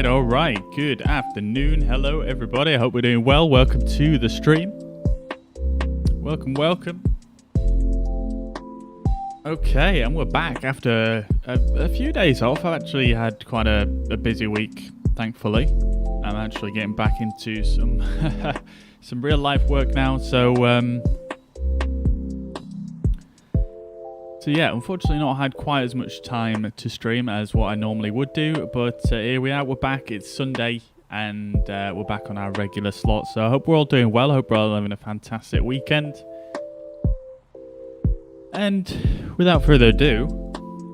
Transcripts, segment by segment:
All right. Good afternoon. Hello, everybody. I hope we're doing well. Welcome to the stream. Welcome. Okay, and we're back after a few days off. I've actually had quite a busy week, thankfully. I'm actually getting back into some some real life work now. So yeah, unfortunately not had quite as much time to stream as what I normally would do. But here we are. We're back. It's Sunday, and we're back on our regular slot. So I hope we're all doing well. I hope we're all having a fantastic weekend. And without further ado,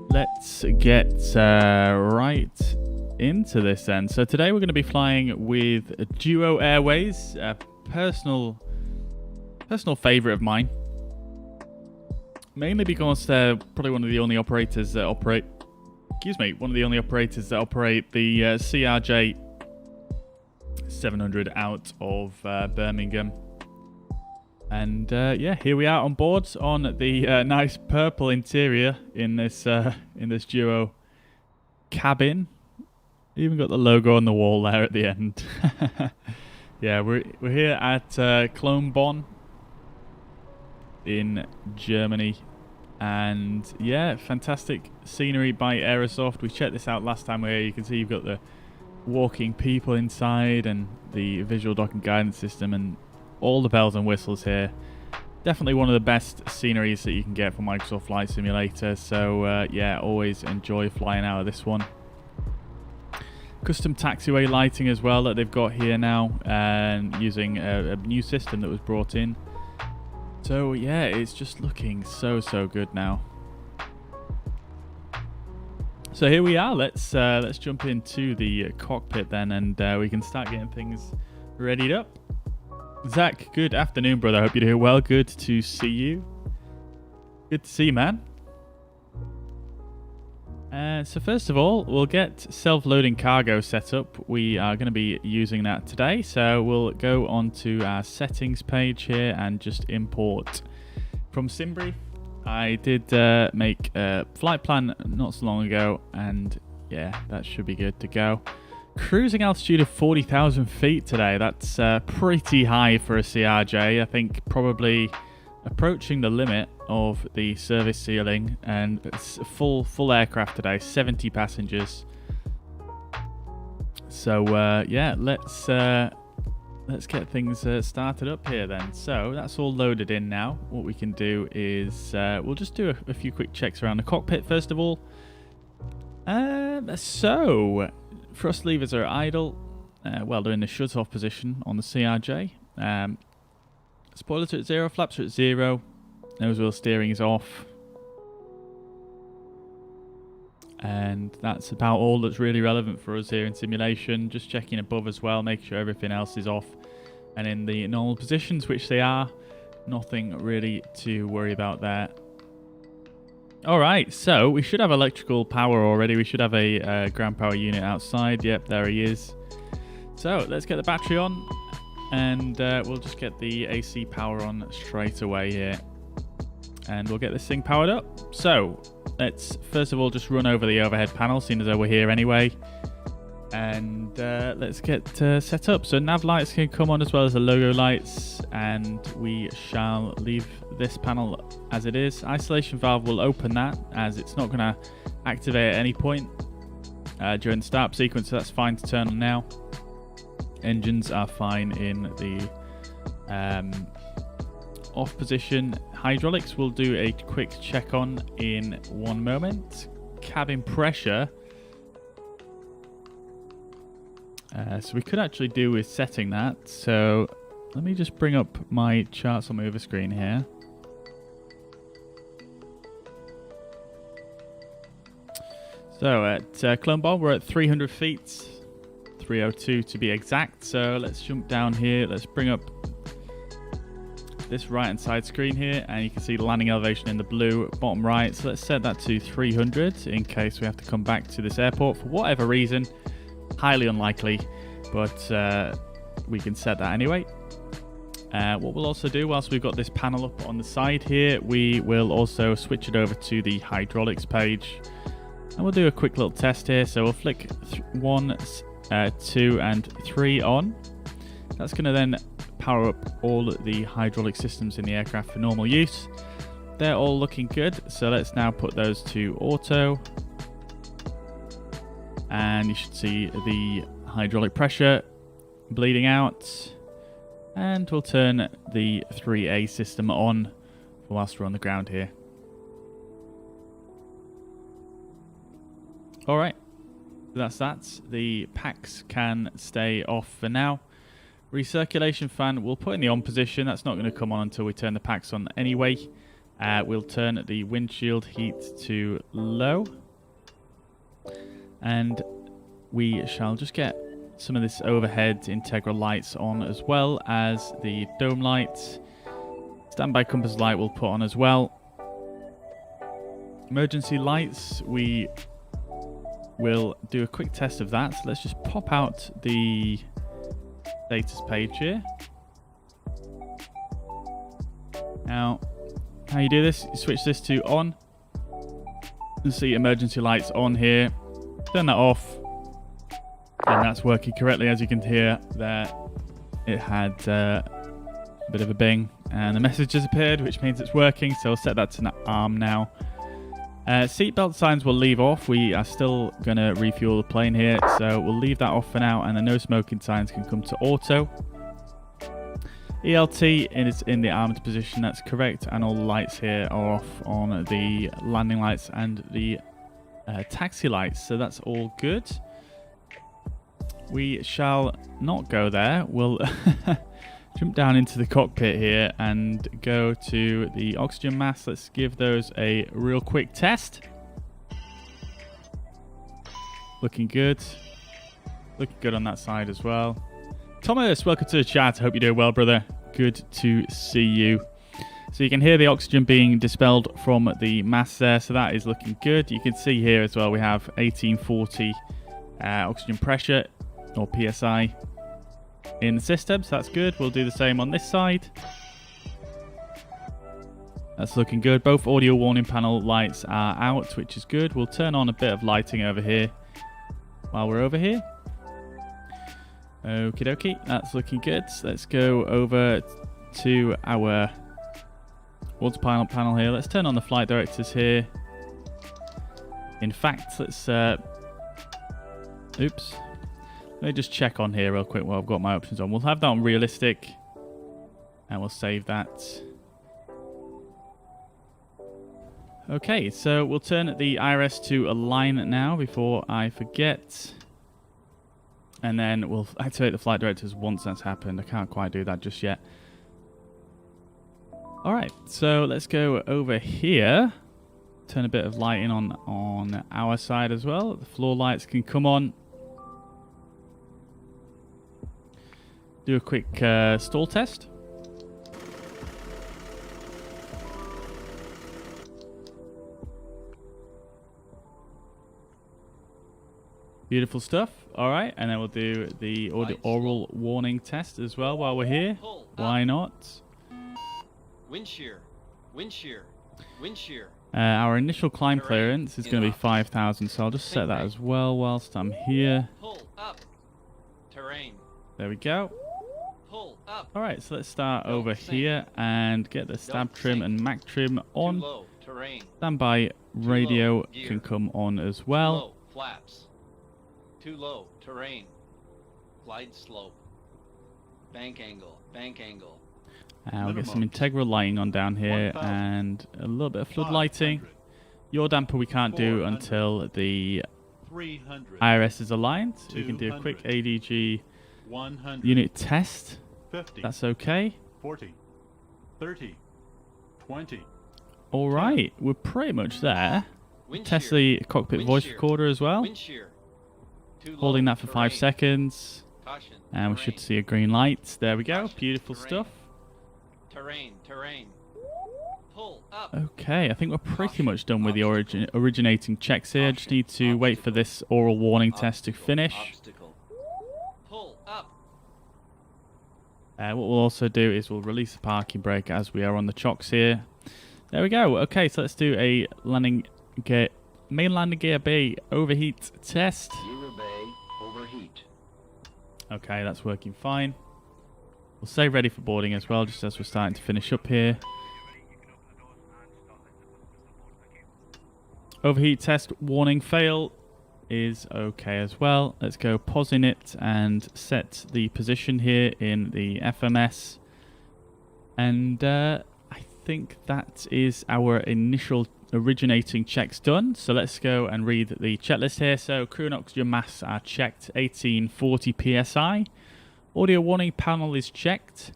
let's get right into this then. So today we're going to be flying with Duo Airways, a personal favourite of mine. Mainly because they're probably one of the only operators that operate... one of the only operators that operate the CRJ700 out of Birmingham. And yeah, here we are on board on the nice purple interior in this Duo cabin. Even got the logo on the wall there at the end. Yeah, we're here at Cologne Bonn in Germany, and yeah, fantastic scenery by Aerosoft. We checked this out last time we were here. You can see you've got the walking people inside and the visual docking guidance system and all the bells and whistles here. Definitely one of the best sceneries that you can get from Microsoft Flight Simulator. So yeah, always enjoy flying out of this one. Custom taxiway lighting as well that they've got here now, and using a new system that was brought in. So yeah, it's just looking so good now. So here we are. Let's jump into the cockpit then, and we can start getting things readied up. Zach, good afternoon, brother. I hope you're doing well. Good to see you. Good to see you, man. So first of all, we'll get self-loading cargo set up. We are going to be using that today. So we'll go onto our settings page here and just import from SimBrief. I did make a flight plan not so long ago, and yeah, that should be good to go. Cruising altitude of 40,000 feet today. That's pretty high for a CRJ. I think probably approaching the limit of the service ceiling, and it's a full aircraft today, 70 passengers. So yeah, let's get things started up here then. So that's all loaded in now. What we can do is we'll just do a few quick checks around the cockpit first of all. So thrust levers are idle. Well, they're in the shut-off position on the CRJ. Spoilers are at 0, flaps are at 0. Nose wheel steering is off. And that's about all that's really relevant for us here in simulation. Just checking above as well, make sure everything else is off and in the normal positions, which they are. Nothing really to worry about there. Alright, so we should have electrical power already. We should have a ground power unit outside. Yep, there he is. So let's get the battery on, and we'll just get the AC power on straight away here. And we'll get this thing powered up. So let's first of all just run over the overhead panel, seeing as though we're here anyway. And let's get set up. So nav lights can come on as well as the logo lights, and we shall leave this panel as it is. Isolation valve will open that, as it's not going to activate at any point during the startup sequence, so that's fine to turn on now. Engines are fine in the off position. Hydraulics we'll do a quick check on in one moment. Cabin pressure. So we could actually do with setting that. So let me just bring up my charts on my over screen here. So at Cologne Bonn, we're at 300 feet. 302 to be exact. So let's jump down here. Let's bring up this right hand side screen here, and you can see the landing elevation in the blue bottom right. So let's set that to 300 in case we have to come back to this airport for whatever reason. Highly unlikely, but we can set that anyway. What we'll also do, whilst we've got this panel up on the side here, we will also switch it over to the hydraulics page, and we'll do a quick little test here. So we'll flick one 2 and 3 on. That's going to then power up all the hydraulic systems in the aircraft for normal use. They're all looking good, so let's now put those to auto. And you should see the hydraulic pressure bleeding out. And we'll turn the 3A system on whilst we're on the ground here. Alright, that's that. The packs can stay off for now. Recirculation fan we'll put in the on position. That's not going to come on until we turn the packs on anyway. We'll turn the windshield heat to low. And we shall just get some of this overhead integral lights on, as well as the dome lights. Standby compass light we'll put on as well. Emergency lights, we will do a quick test of that. So let's just pop out the status page here. Now, how you do this, you switch this to on. You see emergency lights on here. Turn that off. And that's working correctly. As you can hear there, it had a bit of a bing. And the message has appeared, which means it's working. So I'll set that to arm now. Seatbelt signs will leave off. We are still going to refuel the plane here. So we'll leave that off for now. And the no smoking signs can come to auto. ELT is in the armed position, that's correct, and all the lights here are off on the landing lights and the taxi lights, so that's all good. We shall not go there. We'll jump down into the cockpit here and go to the oxygen masks. Let's give those a real quick test. Looking good. Looking good on that side as well. Thomas, welcome to the chat. I hope you're doing well, brother. Good to see you. So you can hear the oxygen being dispelled from the mask there, so that is looking good. You can see here as well we have 1840 oxygen pressure, or PSI, in the system, so that's good. We'll do the same on this side. That's looking good. Both audio warning panel lights are out, which is good. We'll turn on a bit of lighting over here while we're over here. Okie dokie, that's looking good. Let's go over to our autopilot panel here. Let's turn on the flight directors here. In fact, let's oops. Let me just check on here real quick while I've got my options on. We'll have that on realistic and we'll save that. Okay, so we'll turn the IRS to align now before I forget. And then we'll activate the flight directors once that's happened. I can't quite do that just yet. Alright, so let's go over here. Turn a bit of lighting on our side as well. The floor lights can come on. Do a quick stall test. Beautiful stuff. All right, and then we'll do the oral warning test as well while we're here. Why not? Wind shear, wind shear, wind shear. Our initial climb clearance is going to be 5,000, so I'll just set that as well whilst I'm here. Pull up. Terrain. There we go. Pull up. All right, so let's start over here and get the stab trim and Mac trim on. Too low. Terrain. Standby radio can come on as well. Too low. Flaps. Too low. Terrain. Glide slope. Bank angle. Bank angle. We'll get some integral lighting on down here and a little bit of flood lighting. Yaw damper we can't do until the IRS is aligned. We can do a quick ADG unit test. 50, that's okay. 40, 30, 20. All right, we're pretty much there. Test the cockpit voice recorder as well. Holding that for 5 seconds. And we should see a green light. There we go. Beautiful stuff. Terrain, terrain. Pull up. Okay, I think we're pretty much done with the originating checks here. Just need to wait for this oral warning test to finish. Pull up. What we'll also do is we'll release the parking brake as we are on the chocks here. There we go. Okay, so let's do a landing gear, main landing gear bay overheat test. Gear bay overheat. Okay, that's working fine. We'll say ready for boarding as well, just as we're starting to finish up here. Overheat test warning fail is okay as well. Let's go pause in it and set the position here in the FMS. And I think that is our initial originating checks done. So let's go and read the checklist here. So crew and oxygen masks are checked, 1840 psi. Audio warning panel is checked.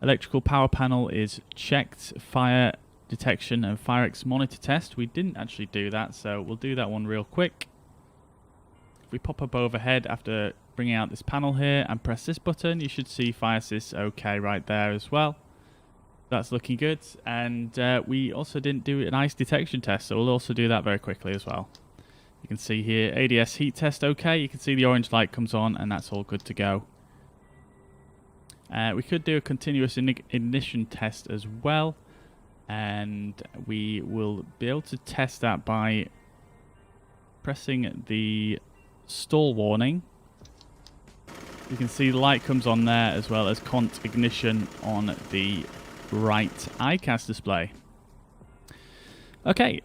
Electrical power panel is checked. Fire detection and FireX monitor test. We didn't actually do that, so we'll do that one real quick. If we pop up overhead after bringing out this panel here and press this button, you should see FireSys okay right there as well. That's looking good. And we also didn't do an ice detection test, so we'll also do that very quickly as well. You can see here ADS heat test okay. You can see the orange light comes on and that's all good to go. We could do a continuous ignition test as well, and we will be able to test that by pressing the stall warning. You can see the light comes on there as well as cont ignition on the right ICAS display. Okay,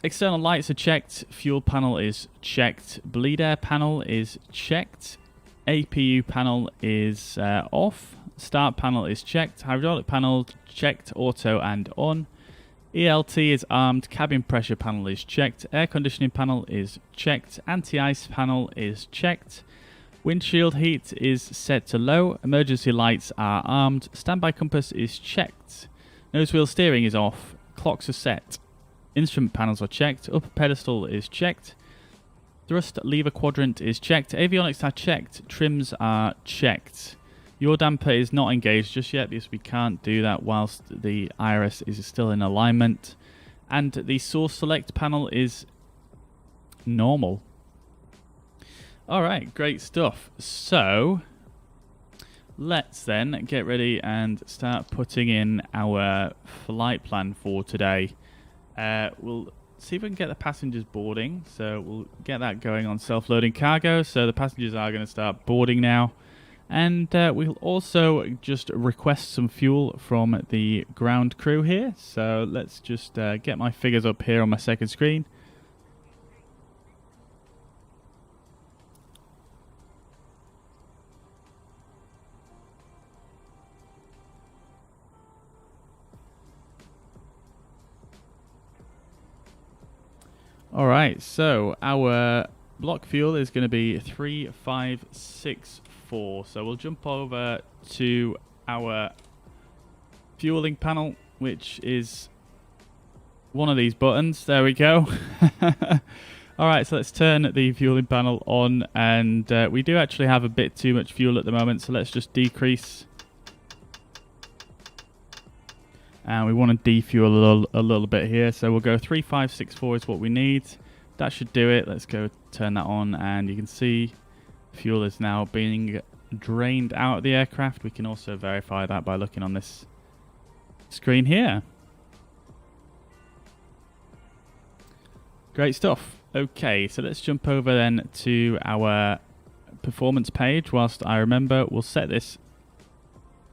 external lights are checked, fuel panel is checked, bleed air panel is checked, APU panel is off, start panel is checked, hydraulic panel checked, auto and on, ELT is armed, cabin pressure panel is checked, air conditioning panel is checked, anti-ice panel is checked, windshield heat is set to low, emergency lights are armed, standby compass is checked, nose wheel steering is off, clocks are set, instrument panels are checked, upper pedestal is checked, thrust lever quadrant is checked, avionics are checked, trims are checked. Your damper is not engaged just yet because we can't do that whilst the iris is still in alignment, and the source select panel is normal. Alright, great stuff. So let's then get ready and start putting in our flight plan for today. We'll see if we can get the passengers boarding. So we'll get that going on self-loading cargo. So the passengers are going to start boarding now. And we'll also just request some fuel from the ground crew here. So let's just get my figures up here on my second screen. Alright, so our block fuel is going to be 3564. So we'll jump over to our fueling panel, which is one of these buttons. There we go. Alright, so let's turn the fueling panel on, and we do actually have a bit too much fuel at the moment, so let's just decrease. And we want to defuel a little bit here, so we'll go 3564 is what we need. That should do it. Let's go turn that on, and you can see fuel is now being drained out of the aircraft. We can also verify that by looking on this screen here. Great stuff. Okay, so let's jump over then to our performance page. Whilst I remember, we'll set this.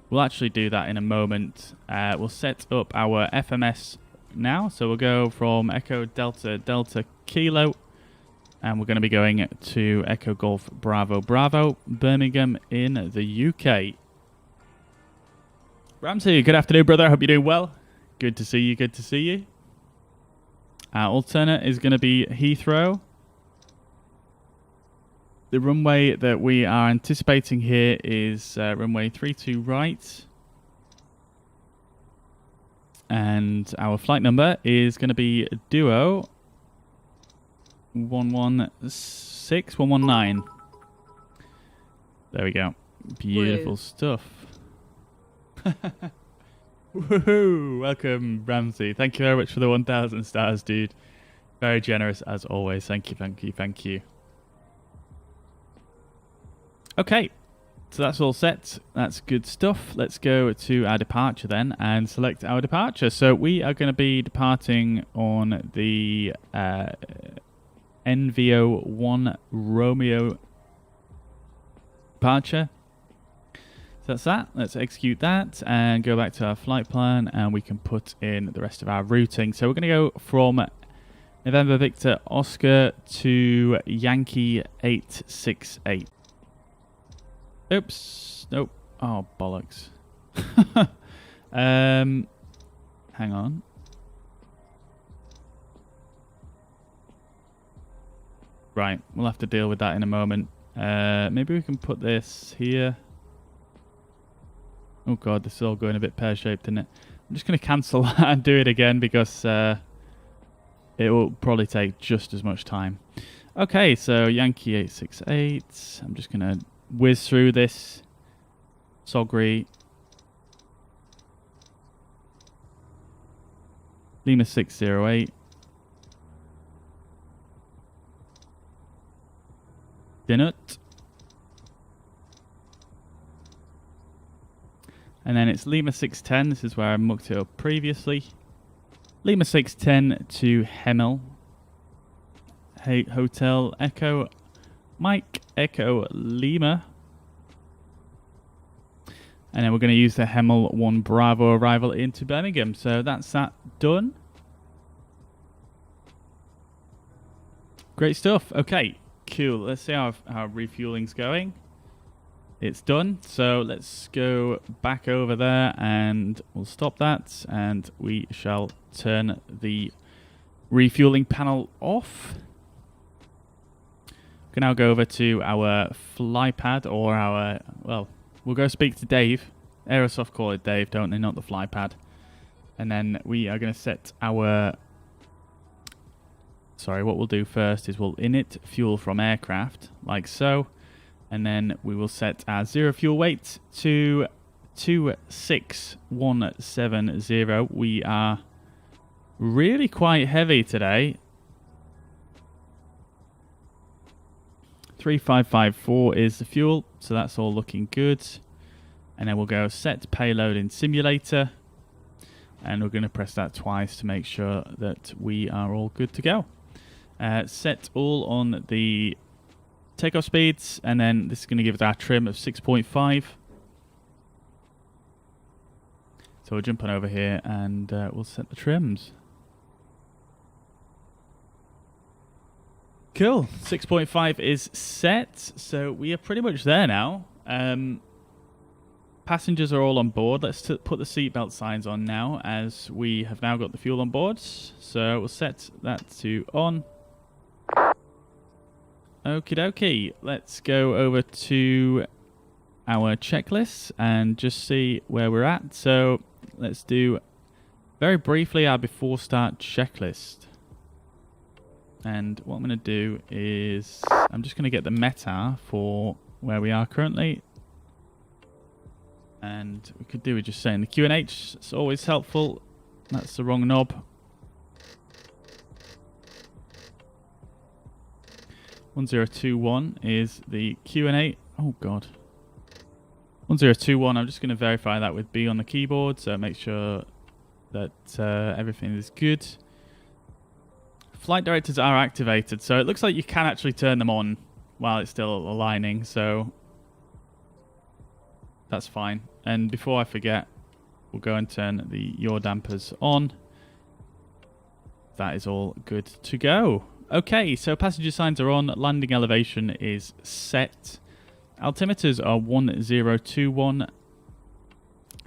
We'll actually do that in a moment. We'll set up our FMS now. So we'll go from Echo Delta Delta Kilo, and we're going to be going to Echo Golf Bravo Bravo, Birmingham in the UK. Ramsey, good afternoon, brother. Hope you're doing well. Good to see you. Good to see you. Our alternate is going to be Heathrow. The runway that we are anticipating here is runway 32 right. And our flight number is going to be Duo 116119. There we go. Beautiful stuff. Woohoo! Welcome, Ramsey. Thank you very much for the 1,000 stars, dude. Very generous as always. Thank you, thank you, thank you. Okay, so that's all set. That's good stuff. Let's go to our departure then and select our departure. So we are going to be departing on the NVO1 Romeo departure. That's that. Let's execute that and go back to our flight plan, and we can put in the rest of our routing. So we're going to go from November Victor Oscar to Yankee 868. Oops. Nope. Oh, bollocks. Hang on. Right, we'll have to deal with that in a moment. Maybe we can put this here. Oh god, this is all going a bit pear-shaped, isn't it? I'm just going to cancel that and do it again because it will probably take just as much time. Okay, so Yankee 868. I'm just going to whiz through this. Sogri. Lima 608. Dinut. And then it's Lima 610. This is where I mucked it up previously. Lima 610 to Hemel. Hey, Hotel Echo Mike Echo Lima. And then we're going to use the Hemel 1 Bravo arrival into Birmingham. So that's that done. Great stuff. Okay, cool. Let's see how refueling's going. It's done. So let's go back over there and we'll stop that. And we shall turn the refueling panel off. We can now go over to our fly pad or our, well, we'll go speak to Dave. Aerosoft call it Dave, don't they? Not the fly pad. And then we are going to set our... Sorry, what we'll do first is we'll init fuel from aircraft, like so. And then we will set our zero fuel weight to 26170. We are really quite heavy today. 3554 is the fuel, so that's all looking good. And then we'll go set payload in simulator. And we're going to press that twice to make sure that we are all good to go. Set all on the takeoff speeds, and then this is going to give us our trim of 6.5. So we'll jump on over here and we'll set the trims. Cool, 6.5 is set, so we are pretty much there now. Passengers are all on board. Let's put the seatbelt signs on now, as we have now got the fuel on board. So we'll set that to on. Okie dokie, let's go over to our checklist and just see where we're at. So let's do very briefly our before start checklist. And what I'm going to do is I'm just going to get the meta for where we are currently. And we could do with just saying the QNH. It's always helpful. That's the wrong knob. 1021 is the QNH. Oh god. 1021. I'm just going to verify that with B on the keyboard. So make sure that everything is good. Flight directors are activated, so it looks like you can actually turn them on while it's still aligning, so that's fine. And before I forget, we'll go and turn the yaw dampers on. That is all good to go. Okay, so passenger signs are on, landing elevation is set. Altimeters are 1021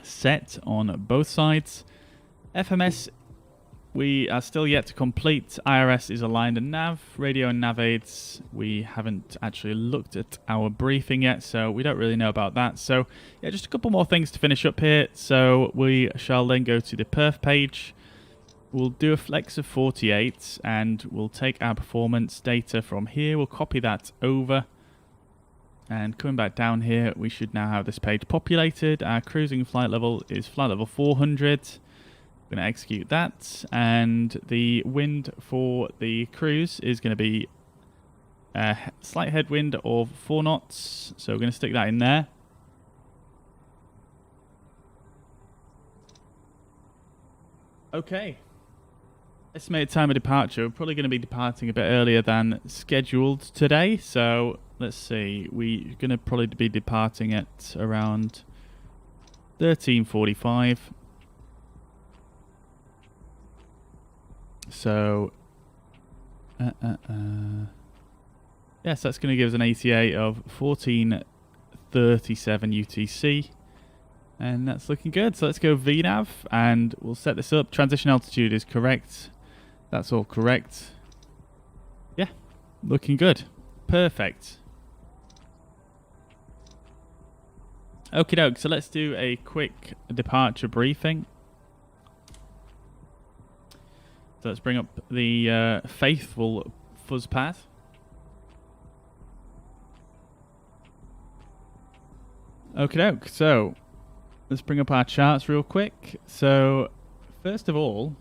set on both sides. FMS, we are still yet to complete. IRS is aligned and nav. Radio and nav aids, we haven't actually looked at our briefing yet, so we don't really know about that. So yeah, just a couple more things to finish up here. So we shall then go to the perf page. We'll do a flex of 48 and we'll take our performance data from here. We'll copy that over. And coming back down here, we should now have this page populated. Our cruising flight level is flight level 400. Going to execute that, and the wind for the cruise is going to be a slight headwind of 4 knots, so we're going to stick that in there. Okay, estimated time of departure. We're probably going to be departing a bit earlier than scheduled today, so let's see, we're going to probably be departing at around 1345. So, yes, that's going to give us an ATA of 1437 UTC. And that's looking good. So let's go VNav and we'll set this up. Transition altitude is correct. That's all correct. Yeah, looking good. Perfect. Okie doke, so let's do a quick departure briefing. So let's bring up the faithful fuzzpad. Okie doke, so let's bring up our charts real quick. So first of all,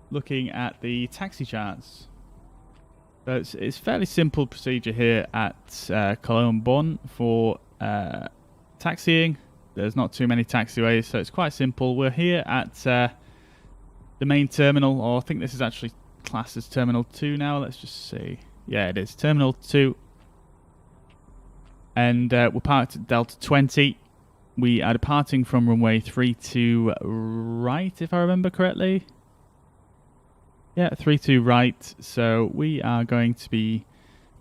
looking at the taxi charts. So it's fairly simple procedure here at Cologne Bonn for taxiing. There's not too many taxiways, so it's quite simple. We're here at the main terminal, or I think this is actually classed as Terminal 2 now. Let's just see. Yeah, it is Terminal 2. And we're parked at Delta 20. We are departing from runway 32 right, if I remember correctly. Yeah, 32 right. So we are going to be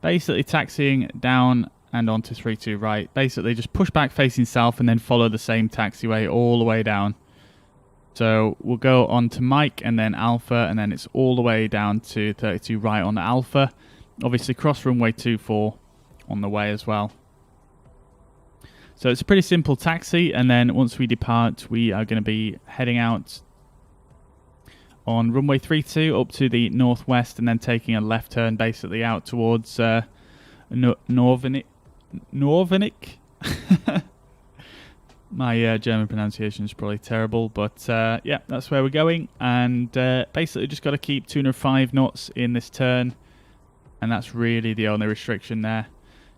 basically taxiing down and onto 32 right. Basically just push back facing south and then follow the same taxiway all the way down. So we'll go on to Mike and then Alpha, and then it's all the way down to 32 right on the Alpha. Obviously cross runway 24 on the way as well. So it's a pretty simple taxi, and then once we depart, we are going to be heading out on runway 32 up to the northwest, and then taking a left turn basically out towards Norvenick. My German pronunciation is probably terrible, but yeah, that's where we're going. And basically just got to keep 205 knots in this turn, and that's really the only restriction there.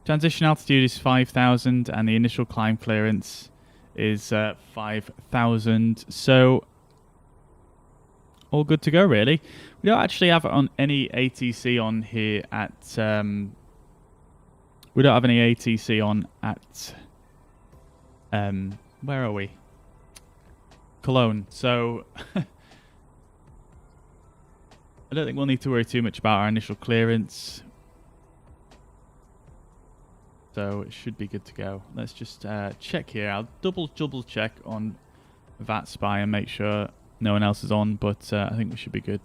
Transition altitude is 5,000, and the initial climb clearance is 5,000. So all good to go, really. We don't actually have on any ATC on here at we don't have any ATC on at where are we? Cologne. So I don't think we'll need to worry too much about our initial clearance. So it should be good to go. Let's just check here. I'll double check on VATSIM and make sure no one else is on, but I think we should be good.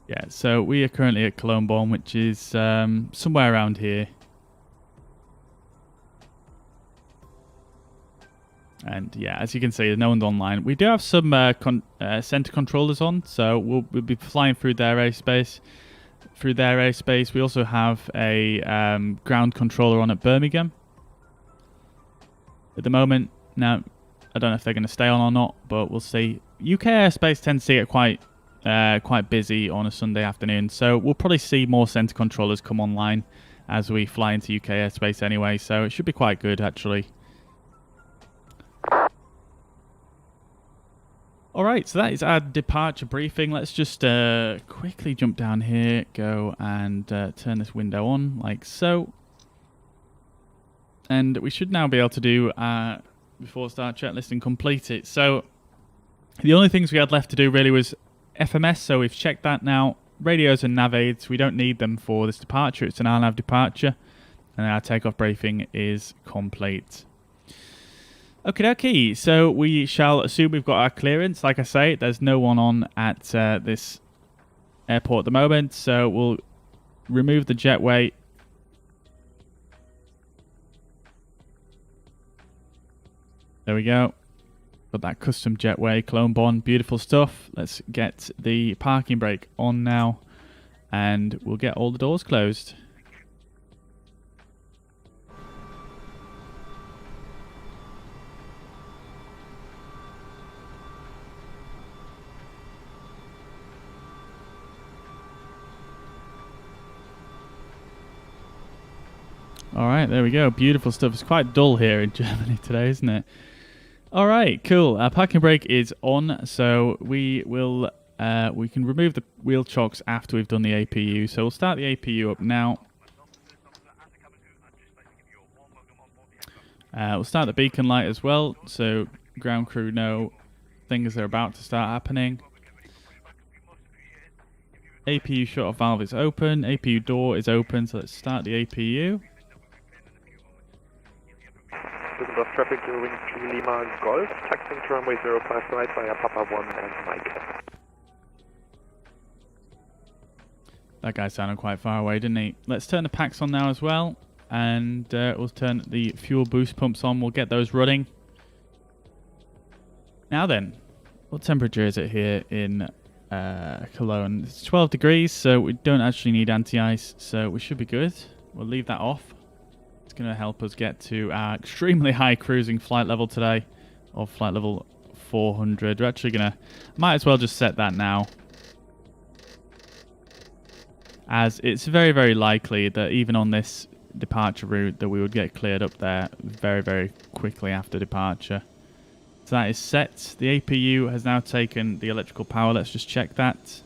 Yeah, so we are currently at Cologne Bonn, which is somewhere around here. And yeah, as you can see, no one's online. We do have some center controllers on, so we'll be flying through their airspace. We also have a ground controller on at Birmingham. At the moment, now I don't know if they're going to stay on or not, but we'll see. UK airspace tends to get quite busy on a Sunday afternoon, so we'll probably see more center controllers come online as we fly into UK airspace anyway, so it should be quite good actually. Alright, so that is our departure briefing. Let's just quickly jump down here, go and turn this window on like so. And we should now be able to do before start checklist and complete it. So the only things we had left to do really was FMS, so we've checked that now. Radios and nav aids, we don't need them for this departure. It's an RNAV departure. And our takeoff briefing is complete. Okie dokie, so we shall assume we've got our clearance. Like I say, there's no one on at this airport at the moment, so we'll remove the jetway. There we go. Got that custom jetway, Cologne Bonn, beautiful stuff. Let's get the parking brake on now, and we'll get all the doors closed. Alright, there we go. Beautiful stuff. It's quite dull here in Germany today, isn't it? Alright, cool. Our parking brake is on, so we will we can remove the wheel chocks after we've done the APU. So we'll start the APU up now. We'll start the beacon light as well, so ground crew know things are about to start happening. APU shut-off valve is open, APU door is open, so let's start the APU. Düsseldorf traffic, Wing 3 Lima Golf, taxiing to runway 05 right via Papa 1 and Mike. That guy sounded quite far away, didn't he? Let's turn the packs on now as well, and we'll turn the fuel boost pumps on. We'll get those running. Now then, what temperature is it here in Cologne? It's 12 degrees, so we don't actually need anti-ice, so we should be good. We'll leave that off. It's going to help us get to our extremely high cruising flight level today, of flight level 400. We're actually going to, might as well just set that now, as it's very, very likely that even on this departure route that we would get cleared up there very, very quickly after departure. So that is set. The APU has now taken the electrical power. Let's just check that.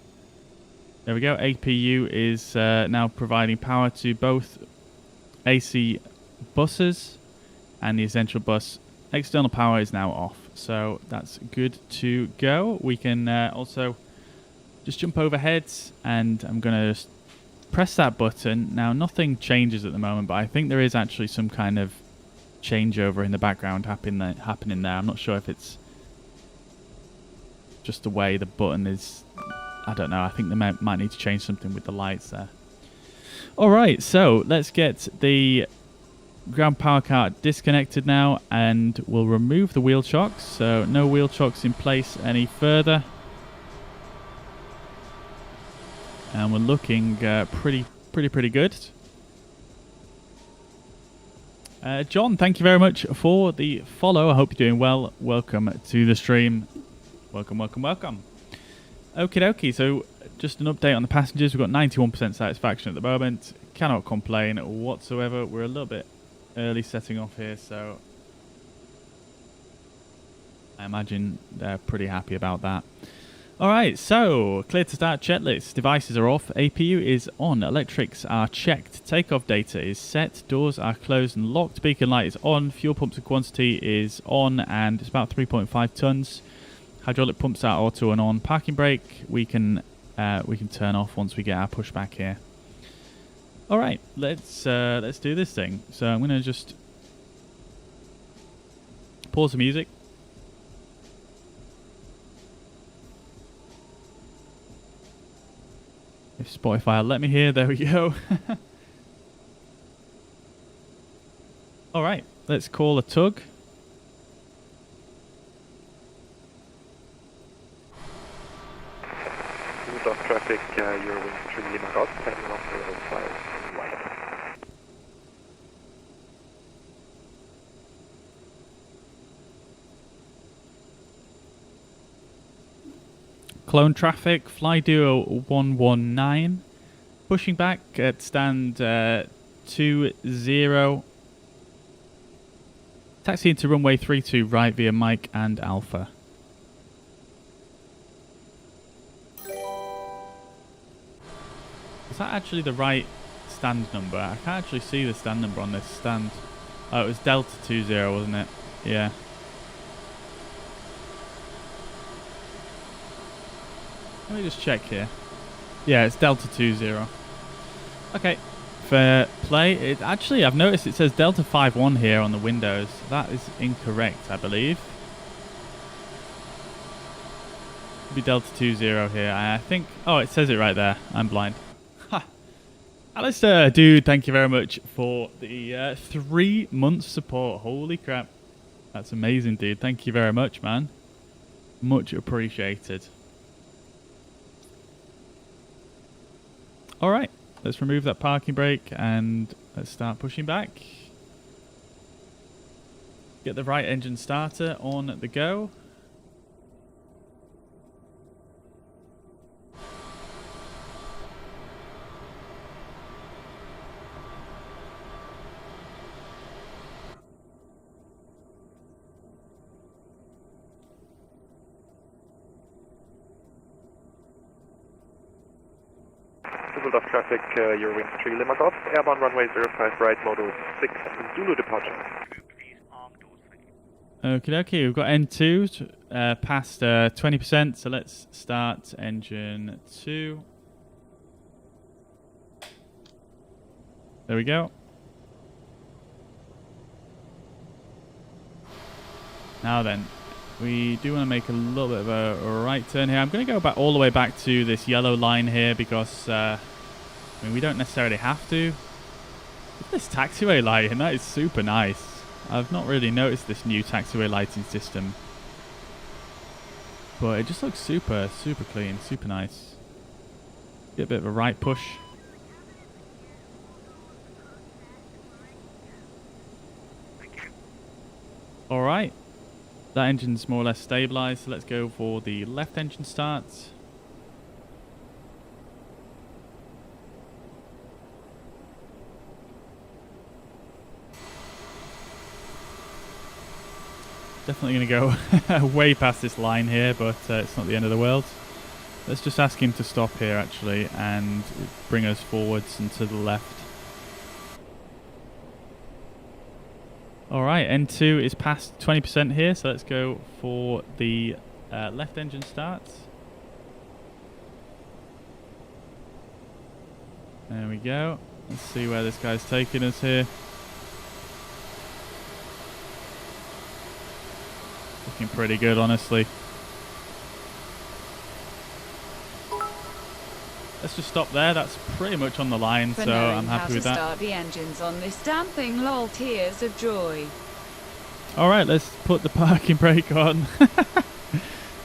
There we go. APU is now providing power to both AC buses and the essential bus. External power is now off, so that's good to go. We can also just jump overhead, and I'm going to just press that button. Now, nothing changes at the moment, but I think there is actually some kind of changeover in the background happening there. I'm not sure if it's just the way the button is. I don't know. I think they might need to change something with the lights there. Alright, so let's get the ground power cart disconnected now, and we'll remove the wheel chocks. So no wheel chocks in place any further. And we're looking pretty good. John, thank you very much for the follow. I hope you're doing well. Welcome to the stream. Welcome. Okie dokie. So just an update on the passengers. We've got 91% satisfaction at the moment. Cannot complain whatsoever. We're a little bit early setting off here, so I imagine they're pretty happy about that. Alright, so clear to start checklist. Devices are off, APU is on, electrics are checked, takeoff data is set, doors are closed and locked, beacon light is on, fuel pumps and quantity is on, and it's about 3.5 tons. Hydraulic pumps are auto and on. Parking brake we can turn off once we get our pushback here. Alright, let's do this thing. So I'm gonna just pause the music. If Spotify will let me hear, there we go. Alright, let's call a tug. Düsseldorf traffic, your Wing 3 Lima Golf, heading off the 05 right. Clone traffic, fly Duo 119, pushing back at stand 20, taxi into runway 32 right via Mike and Alpha. Is that actually the right stand number? I can't actually see the stand number on this stand. Oh, it was Delta 20, wasn't it? Yeah. Let me just check here. Yeah, it's Delta 20. Okay, fair play. Actually, I've noticed it says Delta 51 here on the windows. That is incorrect, I believe. It'll be Delta 20 here. I think... Oh, it says it right there. I'm blind. Ha! Alistair, dude, thank you very much for the 3 months support. Holy crap. That's amazing, dude. Thank you very much, man. Much appreciated. Alright, let's remove that parking brake and let's start pushing back. Get the right engine starter on the go. Düsseldorf traffic, your Wing 3 Lima Golf, airborne runway 05 right, model 6, Zulu departure. Okay, we've got N2 past 20%, so let's start engine 2. There we go. Now then, we do want to make a little bit of a right turn here. I'm going to go back all the way back to this yellow line here because I mean, we don't necessarily have to. Look at this taxiway lighting, that is super nice. I've not really noticed this new taxiway lighting system, but it just looks super clean, super nice. Get a bit of a right push. Alright, that engine's more or less stabilized, so let's go for the left engine start. Definitely going to go way past this line here, but it's not the end of the world. Let's just ask him to stop here, actually, and bring us forwards and to the left. Alright, N2 is past 20% here, so let's go for the left engine start. There we go. Let's see where this guy's taking us here. Looking pretty good, honestly. Let's just stop there. That's pretty much on the line, so I'm happy with that. Start the engines on this damn thing, lol, tears of joy. All right, let's put the parking brake on,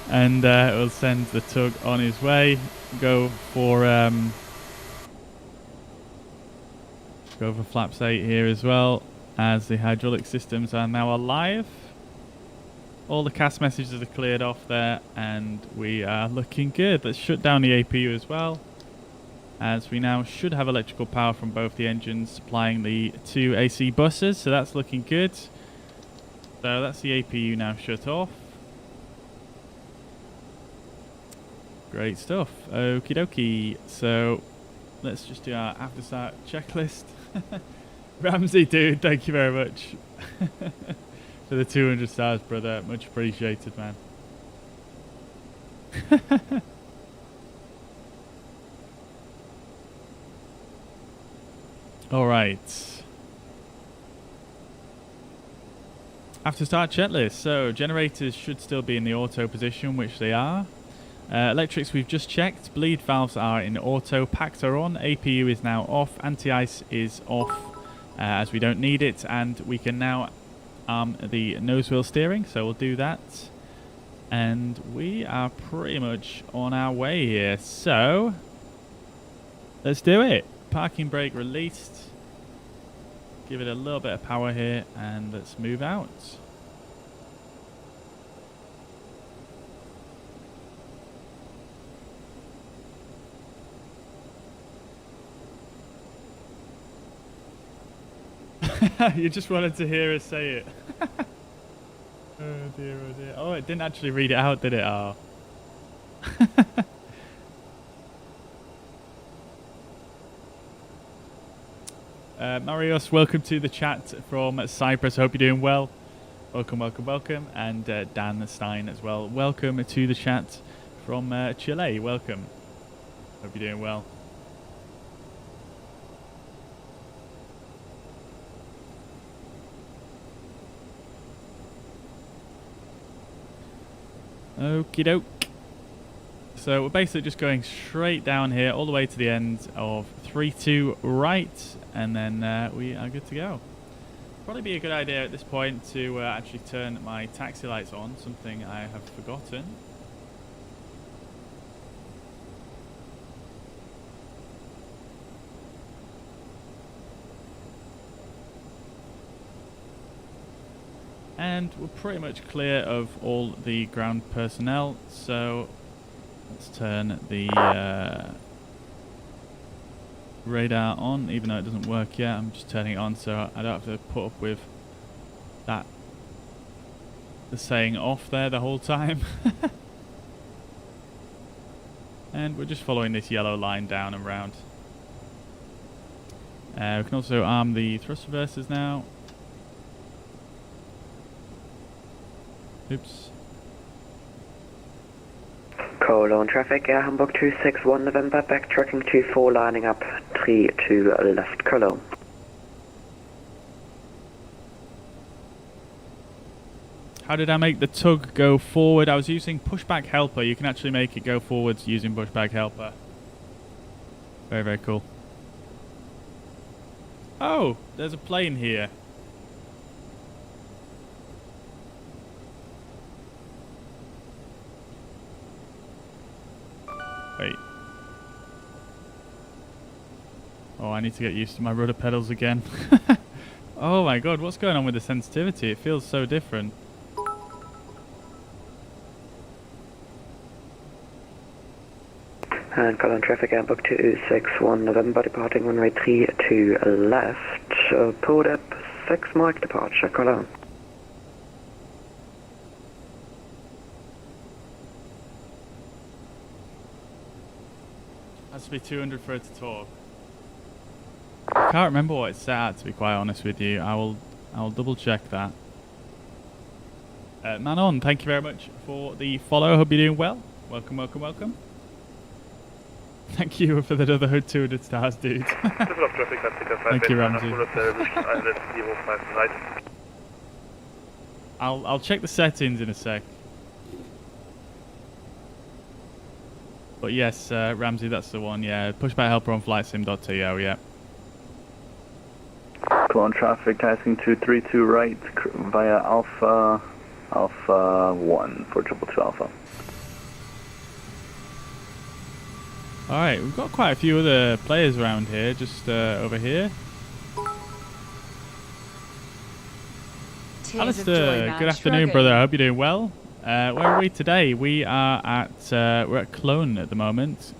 and we'll send the tug on his way. Go for flaps 8 here as well, as the hydraulic systems are now alive. All the CAS messages are cleared off there, and we are looking good. Let's shut down the APU as well, as we now should have electrical power from both the engines supplying the 2 AC buses, so that's looking good. So that's the APU now shut off. Great stuff. Okie dokie. So let's just do our after start checklist. Ramsey, dude, thank you very much. For the 200 stars, brother. Much appreciated, man. Alright. After start checklist. So, generators should still be in the auto position, which they are. Electrics we've just checked. Bleed valves are in auto. Packs are on. APU is now off. Anti-ice is off, as we don't need it. And we can now the nose wheel steering, so we'll do that, and we are pretty much on our way here, so let's do it. Parking brake released, give it a little bit of power here, and let's move out. You just wanted to hear us say it. Oh dear, oh dear. Oh, it didn't actually read it out, did it? Oh. Marios, welcome to the chat from Cyprus. Hope you're doing well. Welcome, welcome, welcome. And Dan Stein as well. Welcome to the chat from Chile. Welcome. Hope you're doing well. Okie doke. So we're basically just going straight down here all the way to the end of 3-2 right, and then we are good to go. Probably be a good idea at this point to actually turn my taxi lights on, something I have forgotten. And we're pretty much clear of all the ground personnel, so let's turn the radar on, even though it doesn't work yet. I'm just turning it on so I don't have to put up with that, the saying off there the whole time. And we're just following this yellow line down and round. We can also arm the thrust reversers now. Oops. Cologne traffic, Air Hamburg 261 November, backtracking 24, lining up 32 left Cologne. How did I make the tug go forward? I was using pushback helper. You can actually make it go forwards using pushback helper. Very, very cool. Oh, there's a plane here. Wait. Oh, I need to get used to my rudder pedals again. Oh my god, what's going on with the sensitivity? It feels so different. And Cologne traffic, Hamburg 261 November, departing runway 32 left, port up 6 mark departure, Cologne. Has to be 200 for it to talk. I can't remember what it's set at, to be quite honest with you. I'll double check that. Manon, thank you very much for the follow. Hope you're doing well. Welcome, welcome, welcome. Thank you for the other 200 stars, dude. Thank you, Ramsey. I'll check the settings in a sec. But yes, Ramsey, that's the one. Yeah, pushback helper on flightsim.to. Yeah. Cologne traffic, tasking 232 right via Alpha 1 for 222 Alpha. Alright, we've got quite a few other players around here, just over here. Alistair, good afternoon, brother. I hope you're doing well. Where are we today? We are at we're at Cologne at the moment.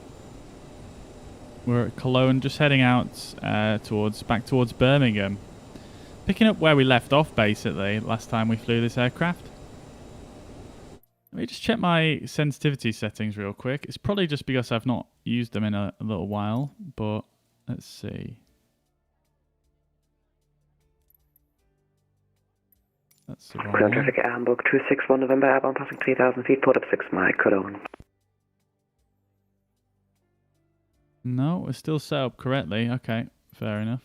We're at Cologne, just heading out back towards Birmingham, picking up where we left off basically last time we flew this aircraft. Let me just check my sensitivity settings real quick. It's probably just because I've not used them in a little while, but let's see. That's the wrong one. Traffic, Hamburg 261 November, airbound passing 3,000 feet, port up 6 mile, Cologne. No, we're still set up correctly. Okay, fair enough.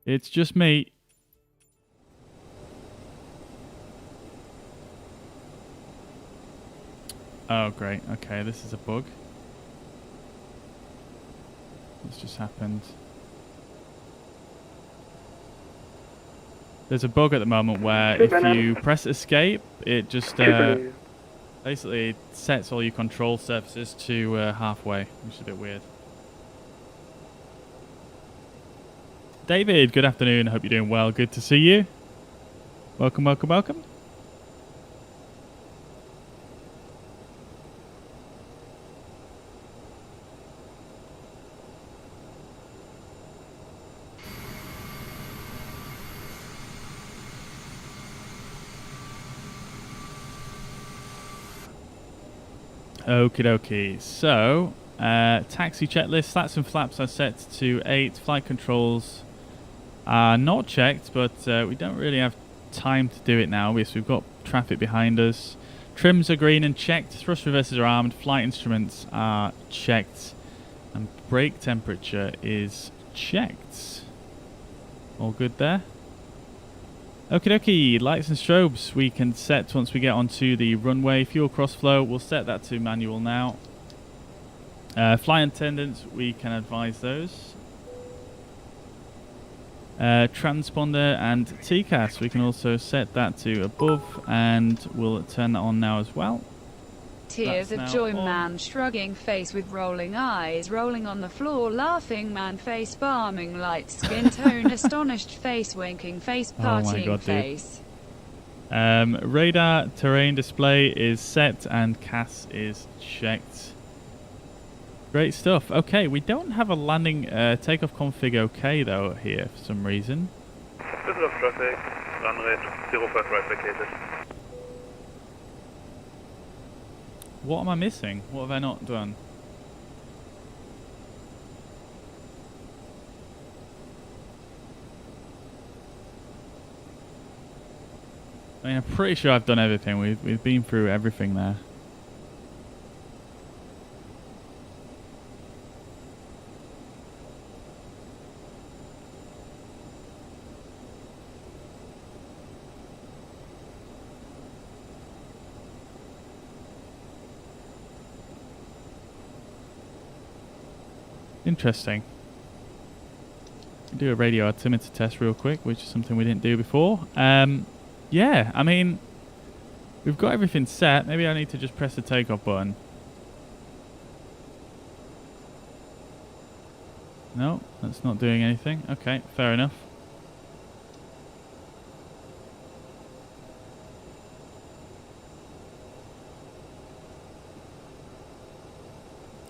It's just me. Oh, great. Okay, this is a bug. What's just happened? There's a bug at the moment where if you press escape, it just basically sets all your control surfaces to halfway, which is a bit weird. David, good afternoon. Hope you're doing well. Good to see you. Welcome, welcome, welcome. Okie dokie. So, taxi checklist, slats and flaps are set to 8. Flight controls are not checked, but we don't really have time to do it now because we've got traffic behind us. Trims are green and checked. Thrust reversers are armed. Flight instruments are checked. And brake temperature is checked. All good there. Okie dokie, lights and strobes we can set once we get onto the runway. Fuel crossflow, we'll set that to manual now. Flight attendants, we can advise those. Transponder and TCAS, we can also set that to above, and we'll turn that on now as well. Tears of joy, man shrugging face with rolling eyes, rolling on the floor, laughing man face, balming light skin tone, astonished face, winking face, partying face. Radar terrain display is set and CAS is checked. Great stuff. Okay, we don't have a landing takeoff config okay though here for some reason. Düsseldorf traffic, runway 05 right vacated. What am I missing? What have I not done? I mean, I'm pretty sure I've done everything. We've been through everything there. Interesting. Do a radio altimeter test real quick, which is something we didn't do before. Yeah, I mean, we've got everything set. Maybe I need to just press the takeoff button. No, that's not doing anything. Okay, fair enough.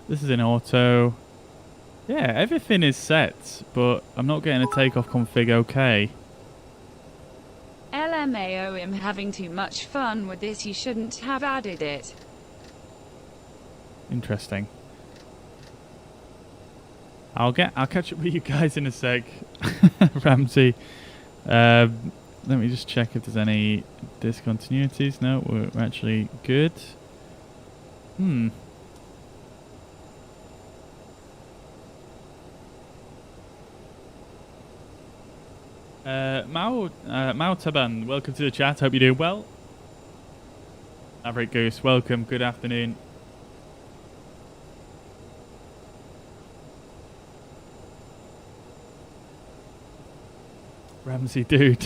This is in auto. Yeah, everything is set, but I'm not getting a takeoff config okay. LMAO, I'm having too much fun with this, you shouldn't have added it. Interesting. I'll catch up with you guys in a sec. Ramsey. Let me just check if there's any discontinuities. No, we're actually good. Mao Taban, welcome to the chat. Hope you're doing well. Maverick Goose, welcome. Good afternoon. Ramsey, dude.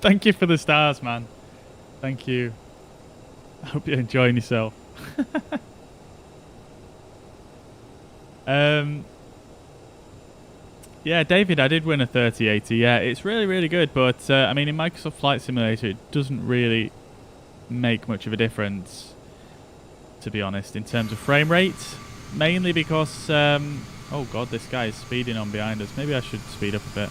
Thank you for the stars, man. Thank you. I hope you're enjoying yourself. Yeah, David, I did win a 3080. Yeah, it's really, really good. But, I mean, in Microsoft Flight Simulator, it doesn't really make much of a difference, to be honest, in terms of frame rate. Mainly because, oh, God, this guy is speeding on behind us. Maybe I should speed up a bit.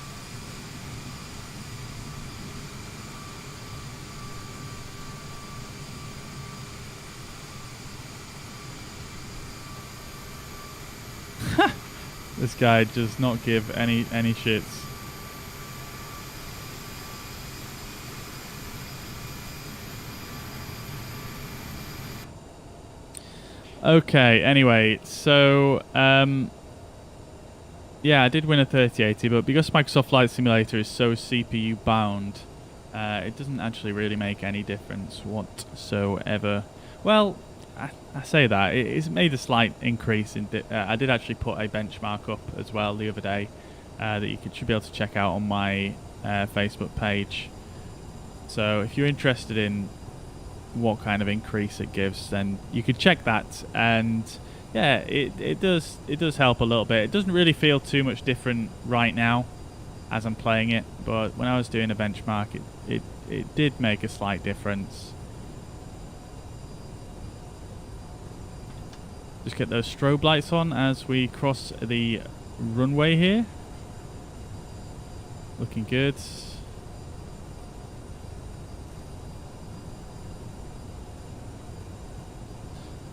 This guy does not give any shits. Okay, anyway, so yeah, I did win a 3080, but because Microsoft Flight Simulator is so CPU bound, it doesn't actually really make any difference whatsoever. Well, I say that it's made a slight increase in. I did actually put a benchmark up as well the other day that you should be able to check out on my Facebook page. So if you're interested in what kind of increase it gives, then you could check that. And yeah, it does help a little bit. It doesn't really feel too much different right now as I'm playing it, but when I was doing a benchmark, it did make a slight difference. Just get those strobe lights on as we cross the runway here. Looking good.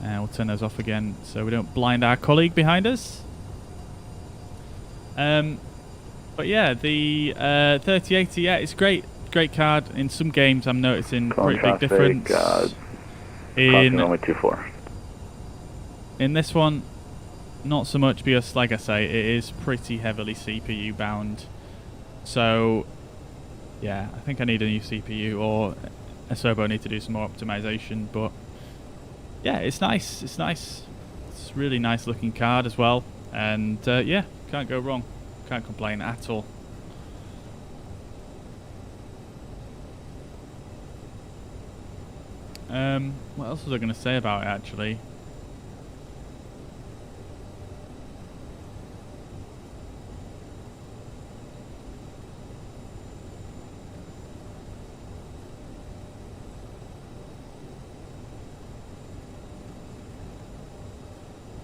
And we'll turn those off again so we don't blind our colleague behind us. But yeah, the 3080, yeah, it's great. Great card. In some games I'm noticing pretty big difference. In this one, not so much because, like I say, it is pretty heavily CPU bound. So, yeah, I think I need a new CPU, or Asobo need to do some more optimization. But yeah, it's nice. It's nice. It's a really nice looking card as well. And yeah, can't go wrong. Can't complain at all. What else was I going to say about it, actually?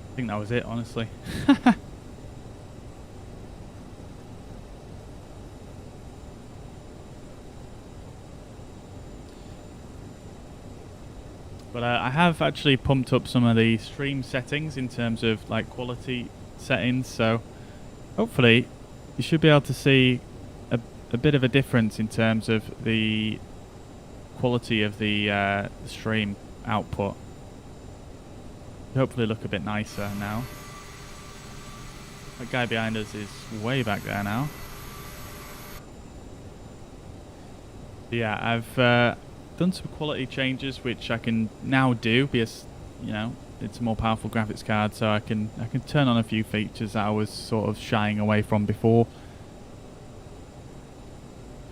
I think that was it, honestly. But I have actually pumped up some of the stream settings in terms of like quality settings, so hopefully you should be able to see a bit of a difference in terms of the quality of the stream output. Hopefully look a bit nicer now. That guy behind us is way back there now. Yeah, I've done some quality changes which I can now do because, you know, it's a more powerful graphics card, so I can turn on a few features that I was sort of shying away from before.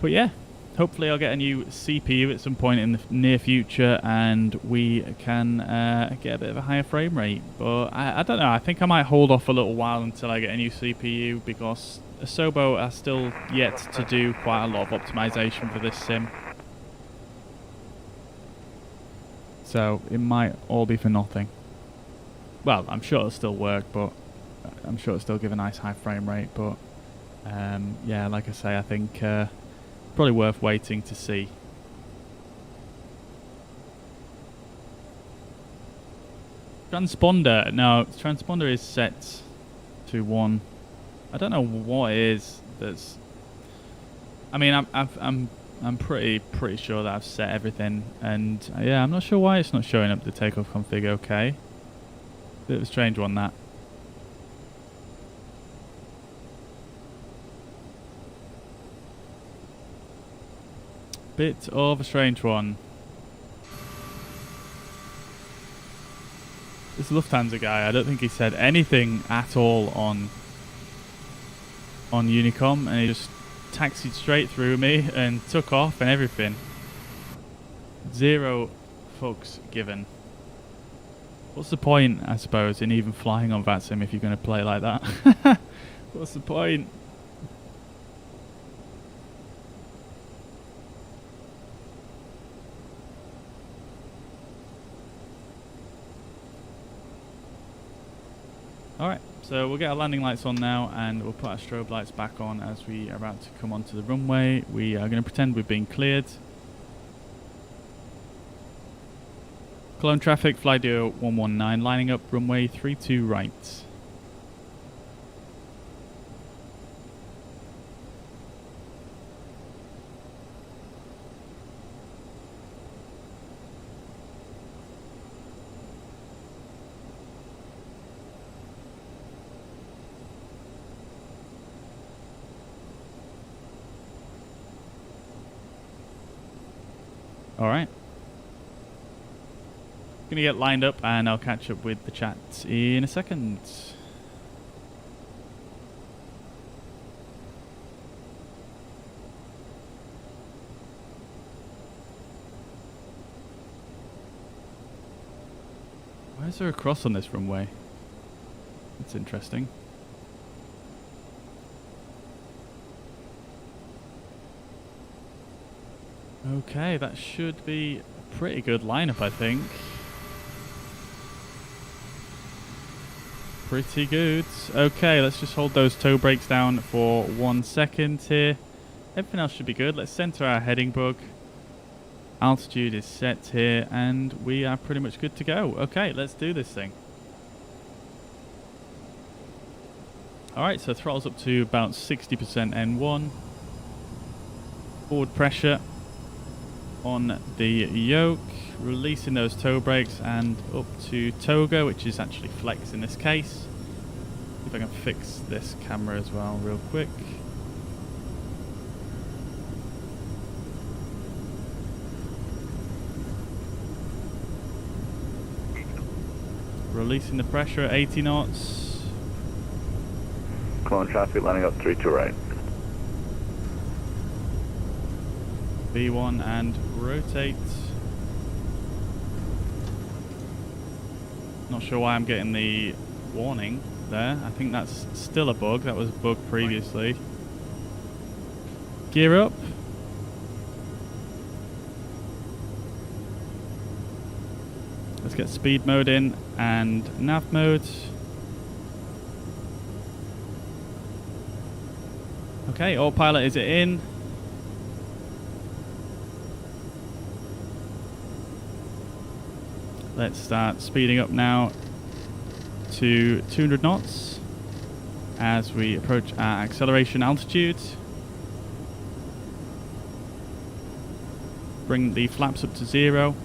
But yeah, hopefully I'll get a new CPU at some point in the near future and we can get a bit of a higher frame rate. But I don't know, I think I might hold off a little while until I get a new CPU because Asobo are still yet to do quite a lot of optimization for this sim. So it might all be for nothing. Well, I'm sure it'll still work, but I'm sure it'll still give a nice high frame rate. But yeah, like I say, I think probably worth waiting to see. Transponder. No, transponder is set to 1. I don't know what it is. That's. I mean, I'm pretty sure that I've set everything, and yeah, I'm not sure why it's not showing up the takeoff config. Okay, bit of a strange one that. Bit of a strange one. This Lufthansa guy, I don't think he said anything at all on Unicom, and he just taxied straight through me and took off and everything. 0 fucks given. What's the point, I suppose, in even flying on VATSIM if you're going to play like that? What's the point? Alright, so we'll get our landing lights on now and we'll put our strobe lights back on as we are about to come onto the runway. We are going to pretend we've been cleared. Cologne traffic, fly Duo 119, lining up runway 32 right. Alright. Gonna get lined up and I'll catch up with the chat in a second. Why is there a cross on this runway? That's interesting. Okay, that should be a pretty good lineup, I think. Pretty good. Okay, let's just hold those toe brakes down for 1 second here. Everything else should be good. Let's center our heading bug. Altitude is set here, and we are pretty much good to go. Okay, let's do this thing. Alright, so throttle's up to about 60% N1. Forward pressure on the yoke, releasing those toe brakes and up to toga, which is actually flex in this case. See if I can fix this camera as well real quick. Releasing the pressure at 80 knots. Cologne traffic lining up 32 right. V1 and rotate. Not sure why I'm getting the warning there. I think that's still a bug. That was a bug previously. Gear up. Let's get speed mode in and nav mode. Okay, autopilot is it in. Let's start speeding up now to 200 knots as we approach our acceleration altitude. bring the flaps up to 0,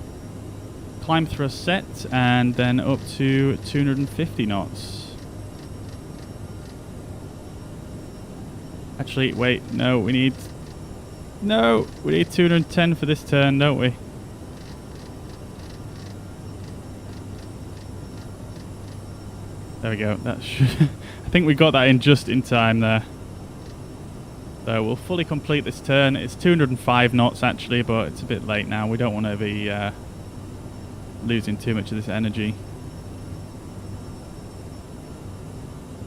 climb thrust set, and then up to 250 knots. Actually, wait, no, we need 210 for this turn, don't we? There we go. That should I think we got that in just in time there. So we'll fully complete this turn. It's 205 knots actually, but it's a bit late now. We don't want to be losing too much of this energy.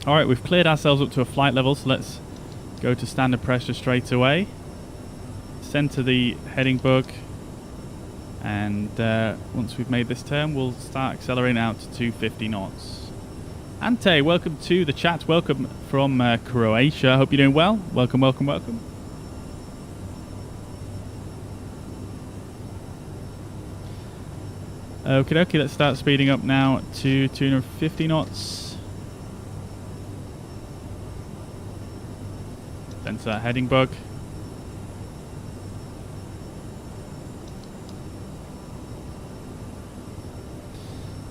Alright, we've cleared ourselves up to a flight level, so let's go to standard pressure straight away. Center the heading bug, and once we've made this turn, we'll start accelerating out to 250 knots. Ante, welcome to the chat. Welcome from Croatia. Hope you're doing well. Welcome, welcome, welcome. Okie dokie, let's start speeding up now to 250 knots. Center that heading bug.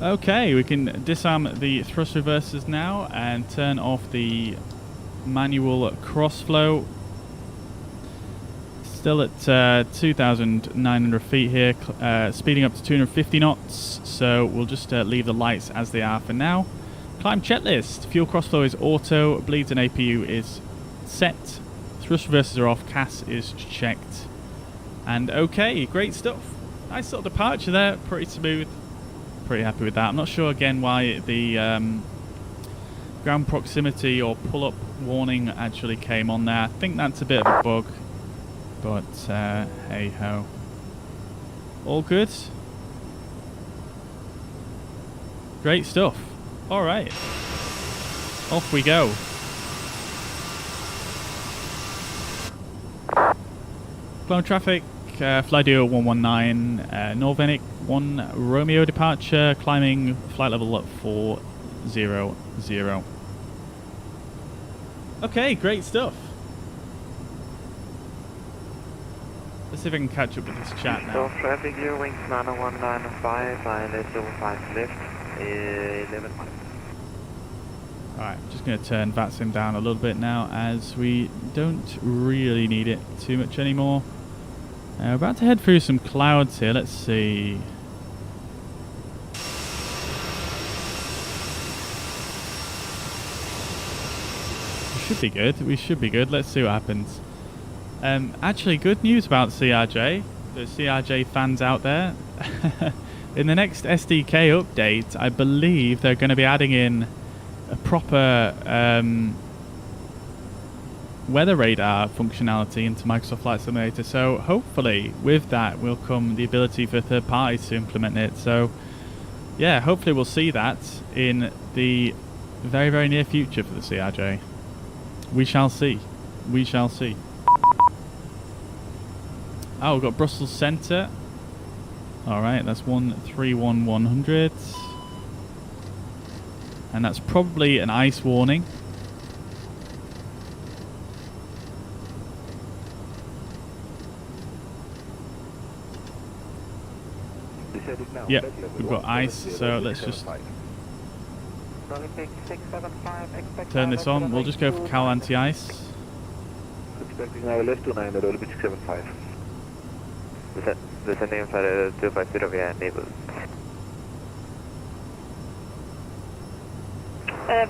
Okay, we can disarm the thrust reversers now and turn off the manual crossflow. Still at 2,900 feet here, speeding up to 250 knots, so we'll just leave the lights as they are for now. Climb checklist. Fuel crossflow is auto, bleeds and APU is set, thrust reversers are off, CAS is checked. And okay, great stuff. Nice little departure there, pretty smooth. Pretty happy with that. I'm not sure again why the ground proximity or pull-up warning actually came on there. I think that's a bit of a bug, but hey ho. All good. Great stuff. All right, off we go. Clone traffic. Fly Duo 119, Norvenic 1 Romeo departure, climbing flight level 400. Okay, great stuff. Let's see if I can catch up with this chat now. So traffic, your wings 90195, ILS 05 left, 11 miles. Alright, just going to turn VATSIM down a little bit now, as we don't really need it too much anymore. We're about to head through some clouds here. Let's see. We should be good. We should be good. Let's see what happens. Actually, good news about CRJ. The CRJ fans out there. In the next SDK update, I believe they're going to be adding in a proper weather radar functionality into Microsoft Flight Simulator, so hopefully with that will come the ability for third parties to implement it. So yeah, hopefully we'll see that in the very, very near future for the CRJ. We shall see. We shall see. Oh, we've got Brussels Centre. Alright, that's 131100. And that's probably an ice warning. Yep, we've got ice, so let's just turn this on. We'll just go for Cal anti-ice. Expecting now left to 9 at 675. Descending for 250 via enabled.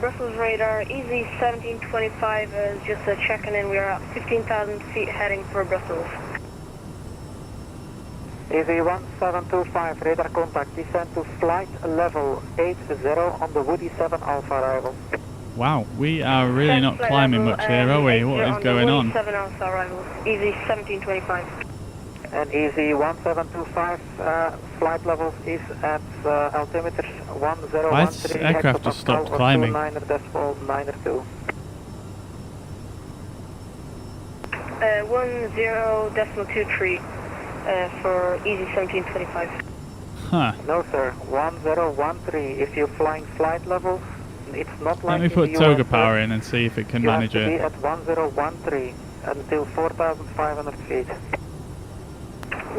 Brussels radar, easy 1725 is just checking in. We are at 15,000 feet heading for Brussels. Easy 1725, radar contact, descend to flight level 80 on the Woody 7 Alpha arrival. Wow, we are really not climbing much here, are we? What is going on? 7 Alpha arrival, easy 1725. And easy 1725, flight level is at altimeter 1013. Why has this aircraft just stopped climbing? 9.92. 10.23 for easy 1725. Huh. No sir, 1013. If you're flying flight levels, it's not like let me put toga power in and see if it can manage it. You have to be at 1013 until 4,500 feet.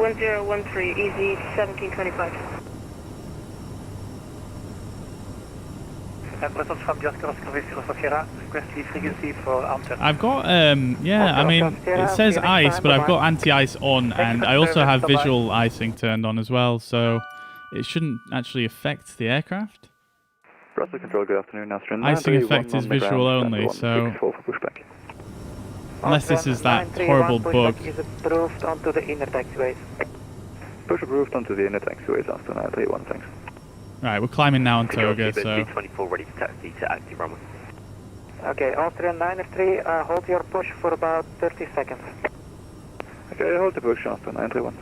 1013, easy 1725. Brussels from just cross Sierra, request lead frequency for Amsterdam. I've got, yeah, I mean, it says ice, but I've got anti-ice on, and I also have visual icing turned on as well, so it shouldn't actually affect the aircraft. Brussels Control, good afternoon. Icing effect is visual only, so unless this is that horrible bug. Push approved onto the inner taxiways. Push approved onto the inner taxiways after 931, thanks. Right, we're climbing now on Toga, so... 24 ready to taxi to active runway. Okay, Austrian 93, hold your push for about 30 seconds. Okay, hold the push after 931.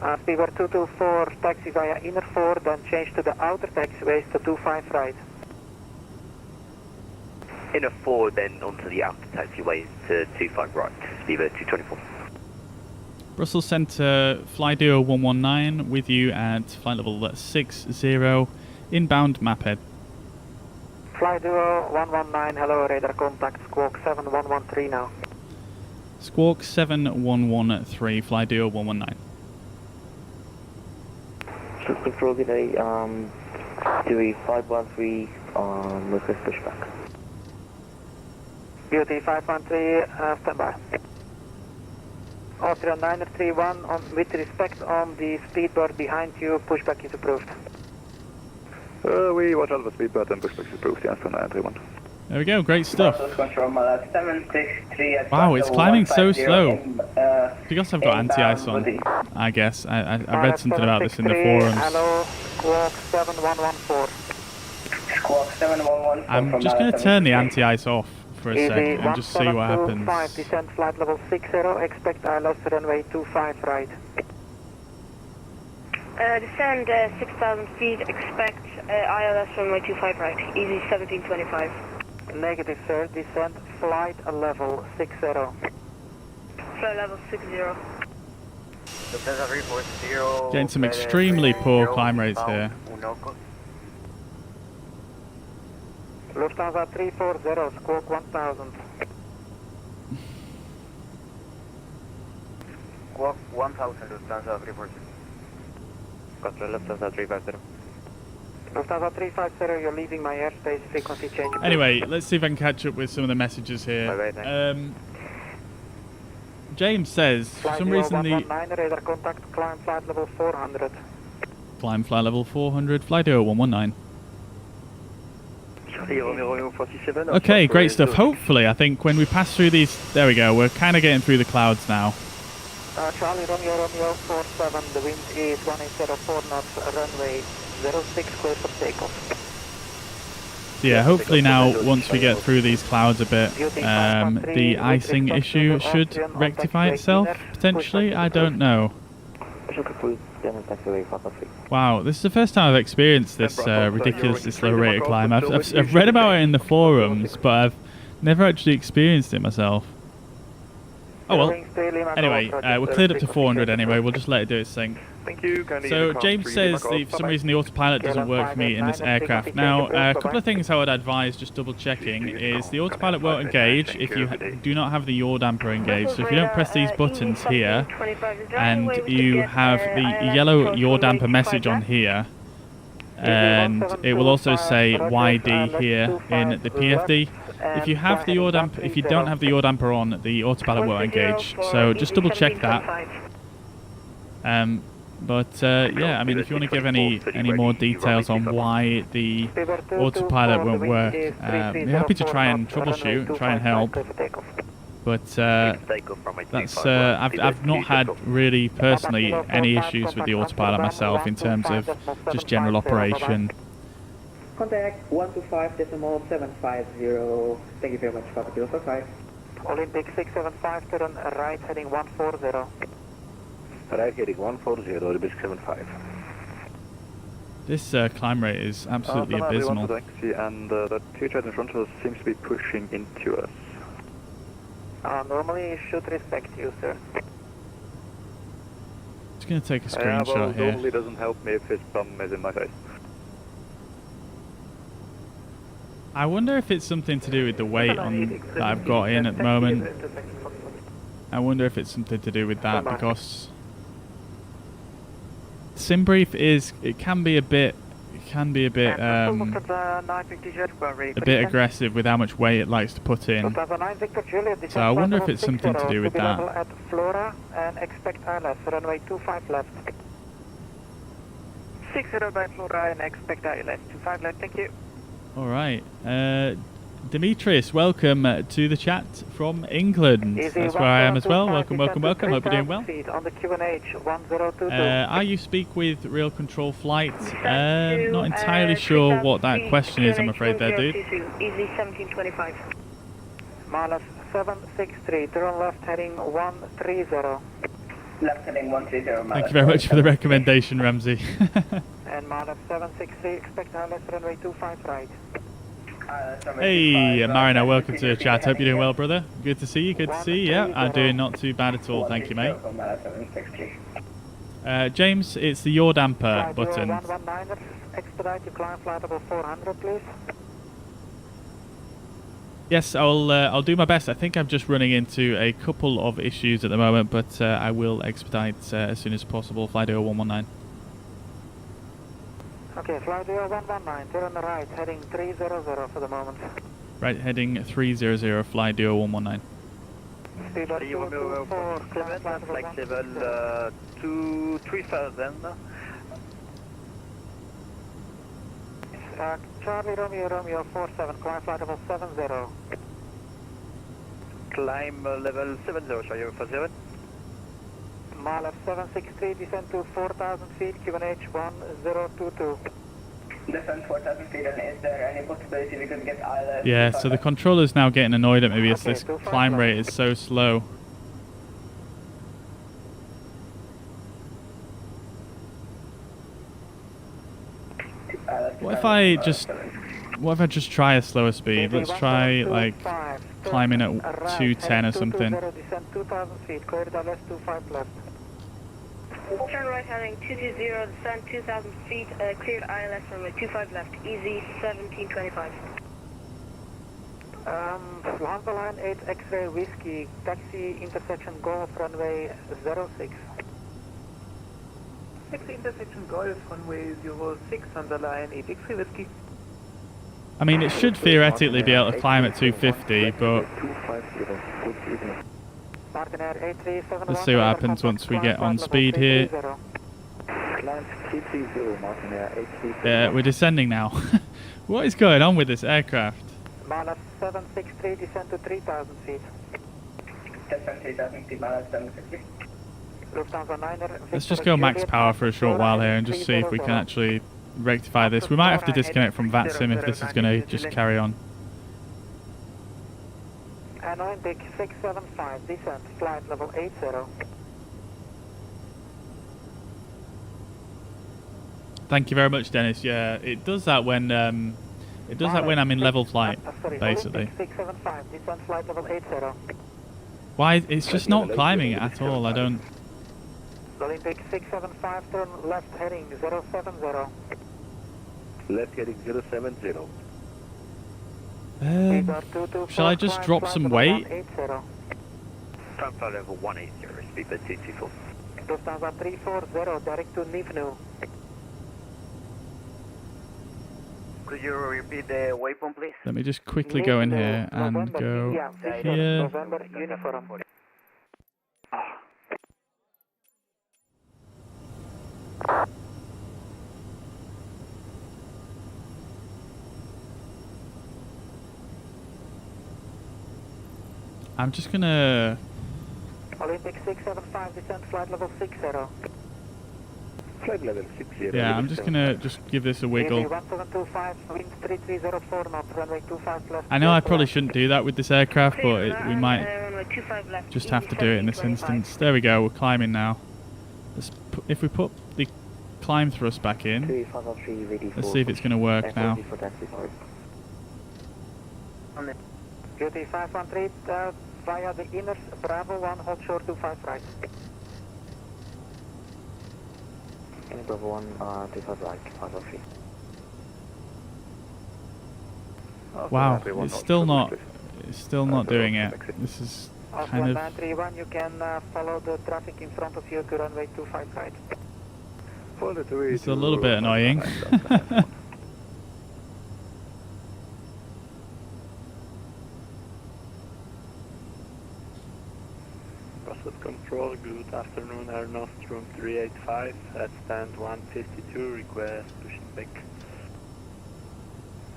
Speedbird 224, taxi via inner 4, then change to the outer taxiways to 25 right. Inner 4, then onto the outer taxiways to 25 right, Speedbird 224. Brussels Centre, Fly Duo 119 with you at flight level 60, inbound maphead. Fly Duo 119, hello, radar contact, Squawk 7113 now. Squawk 7113, Fly Duo 119. Control today, Dewey 513, request pushback. Beauty 513, standby. Austria 931, with respect on the speedbird behind you, pushback is approved. We watch out for speedbird and pushback is approved, yeah, after 931. There we go, great stuff. Wow, it's climbing so slow. Because I've got anti-ice on, I guess. I read something about this in the forums. Hello, Squawk 7114. Squawk 7114. I'm just going to turn the anti-ice off for a sec and just see what happens. Descent flight level 60, expect ILS runway 25 right. Descend 6,000 feet, expect ILS runway 25 right, easy 1725. Negative sir, descend flight level 60. Flight level 60. Getting some extremely poor climb rates here. Lufthansa 340, Squawk 1000. Squawk 1000, Lufthansa 340. Control Lufthansa 350. Lufthansa 350, you're leaving my airspace, frequency change. Anyway, let's see if I can catch up with some of the messages here. James says, for some reason the... radar contact, climb flight level 400. Climb flight level 400, fly Duo 119. Okay, great stuff. Hopefully, I think when we pass through these... There we go, we're kind of getting through the clouds now. Charlie Romeo 47, the wind is 1804 knots, runway 06, clear for takeoff. So yeah, hopefully now, once we get through these clouds a bit, the icing issue should rectify itself, potentially? I don't know. Wow, this is the first time I've experienced this ridiculously slow rate of climb. I've read about it in the forums, but I've never actually experienced it myself. Oh well, anyway, we're cleared up to 400 anyway, we'll just let it do its thing. Thank you. So James says for some reason the autopilot doesn't work for me in this aircraft. Now, a couple of things I would advise just double checking is the autopilot won't engage if you do not have the yaw damper engaged. So if you don't press these buttons here and you have the yellow yaw damper message on here, and it will also say YD here in the PFD. If you have the yaw damper, if you don't have the yaw damper on, the autopilot won't engage. So just double check that. Yeah, I mean, if you want to give any more details on why the autopilot won't work, we're happy to try and troubleshoot, try and help. But that's I've not had really personally any issues with the autopilot myself in terms of just general operation. Contact 125.750. Thank you very much, Papa Kilo 55. Olympic 675, turn right heading 140. Right heading 140, Olympic 75. This climb rate is absolutely abysmal. And the two jets in front of us seems to be pushing into us. Normally it should respect you, sir. Just going to take a screenshot here. Normally doesn't help me if his bum is in my face. I wonder if it's something to do with the weight that I've got in at the moment. I wonder if it's something to do with that, because sim brief it can be a bit a bit aggressive with how much weight it likes to put in. So I wonder if it's something to do with that. At Flora and expect ILS, runway 25 left. 60 by Flora and expect ILS, 25 left, thank you. Alright, Demetrius, welcome to the chat from England. That's where I am as well. Welcome, welcome, welcome. Hope you're doing well. On the QNH 1022. You speak with Real Control Flight. Not entirely sure what that question is, I'm afraid there, dude. Easy 1725. Miles 763, turn left heading 130. Left heading 130. Thank you very much for the recommendation, Ramsey. And Miles 763, expect ILS runway 25 right. Hey, Marina, welcome to the chat. Hope you're doing well, brother. Good to see you, good to see you. Yeah, I'm doing not too bad at all, thank you, mate. James, it's the yaw damper button. Expedite your climb flight level 400, please. Yes, I'll do my best. I think I'm just running into a couple of issues at the moment, but I will expedite as soon as possible. Fly Duo 119. Okay, fly Duo 119, turn on the right, heading 300 for the moment. Right, heading 300, fly Duo 119. Speed up 224, climb flight level 3000. Charlie Romeo 47, climb flight level 70. Climb level 70, Charlie 47. Mile 763, descend to 4,000 feet, QNH 1022. Descend 4,000 feet, and is there any possibility we could get ILS? Yeah, so the controller's now getting annoyed at me because this climb rate is so slow. What if I just try a slower speed? Let's try like climbing at 210 or something. Descend 2,000 feet, cleared ILS 25 left. Turn right heading 220, descend 2,000 feet, cleared ILS runway 25 left, easy 1725. Lufthansa Line 8 X-ray Whiskey, taxi intersection Golf runway 06. Taxi intersection Golf runway 06 on the line 8 X-ray Whiskey. I mean, it should theoretically be able to climb at 250, but let's see what happens once we get on speed here. Yeah, we're descending now. What is going on with this aircraft? Miles 763, descend to 3,000 feet. Descend 3,000 feet, Miles 760. Lufthansa 9er. Let's just go max power for a short while here and just see if we can actually rectify this. We might have to disconnect from VATSIM if this is going to just carry on. Hanoi Big 675, descent, flight level 80. Thank you very much, Dennis. Yeah, it does that when I'm in level flight, basically. 675, descent, flight level 80. Why? It's just not climbing it at all. I don't. Olympic 675, turn left heading 070. Left heading 070. Shall I just drop some weight? Transfer level 180, speed at 224. Lufthansa 340, direct to Nivnu. Could you repeat the waypoint, please? Let me just quickly go in here and go here. November uniform. I'm just gonna. Olympic 675, descent, flight level 60. Flight level 60. Yeah, I'm just gonna give this a wiggle. 1725, wind 3304 knots, runway 25 left. I know I probably shouldn't do that with this aircraft, but we might just have to do it in this instance. There we go. We're climbing now. If we put the climb thrust back in, let's see if it's gonna work now. QT 513 via the inner Bravo 1, hold short 25 right. Inner Bravo 1, 25 right, 503. Wow, it's still not doing it. This is kind of. 931, you can follow the traffic in front of you to runway 25 right. It's a little bit annoying. Control, good afternoon, Air Nostrum 385 at stand 152, request pushing back.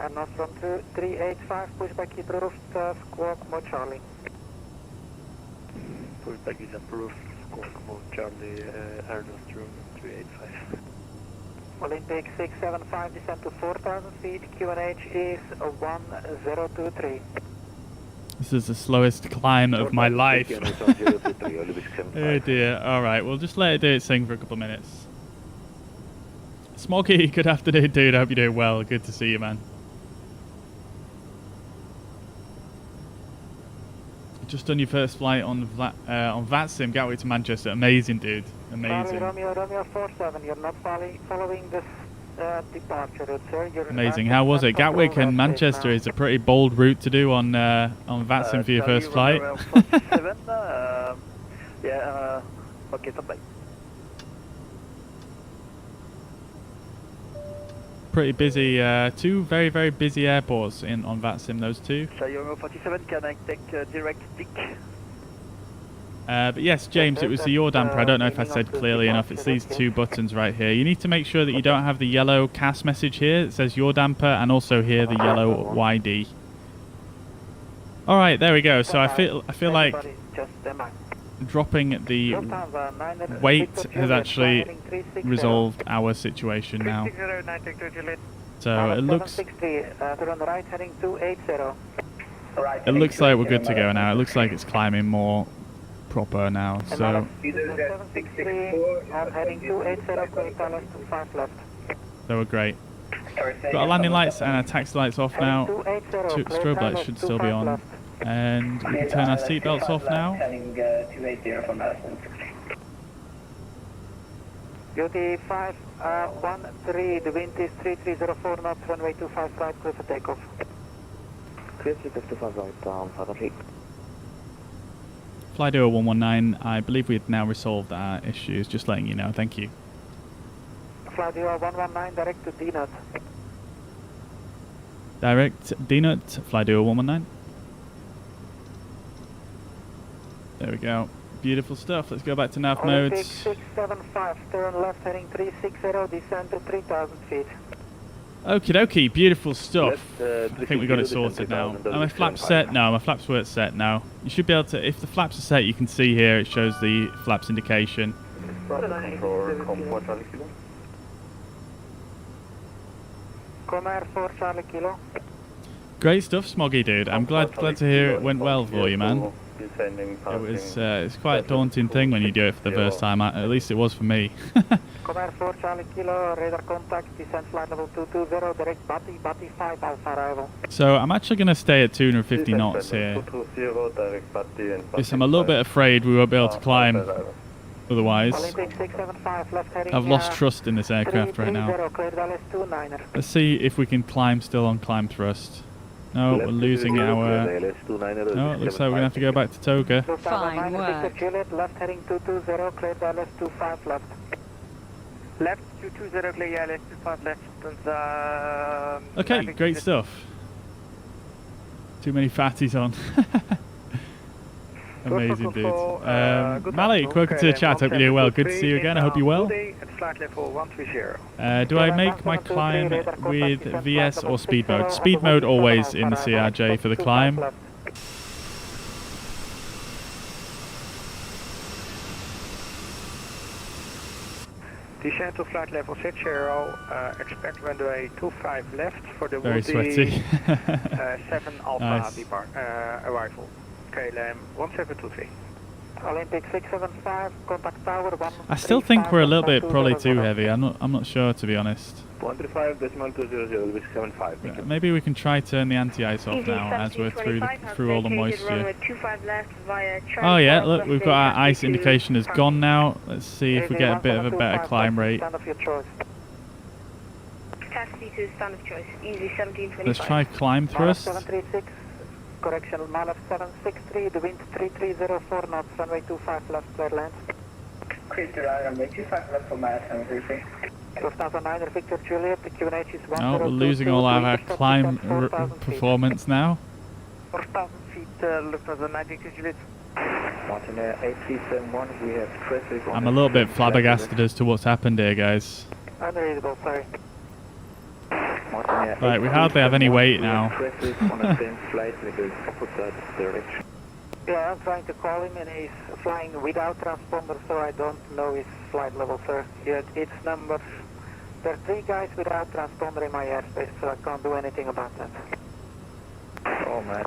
Air Nostrum 385, push back approved, squawk mode Charlie. Pushback is approved, squawk mode Charlie, Air Nostrum 385. Olympic 675, descend to 4,000 feet, QNH is 1023. This is the slowest climb of my life. Oh dear. Alright, we'll just let it do its thing for a couple of minutes. Smoggy, good afternoon, dude. I hope you're doing well. Good to see you, man. Just done your first flight on VATSIM, Gatwick to Manchester. Amazing, dude. Amazing. Romeo 47, you're not following this departure route, sir. Amazing. How was it? Gatwick and Manchester is a pretty bold route to do on VATSIM for your first flight. Yeah, okay, bye. Pretty busy, two very, very busy airports on VATSIM, those two. Euro 47, can I take direct stick? But yes, James, it was the yaw damper. I don't know if I said clearly enough. It's these two buttons right here. You need to make sure that you don't have the yellow CAS message here. It says yaw damper, and also here the yellow YD. All right, there we go. So I feel like dropping the weight has actually resolved our situation now. So it looks like we're good to go now. It looks like it's climbing more proper now. So we're great. Got our landing lights and our taxi lights off now. Strobe lights should still be on. And we can turn our seatbelts off now. UT 513, the wind is 3304 knots, runway 25 right, clear for takeoff. Clear for 25 right, 5 Fly Duo 119, I believe we've now resolved our issues, just letting you know, thank you. Fly Duo 119, direct to DNUT. Direct DNUT, Fly Duo 119. There we go. Beautiful stuff. Let's go back to nav modes. 675, turn left heading 360, descend to 3,000 feet. Okie dokie, beautiful stuff. I think we got it sorted now. Are my flaps set? No, my flaps weren't set now. You should be able to, if the flaps are set, you can see here, it shows the flaps indication. Comair 4 Charlie Kilo. Great stuff, Smoggy dude. I'm glad to hear it went well for you, man. It's quite a daunting thing when you do it for the first time. At least it was for me. Comair 4 Charlie Kilo, radar contact, descent flight level 220, direct Bati 5 Alpha arrival. So I'm actually going to stay at 250 knots here. Yes, I'm a little bit afraid we won't be able to climb otherwise. I've lost trust in this aircraft right now. Let's see if we can climb still on climb thrust. No, we're losing our... No, it looks like we're going to have to go back to Toga. Fine work. Left heading 220, clear ILS 25 left. Left 220, clear ILS 25 left. Okay, great stuff. Too many fatties on. Amazing, dude. Malik, welcome to the chat. Hope you're doing well. Good to see you again. I hope you're well. Do I make my climb with VS or speed mode? Speed mode always in the CRJ for the climb. Descend to flight level 60, expect runway 25 left for the very sweaty. 7 Alpha nice. Arrival. KLM 1723. Olympic 675, contact tower 1. I still think we're a little bit probably too heavy. I'm not sure, to be honest. 135.200, maybe we can try turn the anti-ice off now as we're through all the moisture. Oh yeah, look, we've got our ice indication has gone now. Let's see if we get a bit of a better climb rate. Let's try climb thrust. 736, correction, mile of 763, the wind 3304 knots, runway 25 left, clear land. Clear to runway 25 left for mile 733. Lufthansa 9 Victor Juliet, the QNH is 1. Oh, we're losing all of our climb performance now. 4,000 feet, Lufthansa 9 Victor Juliet. Martin Air 8371, we have traffic on... I'm a little bit flabbergasted as to what's happened here, guys. Unreadable, sorry. Right, we hardly have any weight now. Traffic on the same flight with the opposite direction. Yeah, I'm trying to call him and he's flying without transponder, so I don't know his flight level, sir. Yeah, it's number... There are 3 guys without transponder in my airspace, so I can't do anything about that. Oh, man.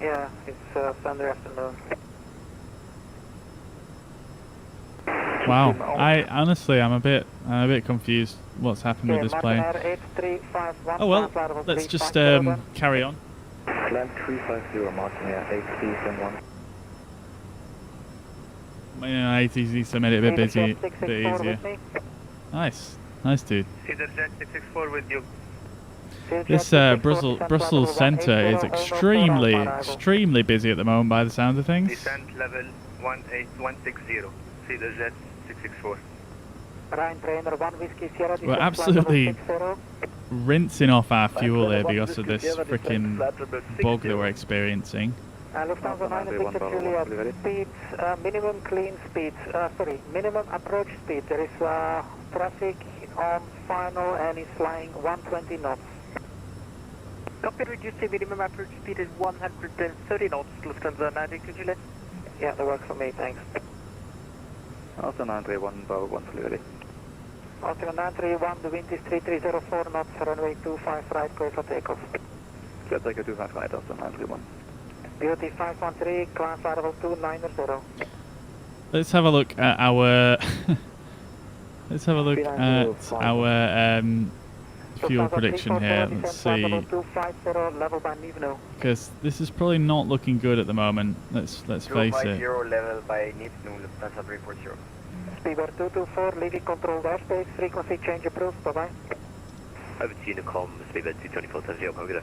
Yeah, it's Sunday afternoon. Wow, I'm a bit confused what's happened with this plane. Oh well, let's just carry on. Climb 350, Martin Air 8371. Yeah, ATC's made it a bit busy, a bit easier. Nice, dude. Jet 664 with you. This Brussels Centre is extremely busy at the moment by the sound of things. Descent level 18160. Jet 664. We're absolutely rinsing off our fuel here because of this freaking bug that we're experiencing. Lufthansa 9 Victor Juliet, speeds, minimum clean speeds, minimum approach speed. There is traffic on final and is flying 120 knots. Copy, reduce the minimum approach speed is 130 knots, Lufthansa 9 Victor Juliet. Yeah, that works for me, thanks. Alpha 931, Bravo 1 fully ready. Alpha 931, the wind is 3304 knots, runway 25 right, clear for takeoff. Clear takeoff 25 right, Alpha 931. BOT 513, climb flight level 290. Let's have a look at our fuel prediction here. Let's see, because this is probably not looking good at the moment. Let's face it. Level by Nivnu, Lufthansa 340. Speedbird 224, leaving controlled airspace, frequency change approved, bye-bye. Over to Unicom, Speedbird 224, 70, how good.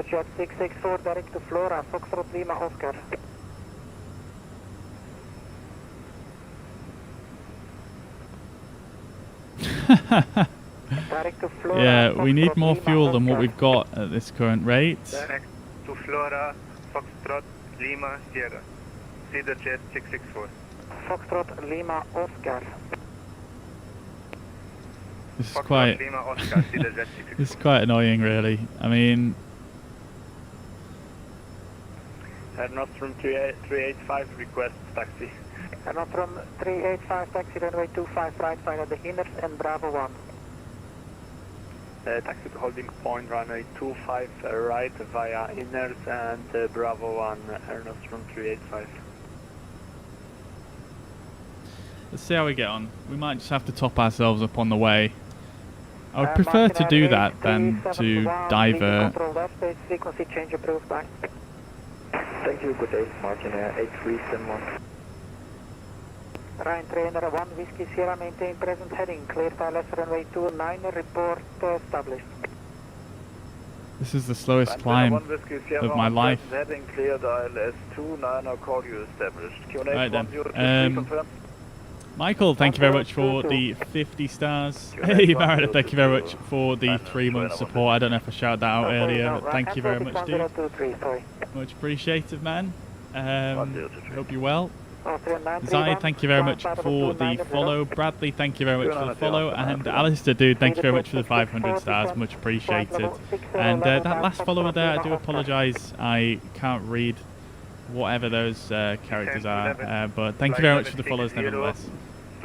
Jet 664, direct to Flora, Foxtrot Lima, Oscar. Yeah, we need more fuel than what we've got at this current rate. Direct to Flora, Foxtrot, Lima, Sierra. Jet 664. Foxtrot, Lima, Oscar. This is quite... this is quite annoying, really. I mean... Air Nostrum 385 request taxi. Air Nostrum 385 taxi runway 25 right via the inners and Bravo 1. Taxi to holding point runway 25 right via inners and Bravo 1 Air Nostrum 385. Let's see how we get on. We might just have to top ourselves up on the way. I would prefer to do that than to divert. Frequency change approved, bye. Thank you, good day, Martin Air 8371. Ryan Trainer 1 Whiskey Sierra, maintain present heading, clear ILS runway 29, report established. This is the slowest climb of my life. Heading cleared ILS 29, call you established. Right then. Michael, thank you very much for the 50 stars. Hey, Barrett, thank you very much for the 3-month support. I don't know if I shouted that out earlier, but thank you very much, dude. Much appreciated, man. Hope you're well. Zai, thank you very much for the follow. Bradley, thank you very much for the follow. And Alistair, dude, thank you very much for the 500 stars. Much appreciated. And that last follower there, I do apologise. I can't read whatever those characters are. But thank you very much for the follows, nevertheless.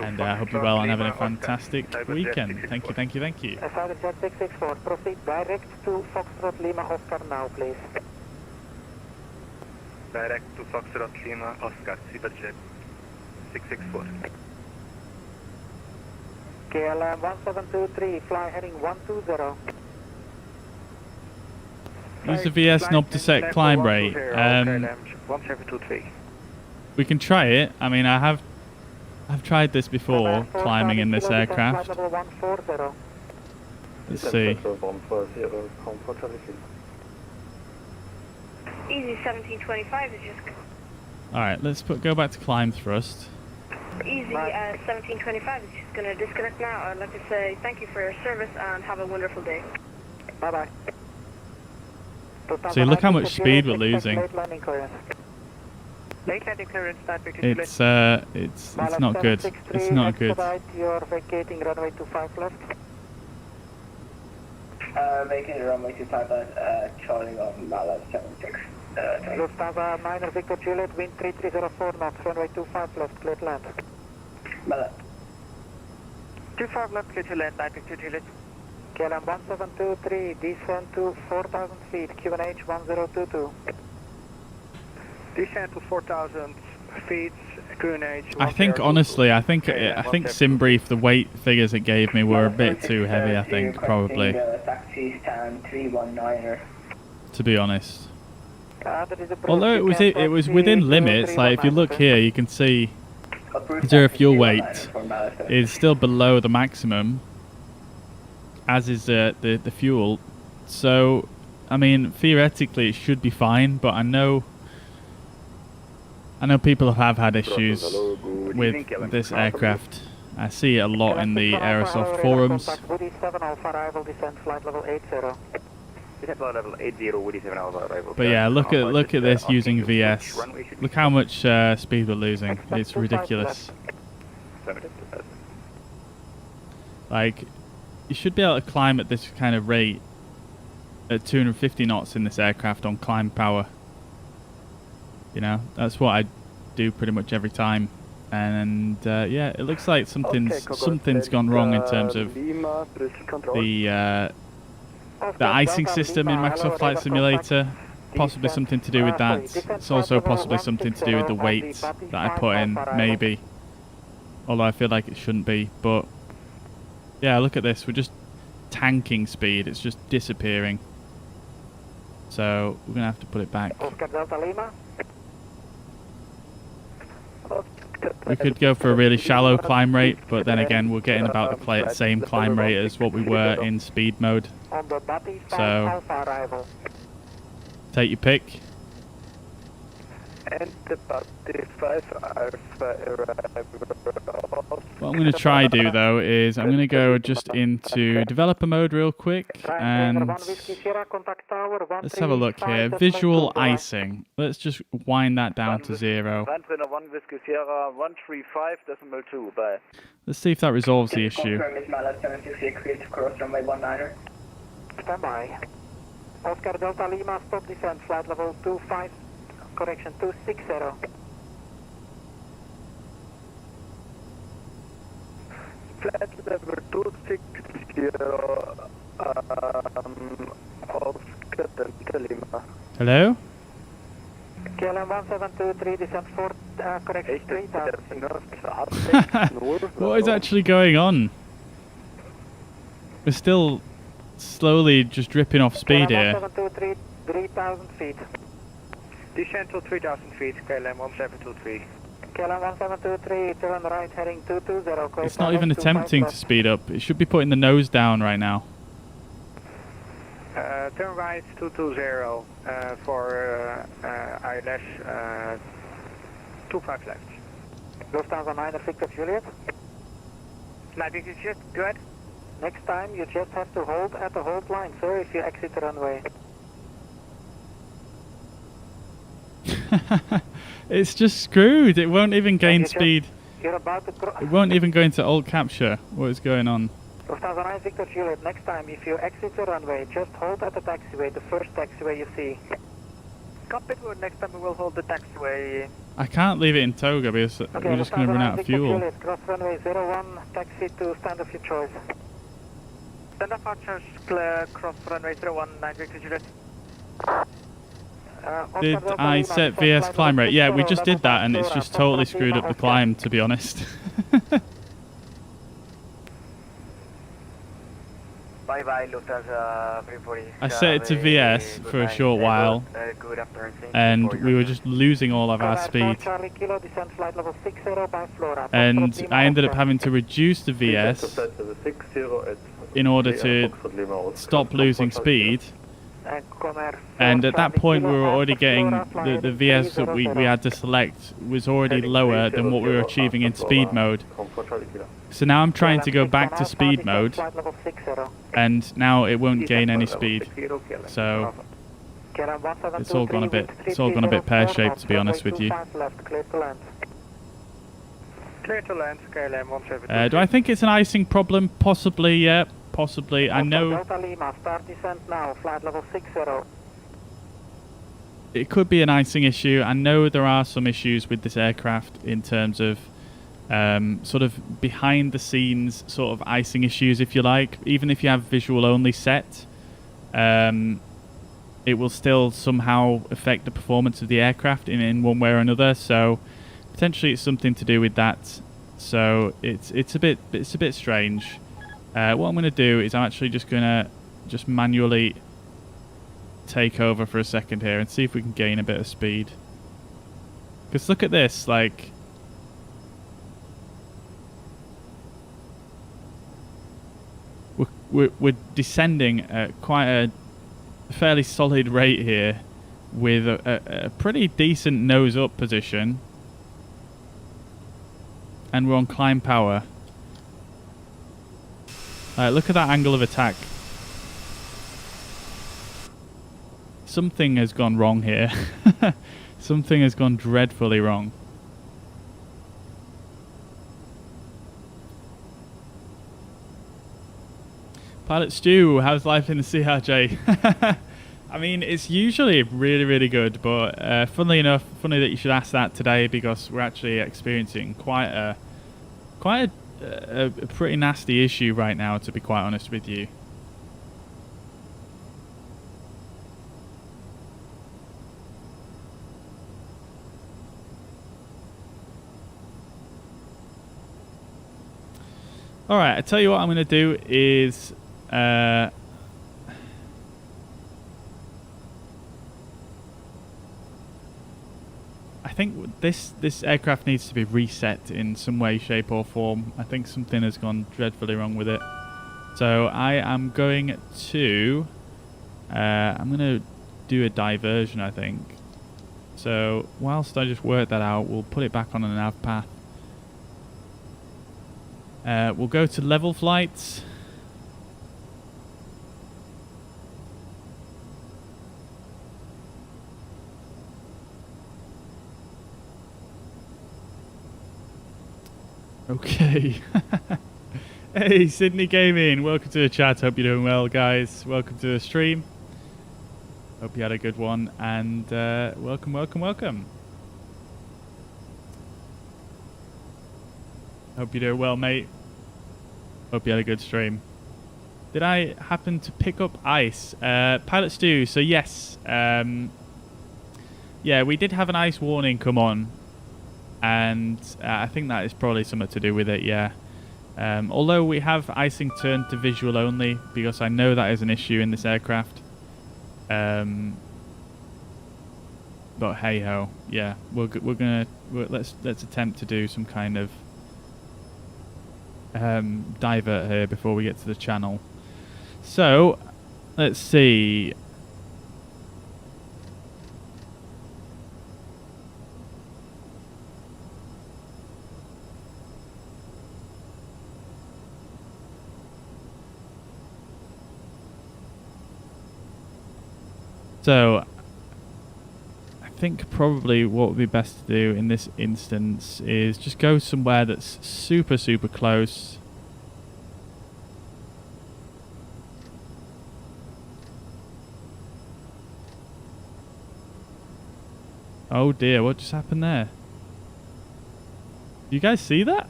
And I hope you're well and having a fantastic weekend. Thank you, thank you, thank you. Jet 664, proceed direct to Foxtrot Lima Oscar now, please. Direct to Foxtrot Lima Oscar, Jet 664. KLM 1723, fly heading 120. Use the VS knob to set climb rate. 1723. We can try it. I mean, I've tried this before, climbing in this aircraft. Let's see. Easy 1725 is just... Alright, let's go back to climb thrust. Easy 1725 is just going to disconnect now. I'd like to say thank you for your service and have a wonderful day. Bye-bye. See, look how much speed we're losing. Late landing clearance. Late landing clearance, It's not good. It's not good. You're vacating runway 25 left. Vacating runway 25 left, Charlie on Mala 76. Lufthansa 9 Victor Juliet, wind 3304 knots, runway 25 left, clear to land. Mala. 25 left, clear to land, 9 Victor Juliet. KLM 1723, descend to 4,000 feet, QNH 1022. Descend to 4,000 feet, QNH. I think, honestly, I think SimBrief, the weight figures it gave me were a bit too heavy, I think, probably. To be honest. Although it was within limits, like if you look here, you can see zero fuel weight is still below the maximum, as is the fuel. So, I mean, theoretically it should be fine, but I know people have had issues with this aircraft. I see it a lot in the Aerosoft forums. But yeah, look at this using VS. Look how much speed we're losing. It's ridiculous. Like, you should be able to climb at this kind of rate at 250 knots in this aircraft on climb power. You know, that's what I do pretty much every time. And yeah, it looks like something's gone wrong in terms of the icing system in Microsoft Flight Simulator. Possibly something to do with that. It's also possibly something to do with the weight that I put in, maybe. Although I feel like it shouldn't be. But yeah, look at this. We're just tanking speed. It's just disappearing. So we're going to have to put it back. We could go for a really shallow climb rate, but then again, we're getting about the same climb rate as what we were in speed mode. So, take your pick. What I'm going to try do though is I'm going to go just into developer mode real quick, and let's have a look here. Visual icing. Let's just wind that down to 0. Let's see if that resolves the issue. Standby. Oscar Delta Lima, stop descent, flight level 25, correction 260. Flight level 260, Oscar Delta Lima. Hello? KLM 1723, descent 4, correction 3000. What is actually going on? We're still slowly just dripping off speed here. 1723, 3000 feet. Descent to 3000 feet, KLM 1723. KLM 1723, turn right heading 220. It's not even attempting to speed up. It should be putting the nose down right now. Turn right 220 for ILS 25 left. Lufthansa 9 Victor Juliet. 9 Victor Juliet, go ahead. Next time you just have to hold at the hold line, sir, if you exit the runway. It's just screwed. It won't even gain speed. You're about to it won't even go into alt capture. What is going on? Lufthansa 9 Victor Juliet, next time if you exit the runway, just hold at the taxiway, the first taxiway you see. Cockpit, next time we will hold the taxiway. I can't leave it in toga because we're just going to run out of fuel. Juliet, cross runway 01, taxi to stand of your choice. Stand up archers, cross runway 01, 9 Victor Juliet. Did I set VS climb rate? Yeah, we just did that and it's just totally screwed up the climb, to be honest. I set it to VS for a short while and we were just losing all of our speed. And I ended up having to reduce the VS in order to stop losing speed. And at that point, we were already getting the VS that we had to select was already lower than what we were achieving in speed mode. So now I'm trying to go back to speed mode, and now it won't gain any speed. So it's all gone a bit pear-shaped, to be honest with you. Do I think it's an icing problem? Possibly, yeah. Possibly. I know it could be an icing issue. I know there are some issues with this aircraft in terms of sort of behind the scenes sort of icing issues, if you like. Even if you have visual only set, it will still somehow affect the performance of the aircraft in one way or another. So potentially it's something to do with that. So it's a bit strange. What I'm going to do is I'm actually just going to manually take over for a second here and see if we can gain a bit of speed. Because look at this, like, we're descending at quite a fairly solid rate here with a pretty decent nose up position, and we're on climb power. Look at that angle of attack. Something has gone wrong here. Something has gone dreadfully wrong. Pilot Stu, how's life in the CRJ? I mean, it's usually really, really good, but funnily enough, funny that you should ask that today, because we're actually experiencing quite a pretty nasty issue right now, to be quite honest with you. Alright, I tell you what I'm going to do is I think this aircraft needs to be reset in some way, shape or form. I think something has gone dreadfully wrong with it. So I am going to do a diversion, I think. So whilst I just work that out, we'll put it back on a nav path. We'll go to level flights. Okay. Hey, Sydney Gaming, welcome to the chat. Hope you're doing well, guys. Welcome to the stream. Hope you had a good one, and welcome. Hope you're doing well, mate. Hope you had a good stream. Did I happen to pick up ice? Pilot Stu, so yes. Yeah, we did have an ice warning come on. And I think that is probably something to do with it, yeah. Although we have icing turned to visual only, because I know that is an issue in this aircraft. But hey ho, yeah, let's attempt to do some kind of divert here before we get to the channel. So let's see. So, I think probably what would be best to do in this instance is just go somewhere that's super, super close. Oh dear, what just happened there? You guys see that?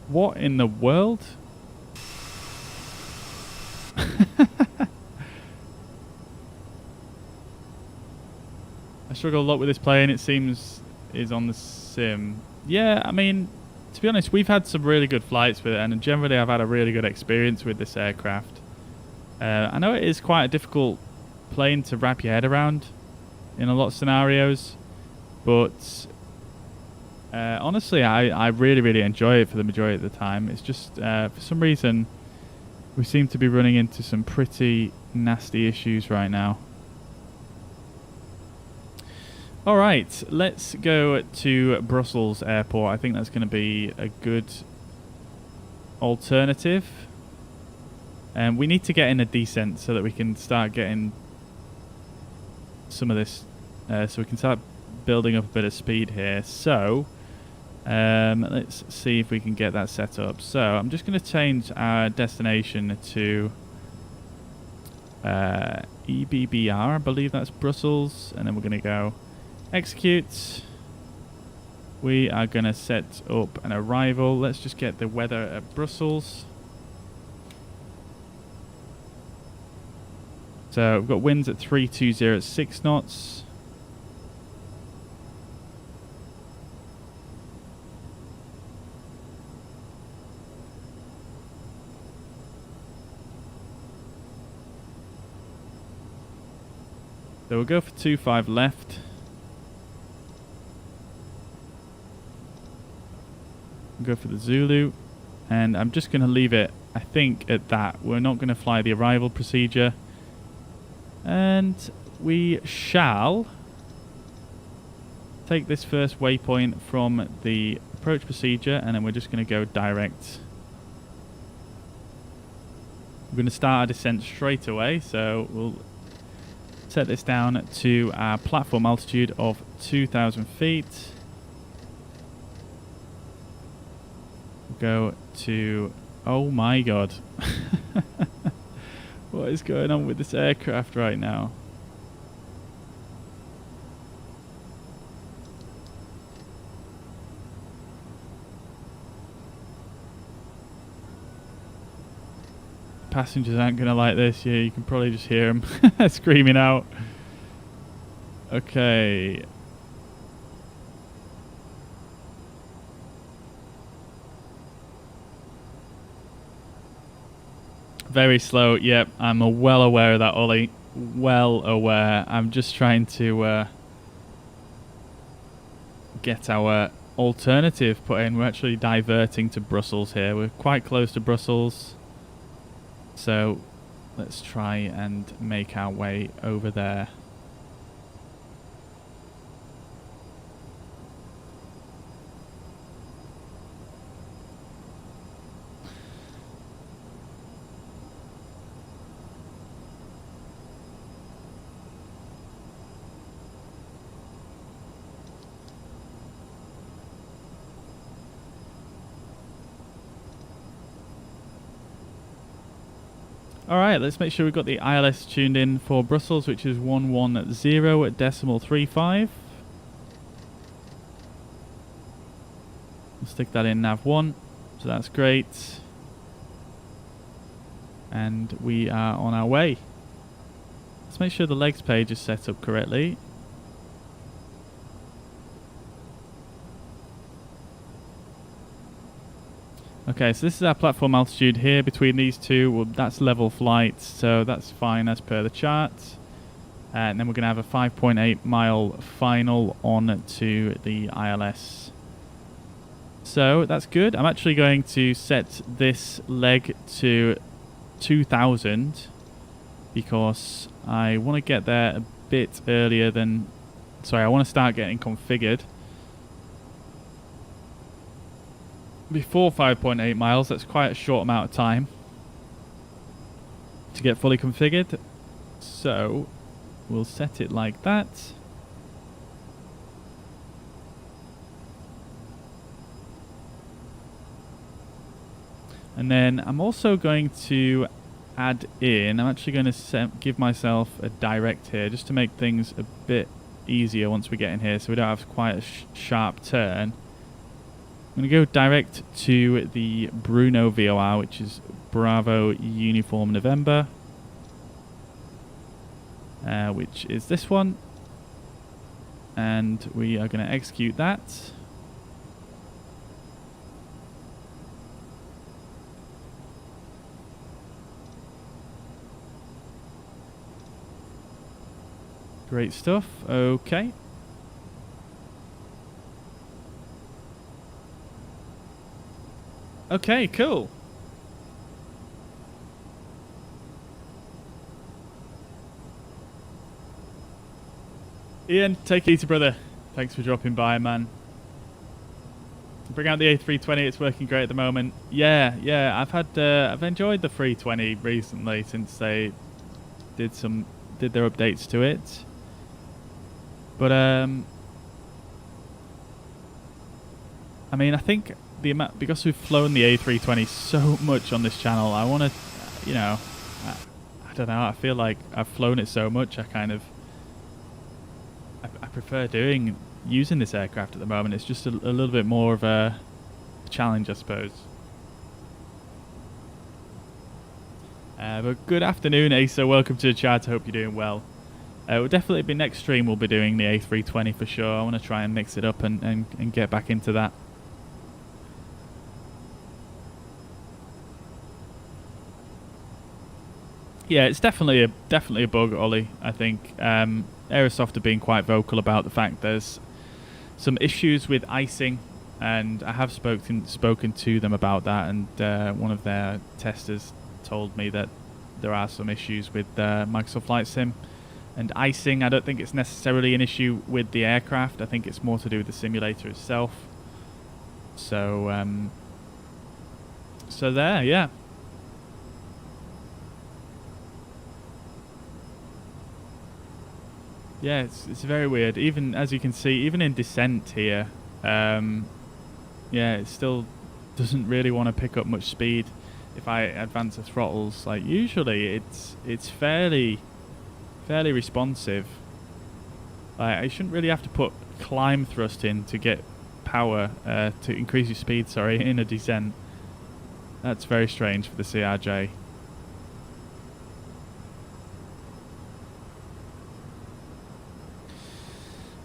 What in the world? I struggle a lot with this plane. It seems is on the sim. Yeah, I mean, to be honest, we've had some really good flights with it, and generally I've had a really good experience with this aircraft. I know it is quite a difficult plane to wrap your head around in a lot of scenarios, but honestly, I really, really enjoy it for the majority of the time. It's just, for some reason, We seem to be running into some pretty nasty issues right now. Alright, let's go to Brussels Airport. I think that's going to be a good alternative. And we need to get in a descent so that we can start getting some of this, so we can start building up a bit of speed here. So let's see if we can get that set up. So I'm just going to change our destination to EBBR, I believe that's Brussels, and then we're going to go execute. We are going to set up an arrival. Let's just get the weather at Brussels. So we've got winds at 320 at 6 knots. So we'll go for 25 left. We'll go for the Zulu. And I'm just going to leave it, I think, at that. We're not going to fly the arrival procedure. And we shall take this first waypoint from the approach procedure, and then we're just going to go direct. We're going to start our descent straight away, so we'll set this down to our platform altitude of 2,000 feet. Go to... oh my god. What is going on with this aircraft right now? Passengers aren't going to like this. Yeah, you can probably just hear them screaming out. Okay. Very slow. Yep, I'm well aware of that, Ollie. Well aware. I'm just trying to get our alternative put in. We're actually diverting to Brussels here. We're quite close to Brussels. So let's try and make our way over there. Alright, let's make sure we've got the ILS tuned in for Brussels, which is 110.35. We'll stick that in nav 1, so that's great. And we are on our way. Let's make sure the legs page is set up correctly. Okay, so this is our platform altitude here between these two. Well, that's level flight, so that's fine as per the chart. And then we're going to have a 5.8 mile final on to the ILS. So that's good. I'm actually going to set this leg to 2000 because I want to get there a bit earlier than... sorry, I want to start getting configured before 5.8 miles. That's quite a short amount of time to get fully configured, so we'll set it like that. And then I'm also going to add in, I'm actually going to give myself a direct here just to make things a bit easier once we get in here so we don't have quite a sharp turn. I'm going to go direct to the Bruno VOR, which is Bravo Uniform November, which is this one, and we are going to execute that. Great stuff. Okay. Okay, cool. Ian, take it easy, brother. Thanks for dropping by, man. Bring out the A320. It's working great at the moment. Yeah. I've enjoyed the 320 recently since they did their updates to it. But I mean, I think the amount, because we've flown the A320 so much on this channel, I want to, you know, I don't know. I feel like I've flown it so much. I prefer using this aircraft at the moment. It's just a little bit more of a challenge, I suppose. But good afternoon, Asa. Welcome to the chat. I hope you're doing well. We'll definitely be next stream. We'll be doing the A320 for sure. I want to try and mix it up and get back into that. Yeah, it's definitely a bug, Ollie. I think Aerosoft have been quite vocal about the fact there's some issues with icing, and I have spoken to them about that, and one of their testers told me that there are some issues with Microsoft Flight Sim and icing. I don't think it's necessarily an issue with the aircraft. I think it's more to do with the simulator itself. So there, yeah. Yeah, it's very weird. Even, as you can see, even in descent here, yeah, it still doesn't really want to pick up much speed if I advance the throttles. Like, usually it's fairly responsive. I shouldn't really have to put climb thrust in to get power, to increase your speed, sorry, in a descent. That's very strange for the CRJ.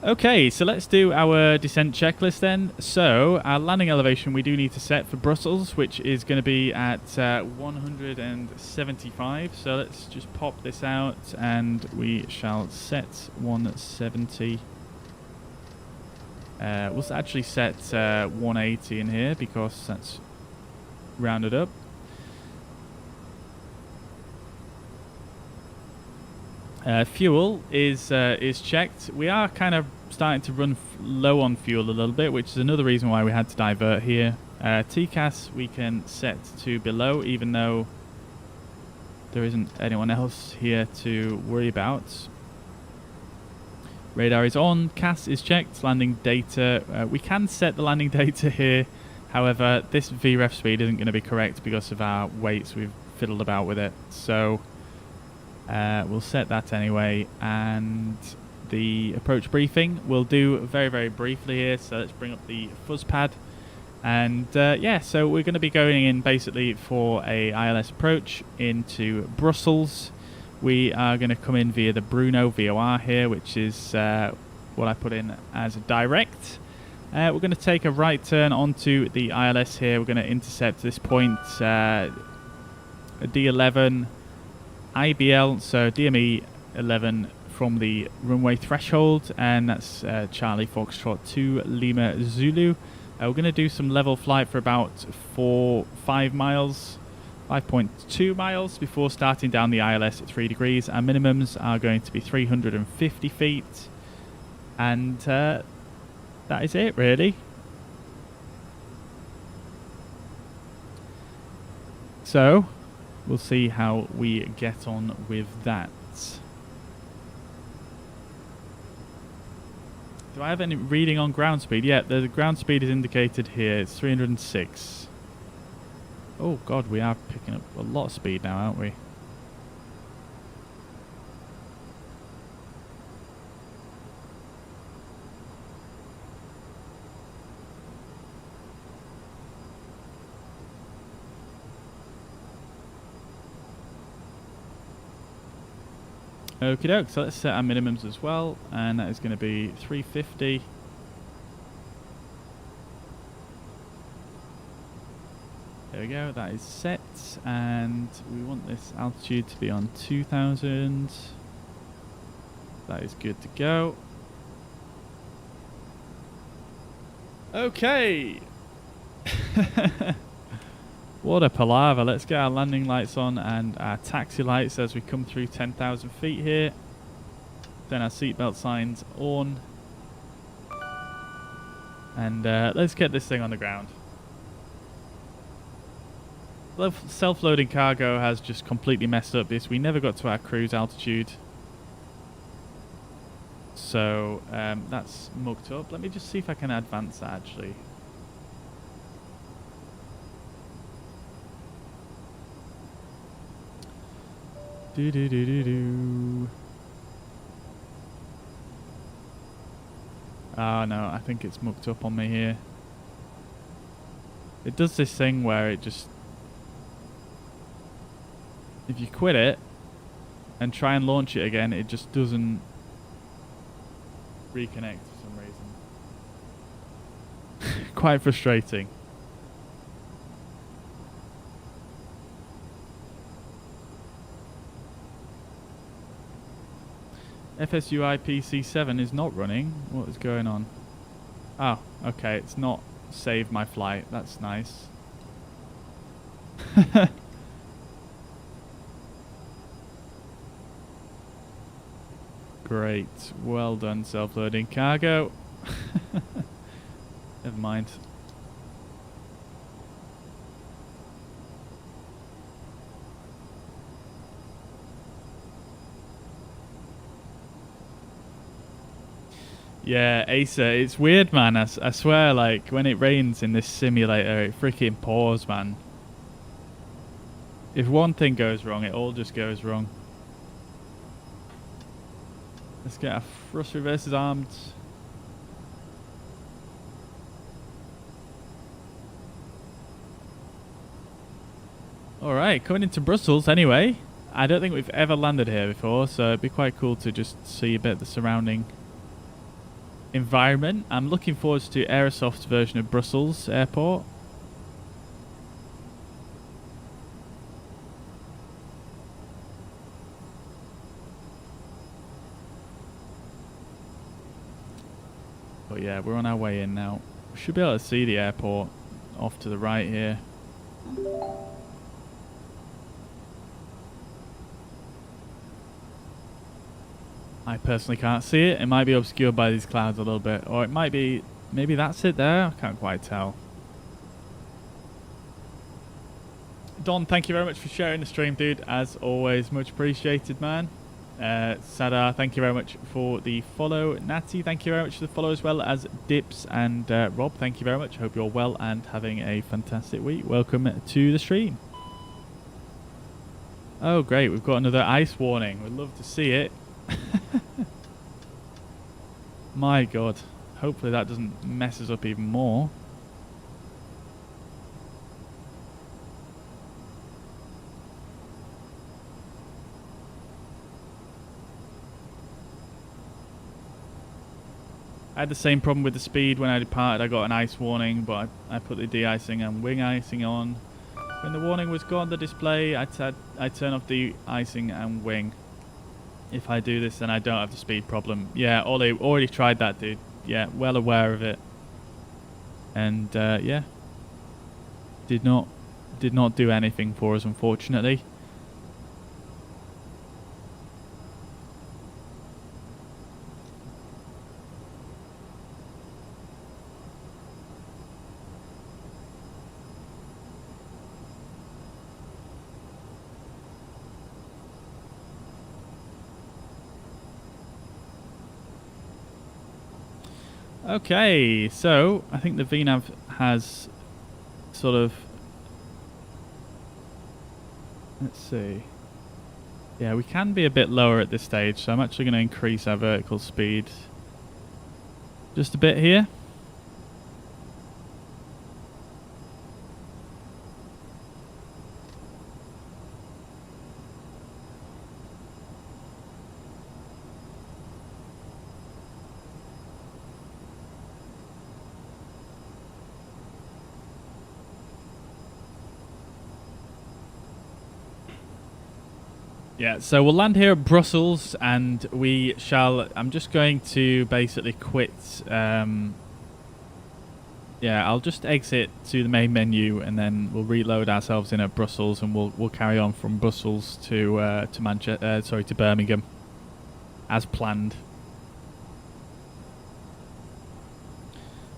Okay, so let's do our descent checklist then. So, our landing elevation we do need to set for Brussels, which is going to be at 175. So let's just pop this out and we shall set 170. We'll actually set 180 in here because that's rounded up. Fuel is checked. We are kind of starting to run low on fuel a little bit, which is another reason why we had to divert here. TCAS we can set to below, even though there isn't anyone else here to worry about. Radar is on, CAS is checked, landing data. We can set the landing data here. However, this VREF speed isn't going to be correct because of our weights. We've fiddled about with it. So we'll set that anyway, and the approach briefing we'll do very, very briefly here. So let's bring up the fuzz pad, and yeah, so we're going to be going in basically for a ILS approach into Brussels. We are going to come in via the Bruno VOR here, which is what I put in as a direct. We're going to take a right turn onto the ILS here. We're going to intercept this point, a D11 IBL, so DME 11 from the runway threshold, and that's Charlie Foxtrot 2 Lima Zulu. We're going to do some level flight for about 5 miles, 5.2 miles before starting down the ILS at 3 degrees. Our minimums are going to be 350 feet, and that is it really. So we'll see how we get on with that. Do I have any reading on ground speed? Yeah, the ground speed is indicated here. It's 306. Oh god, we are picking up a lot of speed now, aren't we? Okie doke, so let's set our minimums as well, and that is going to be 350. There we go, that is set, and we want this altitude to be on 2000. That is good to go. Okay! What a palaver. Let's get our landing lights on and our taxi lights as we come through 10,000 feet here. Then our seatbelt signs on. And let's get this thing on the ground. Self-loading cargo has just completely messed up this. We never got to our cruise altitude. So that's mucked up. Let me just see if I can advance that actually. Do. Oh no, I think it's mucked up on me here. It does this thing where it just... If you quit it and try and launch it again, it just doesn't reconnect for some reason. Quite frustrating. FSUI PC7 is not running. What is going on? Oh, okay, it's not saved my flight. That's nice. Great. Well done, self-loading cargo. Never mind. Yeah, Asa, it's weird, man. I swear, like, when it rains in this simulator, it freaking pours, man. If one thing goes wrong, it all just goes wrong. Let's get our thrust reversers armed. Alright, coming into Brussels anyway. I don't think we've ever landed here before, so it'd be quite cool to just see a bit of the surrounding environment. I'm looking forward to Aerosoft's version of Brussels Airport. But yeah, we're on our way in now. We should be able to see the airport off to the right here. I personally can't see it. It might be obscured by these clouds a little bit. Or it might be... Maybe that's it there? I can't quite tell. Don, thank you very much for sharing the stream, dude. As always, much appreciated, man. Sadar, thank you very much for the follow. Natty, thank you very much for the follow, as well as Dips and Rob. Thank you very much. Hope you're well and having a fantastic week. Welcome to the stream. Oh, great. We've got another ice warning. We'd love to see it. My god, hopefully that doesn't mess us up even more. I had the same problem with the speed when I departed. I got an ice warning, but I put the de-icing and wing icing on. When the warning was gone, the display, I turn off the icing and wing. If I do this, then I don't have the speed problem. Yeah, Ollie, already tried that, dude. Yeah, well aware of it. And yeah, did not do anything for us, unfortunately. Okay, so I think the VNAV has sort of... Let's see. Yeah, we can be a bit lower at this stage, so I'm actually going to increase our vertical speed just a bit here. Yeah, so we'll land here at Brussels, and we shall... I'm just going to basically quit... yeah, I'll just exit to the main menu, and then we'll reload ourselves in at Brussels, and we'll carry on from Brussels to Manchester. Sorry, to Birmingham. as planned.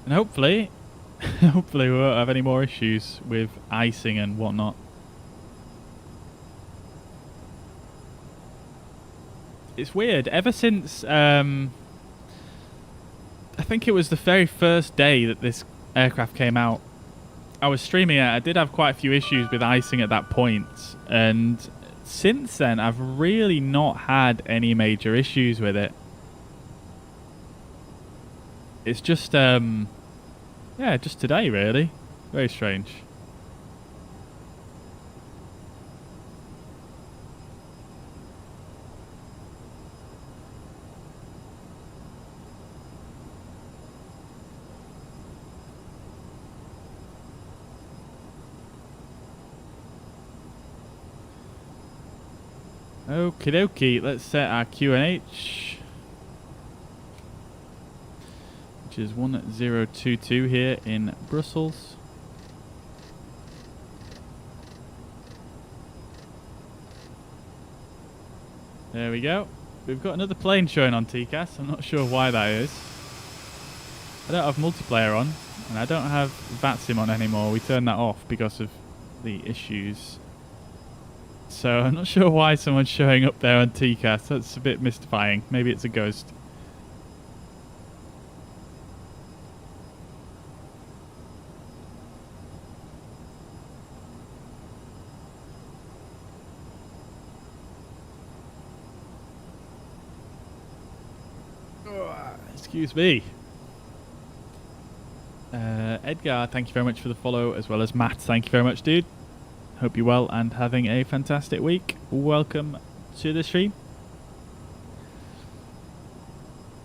And hopefully, hopefully we won't have any more issues with icing and whatnot. It's weird. Ever since, I think it was the very first day that this aircraft came out, I was streaming it. I did have quite a few issues with icing at that point, and since then I've really not had any major issues with it. It's just yeah, just today really. Very strange. Okie dokie, let's set our QNH, which is 1022 here in Brussels. There we go. We've got another plane showing on TCAS. I'm not sure why that is. I don't have multiplayer on, and I don't have VATSIM on anymore. We turned that off because of the issues. So I'm not sure why someone's showing up there on TCAS. That's a bit mystifying. Maybe it's a ghost. Excuse me. Edgar, thank you very much for the follow, as well as Matt. Thank you very much, dude. Hope you're well and having a fantastic week. Welcome to the stream.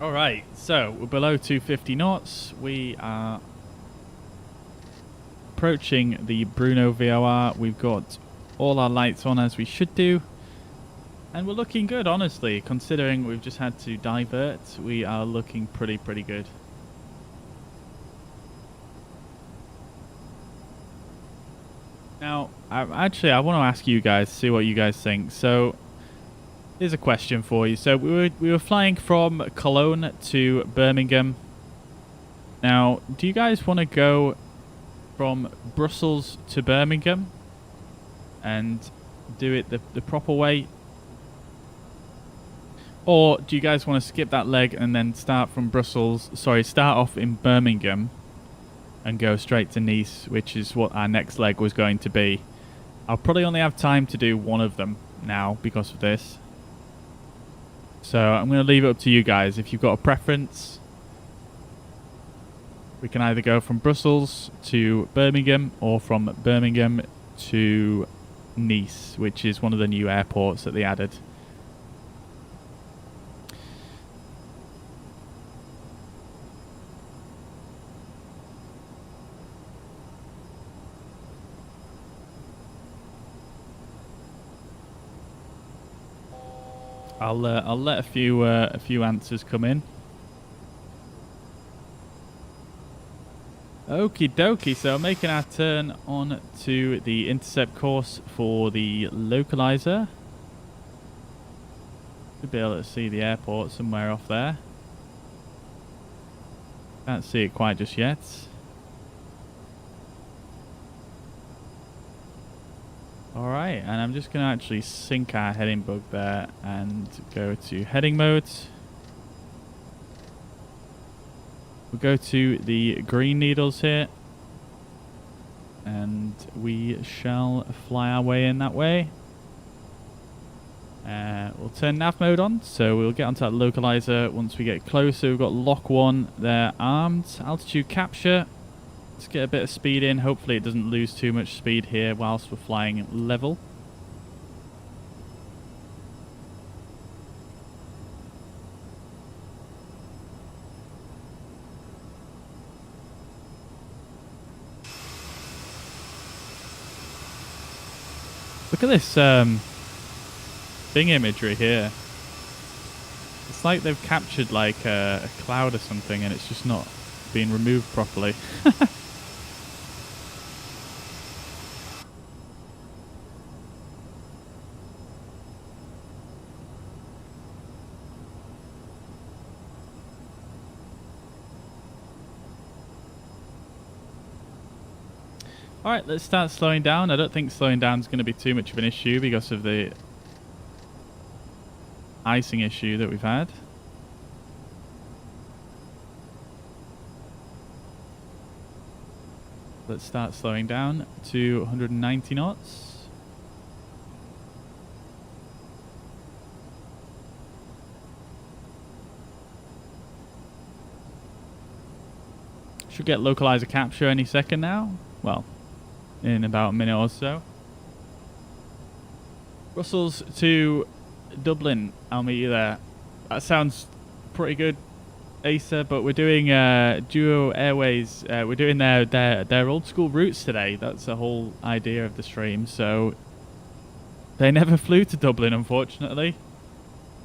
Alright, so we're below 250 knots. We are approaching the Bruno VOR. We've got all our lights on as we should do. And we're looking good, honestly. Considering we've just had to divert, we are looking pretty good. Now, I want to ask you guys, see what you guys think. So, here's a question for you. So, we were flying from Cologne to Birmingham. Now, do you guys want to go from Brussels to Birmingham and do it the proper way? Or do you guys want to skip that leg and then start off in Birmingham and go straight to Nice, which is what our next leg was going to be? I'll probably only have time to do one of them now because of this. So I'm going to leave it up to you guys. If you've got a preference, we can either go from Brussels to Birmingham or from Birmingham to Nice, which is one of the new airports that they added. I'll let a few answers come in. Okie dokie, so making our turn on to the intercept course for the localizer. Should be able to see the airport somewhere off there. Can't see it quite just yet. Alright, and I'm just going to actually sync our heading bug there and go to heading mode. We'll go to the green needles here, and we shall fly our way in that way. We'll turn nav mode on, so we'll get onto that localizer once we get closer. We've got lock 1 there armed. Altitude capture. Let's get a bit of speed in. Hopefully it doesn't lose too much speed here whilst we're flying level. Look at this thing imagery here. It's like they've captured like a cloud or something and it's just not being removed properly. Alright, let's start slowing down. I don't think slowing down is going to be too much of an issue because of the icing issue that we've had. Let's start slowing down to 190 knots. Should get localizer capture any second now. Well, in about a minute or so. Brussels to Dublin. I'll meet you there. That sounds pretty good, Asa, but we're doing Duo Airways. We're doing their old school routes today. That's the whole idea of the stream. So they never flew to Dublin, unfortunately.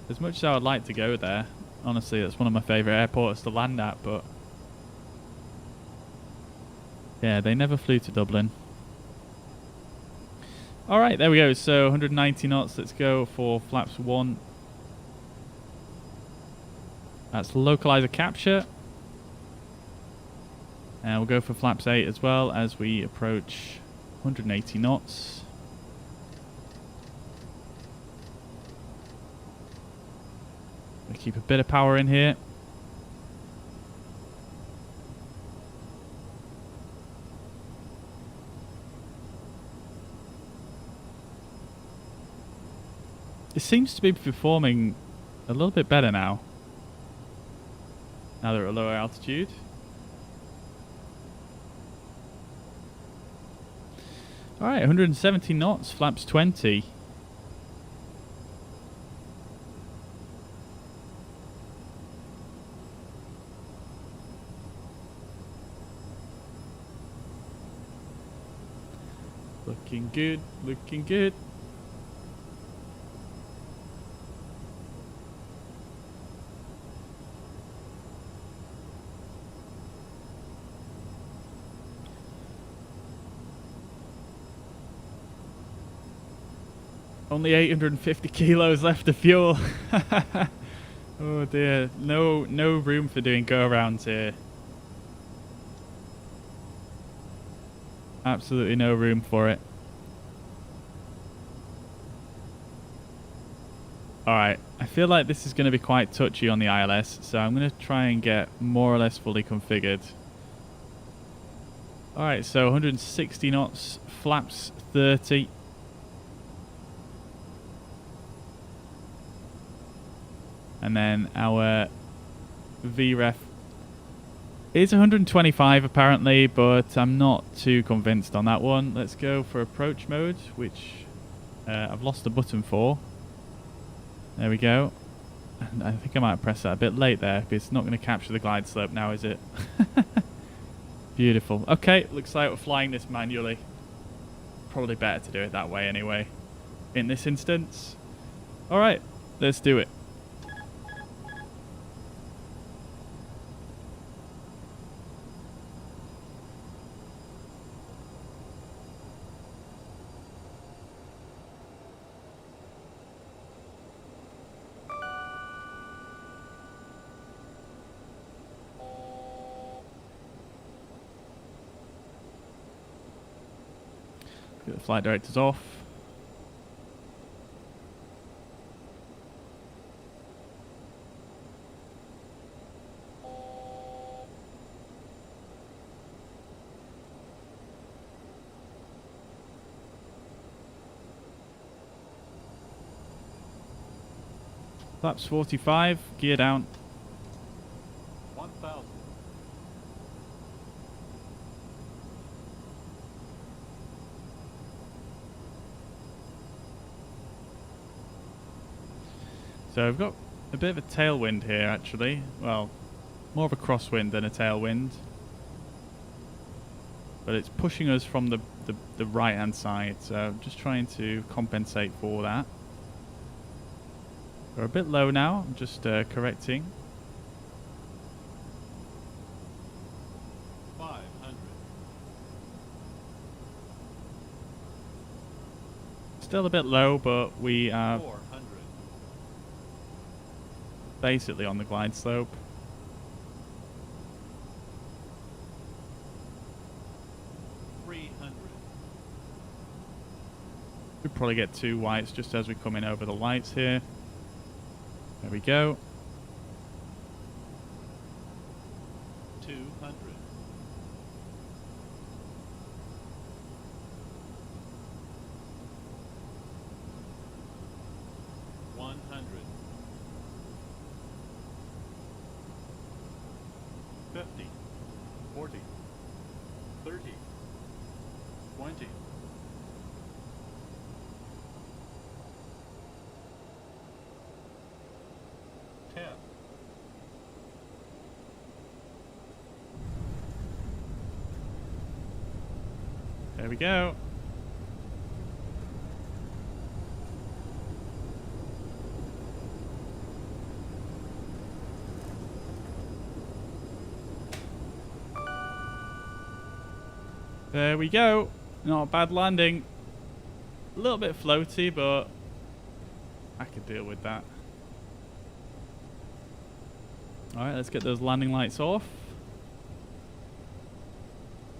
As much as I would like to go there, honestly, that's one of my favourite airports to land at. But yeah, they never flew to Dublin. All right, there we go. So 190 knots. Let's go for flaps 1. That's localizer capture. And we'll go for flaps 8 as well as we approach 180 knots. We keep a bit of power in here. It seems to be performing a little bit better now. Now they're at a lower altitude. Alright, 170 knots, flaps 20. Looking good, looking good. Only 850 kilos left of fuel. Oh dear, no room for doing go-arounds here. Absolutely no room for it. Alright, I feel like this is going to be quite touchy on the ILS, so I'm going to try and get more or less fully configured. Alright, so 160 knots, flaps 30. And then our VREF is 125 apparently, but I'm not too convinced on that one. Let's go for approach mode, which I've lost the button for. There we go. And I think I might press that a bit late there, because it's not going to capture the glide slope now, is it? Beautiful. Okay, looks like we're flying this manually. Probably better to do it that way anyway, in this instance. Alright, let's do it. Get the flight directors off. Flaps 45, gear down. 1,000. So we've got a bit of a tailwind here actually. Well, more of a crosswind than a tailwind. But it's pushing us from the right hand side, so I'm just trying to compensate for that. We're a bit low now, I'm just correcting. 500. Still a bit low, but we are 400. basically on the glide slope. 300. We'll probably get 2 whites just as we come in over the lights here. There we go. 200. 100. 50. 40. 30. 20. 10. There we go. There we go. Not a bad landing. A little bit floaty, but I could deal with that. Alright, let's get those landing lights off.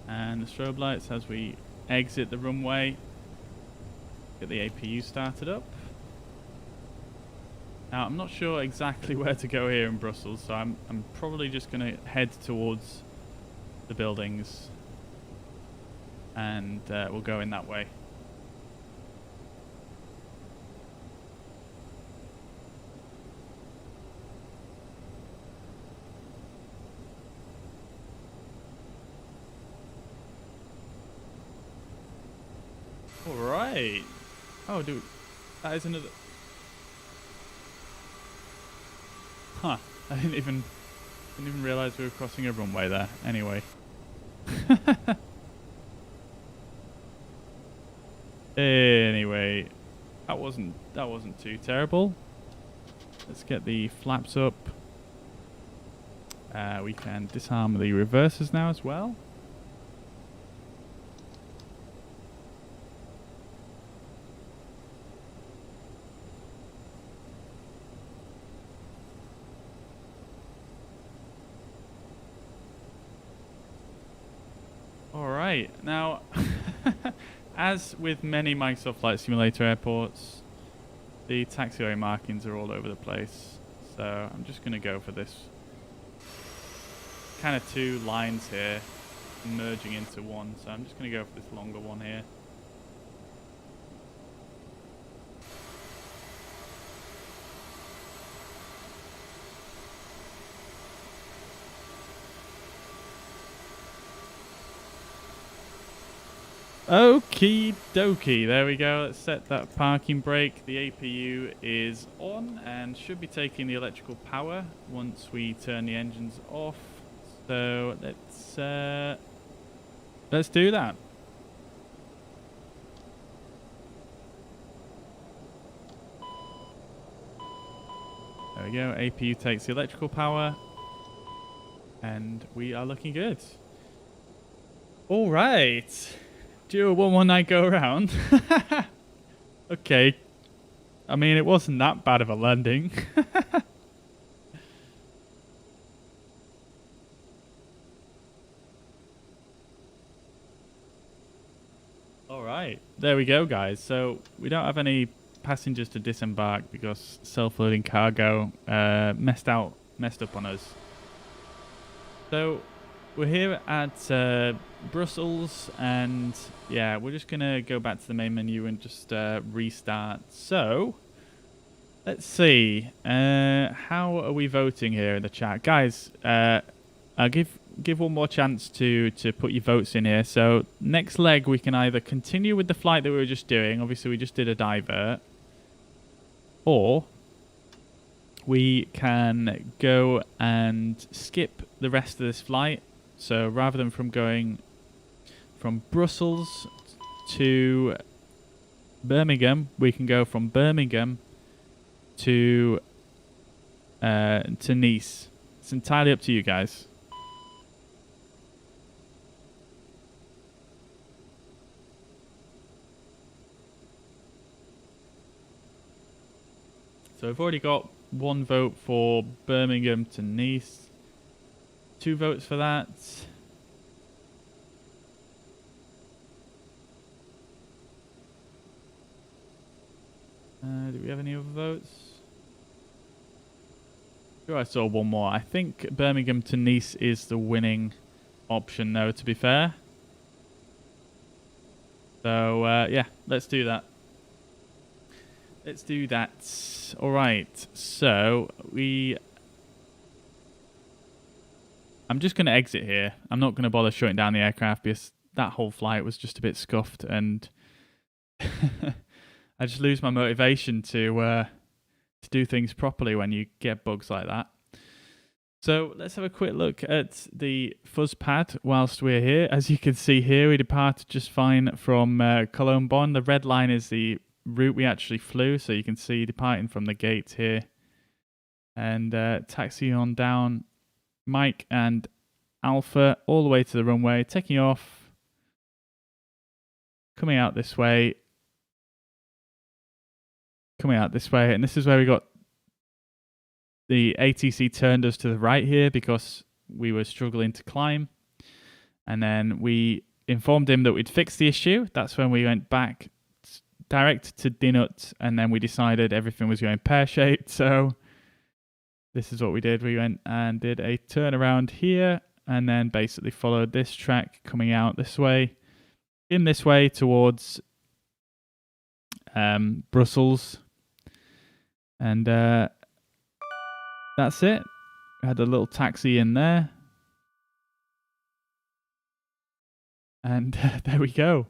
And the strobe lights as we exit the runway. Get the APU started up. Now, I'm not sure exactly where to go here in Brussels, so I'm probably just going to head towards the buildings. And we'll go in that way. All right. Oh, dude, that is another. Huh? I didn't even realize we were crossing a runway there. Anyway. Anyway, that wasn't too terrible. Let's get the flaps up. We can disarm the reversers now as well. All right, now. As with many Microsoft Flight Simulator airports, the taxiway markings are all over the place. So I'm just going to go for this kind of 2 lines here merging into one. So I'm just going to go for this longer one here. Okie dokie, there we go. Let's set that parking brake. The APU is on and should be taking the electrical power once we turn the engines off. So let's do that. There we go. APU takes the electrical power and we are looking good. All right. Duo 119 go around. Okay. I mean, it wasn't that bad of a landing. Alright. There we go, guys. So, we don't have any passengers to disembark because self-loading cargo messed up on us. So, we're here at Brussels, and yeah, we're just gonna go back to the main menu and just restart. So let's see, how are we voting here in the chat, guys? I'll give one more chance to put your votes in here. So next leg we can either continue with the flight that we were just doing. Obviously we just did a divert, or we can go and skip the rest of this flight. So rather than going from Brussels to Birmingham, we can go from Birmingham to Nice. It's entirely up to you guys. So I've already got 1 vote for Birmingham to Nice. 2 votes for that. Do we have any other votes? Sure, I saw one more. I think Birmingham to Nice is the winning option, though, to be fair. So, yeah, let's do that. Let's do that. All right. So, I'm just going to exit here. I'm not going to bother shutting down the aircraft because that whole flight was just a bit scuffed, and I just lose my motivation to do things properly when you get bugs like that. So let's have a quick look at the fuzz pad whilst we're here. As you can see here, we departed just fine from Cologne Bonn. The red line is the route we actually flew, so you can see departing from the gate here. And taxi on down Mike and Alpha all the way to the runway, taking off, coming out this way, and this is where we got the ATC turned us to the right here because we were struggling to climb, and then we informed him that we'd fixed the issue. That's when we went back direct to Dinut, and then we decided everything was going pear-shaped, so this is what we did. We went and did a turnaround here, and then basically followed this track coming out this way, in this way towards Brussels. And that's it. We had a little taxi in there. And there we go.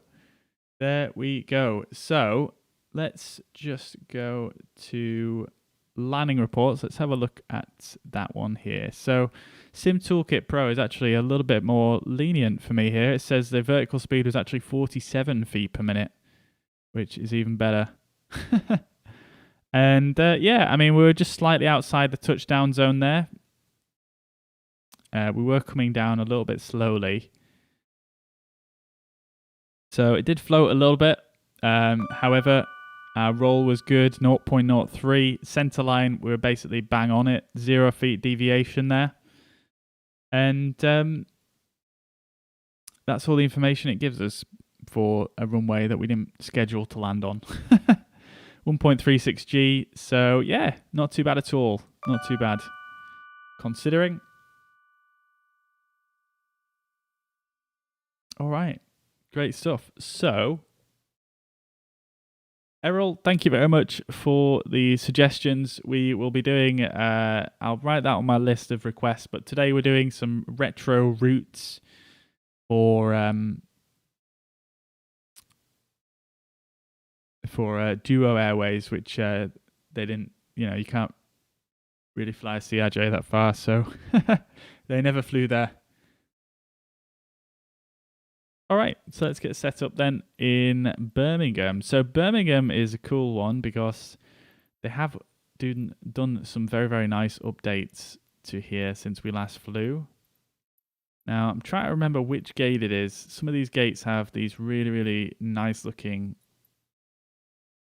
There we go. So let's just go to landing reports. Let's have a look at that one here. So Sim Toolkit Pro is actually a little bit more lenient for me here. It says the vertical speed was actually 47 feet per minute, which is even better. And yeah, I mean, we were just slightly outside the touchdown zone there. We were coming down a little bit slowly. So it did float a little bit. However, our roll was good, 0.03. Center line, we were basically bang on it. 0 feet deviation there. And that's all the information it gives us for a runway that we didn't schedule to land on. 1.36G, so yeah, not too bad at all. Not too bad, considering. All right, great stuff. So, Errol, thank you very much for the suggestions. We will be doing, I'll write that on my list of requests, but today we're doing some retro routes for Duo Airways, which they didn't, you can't really fly a CRJ that far, so they never flew there. All right, so let's get set up then in Birmingham. So Birmingham is a cool one because they have done some very, very nice updates to here since we last flew. Now, I'm trying to remember which gate it is. Some of these gates have these really, really nice looking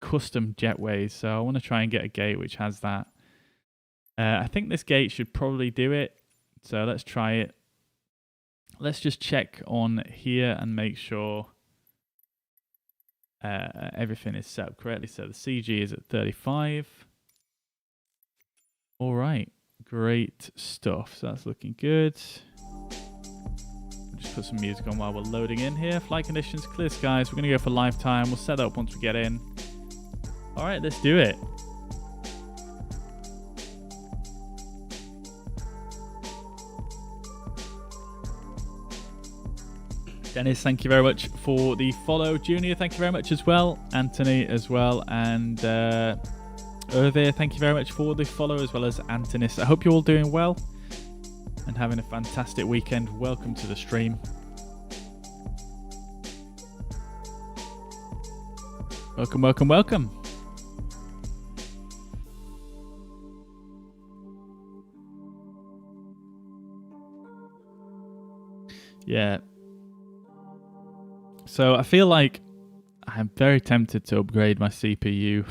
custom jetways, so I want to try and get a gate which has that. I think this gate should probably do it, so let's try it. Let's just check on here and make sure everything is set up correctly. So the CG is at 35. All right, great stuff. So that's looking good. We'll just put some music on while we're loading in here. Flight conditions, clear skies. We're going to go for lifetime. We'll set that up once we get in. All right, let's do it. Dennis, thank you very much for the follow. Junior, thank you very much as well. Anthony as well. And Irvir, thank you very much for the follow, as well as Antonis. I hope you're all doing well and having a fantastic weekend. Welcome to the stream. Welcome, welcome, welcome. Yeah. So I feel like I'm very tempted to upgrade my CPU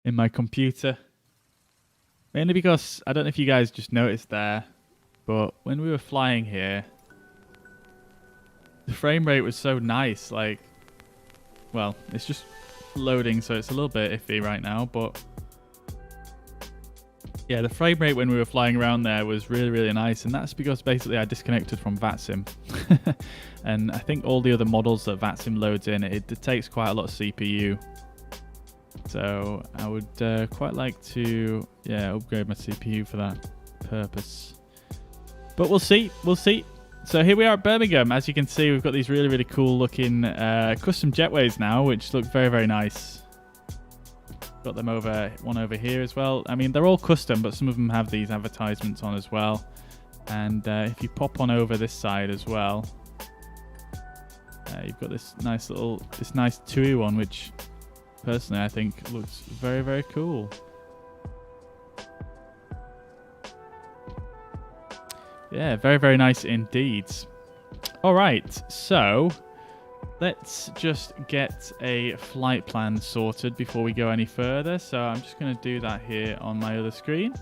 in my computer. Mainly because, I don't know if you guys just noticed there, but when we were flying here, the frame rate was so nice. Like, well, it's just loading, so it's a little bit iffy right now, but yeah, the frame rate when we were flying around there was really, really nice, and that's because basically I disconnected from VATSIM. And I think all the other models that VATSIM loads in, it takes quite a lot of CPU. So I would quite like to, yeah, upgrade my CPU for that purpose. But we'll see, we'll see. So here we are at Birmingham. As you can see, we've got these really, really cool looking custom jetways now, which look very, very nice. Got them one over here as well. I mean, they're all custom, but some of them have these advertisements on as well. And if you pop on over this side as well, you've got this nice TUI one, which personally I think looks very, very cool. Yeah, very, very nice indeed. All right, so let's just get a flight plan sorted before we go any further. So I'm just going to do that here on my other screen.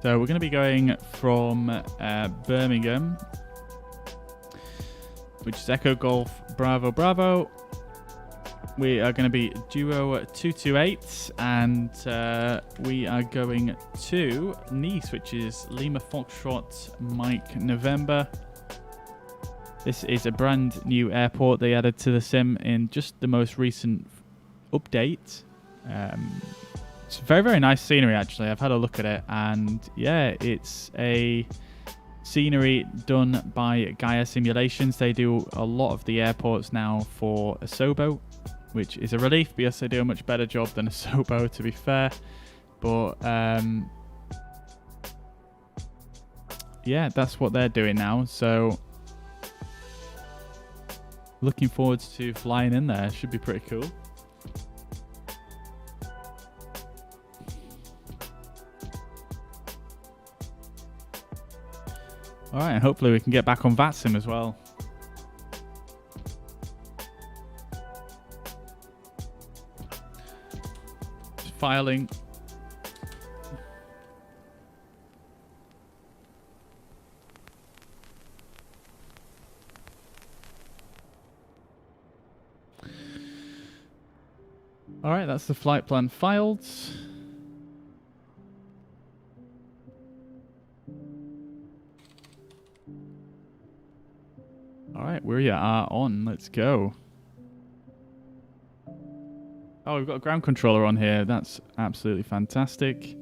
So we're going to be going from Birmingham, which is Echo Golf Bravo Bravo. We are going to be Duo 228, and we are going to Nice, which is Lima Foxtrot Mike November. This is a brand new airport they added to the sim in just the most recent update. It's very, very nice scenery, actually. I've had a look at it, and yeah, it's a scenery done by Gaya Simulations. They do a lot of the airports now for Asobo, which is a relief because they do a much better job than Asobo, to be fair. But yeah, that's what they're doing now. So looking forward to flying in there. Should be pretty cool. All right, and hopefully we can get back on VATSIM as well. Just filing. All right, that's the flight plan filed. All right, we are on. Let's go. Oh, we've got a ground controller on here. That's absolutely fantastic.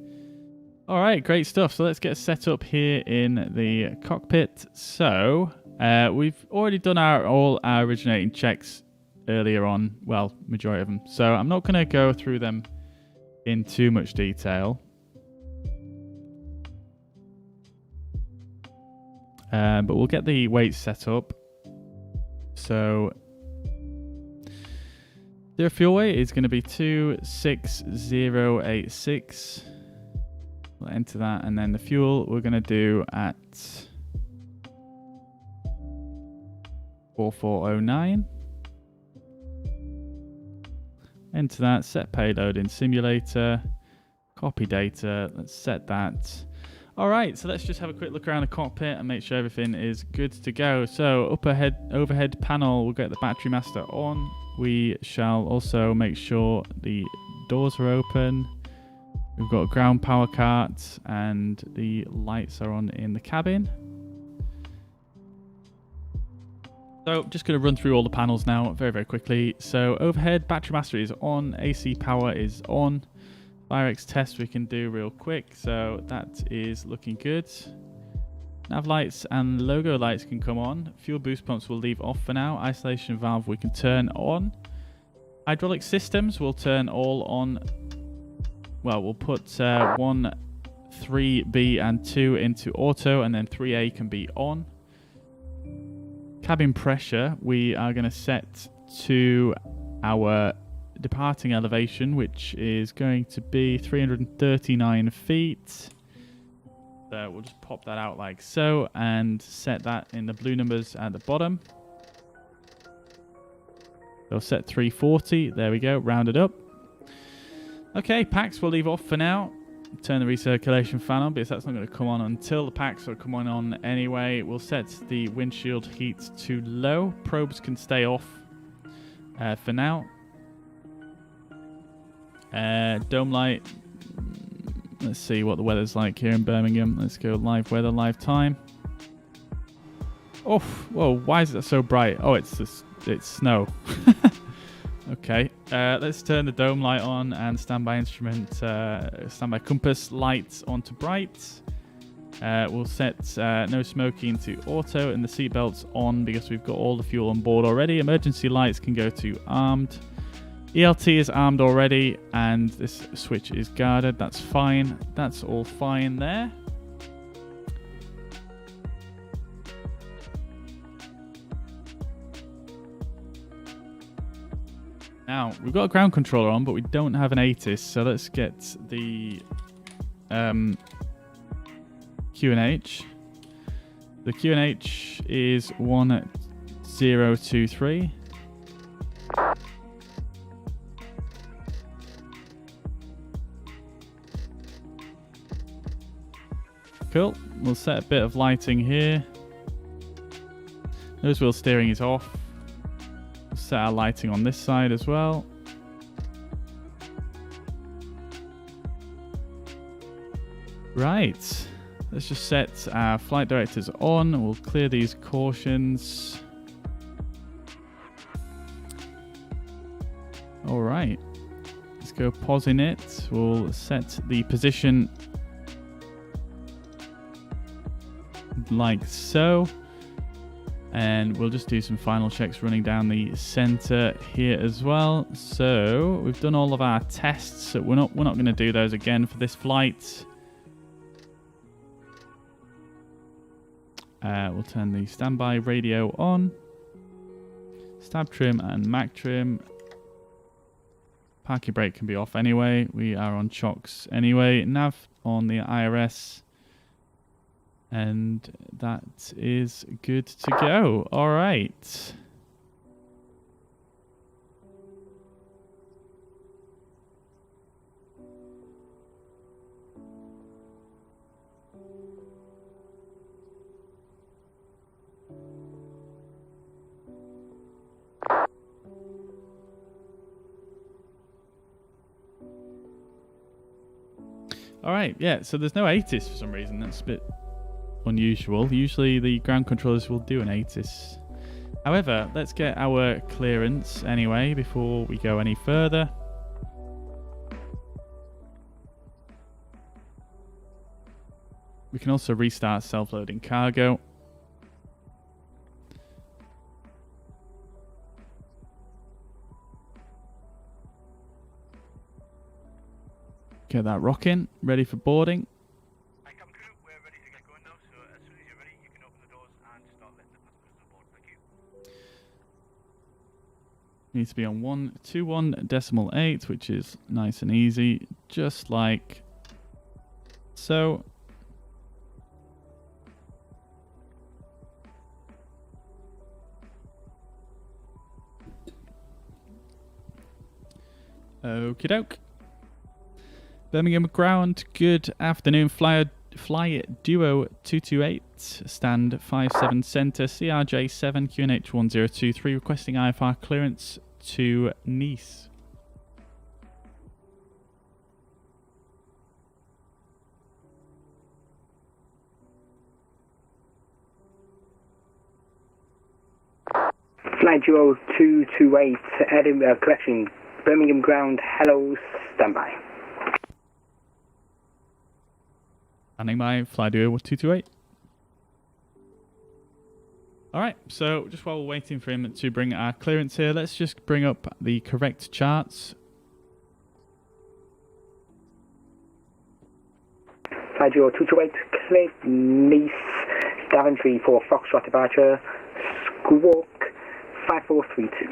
All right, great stuff. So let's get set up here in the cockpit. So we've already done all our originating checks earlier on. Well, majority of them. So I'm not going to go through them in too much detail. But we'll get the weights set up. So their fuel weight is going to be 26086. We'll enter that, and then the fuel we're going to do at 4409. Enter that, set payload in simulator, copy data, let's set that. All right, so let's just have a quick look around the cockpit and make sure everything is good to go. So overhead panel, we'll get the battery master on. We shall also make sure the doors are open. We've got a ground power cart and the lights are on in the cabin. So just going to run through all the panels now very, very quickly. So overhead battery master is on, AC power is on. FireX test we can do real quick, so that is looking good. Nav lights and logo lights can come on. Fuel boost pumps will leave off for now. Isolation valve we can turn on. Hydraulic systems will turn all on. Well, we'll put 1, 3B and 2 into auto, and then 3A can be on. Cabin pressure we are going to set to our departing elevation, which is going to be 339 feet. So we'll just pop that out like so and set that in the blue numbers at the bottom. They'll set 340. There we go, rounded up. Okay, packs we'll leave off for now. turn the recirculation fan on because that's not going to come on until the packs are coming on anyway. We'll set the windshield heat to low. Probes can stay off for now. Dome light. Let's see what the weather's like here in Birmingham. Let's go live weather, live time. Oh, whoa! Why is it so bright? Oh, it's snow. Okay, let's turn the dome light on and standby instrument, standby compass lights onto bright. We'll set no smoking to auto and the seatbelts on because we've got all the fuel on board already. Emergency lights can go to armed. ELT is armed already and this switch is guarded. That's fine. That's all fine there. Now, we've got a ground controller on, but we don't have an ATIS, so let's get the QNH. The QNH is 1023. Cool. We'll set a bit of lighting here. Nose wheel steering is off. Set our lighting on this side as well. Right, let's just set our flight directors on. We'll clear these cautions. All right, let's go pause in it. We'll set the position like so. And we'll just do some final checks running down the center here as well. So we've done all of our tests. So we're not going to do those again for this flight. We'll turn the standby radio on. Stab trim and Mac trim. Parking brake can be off anyway. We are on chocks anyway. Nav on the IRS. And that is good to go. All right. All right. Yeah. So there's no ATIS for some reason. That's a bit unusual. Usually the ground controllers will do an ATIS. However, let's get our clearance anyway before we go any further. We can also restart self-loading cargo. Get that rocking, ready for boarding. Needs to be on 121.8, which is nice and easy, just like so. Okie doke. Birmingham ground, good afternoon. Fly Duo 228, stand 57 center, CRJ7, QNH 1023, requesting IFR clearance to Nice. Flight Duo 228, correction, Birmingham ground, hello, standby. Standing by, Fly Duo 228. Alright, so just while we're waiting for him to bring our clearance here, let's just bring up the correct charts. Flight Duo 228, clear Nice, Daventry for Foxtrot departure, Squawk 5432.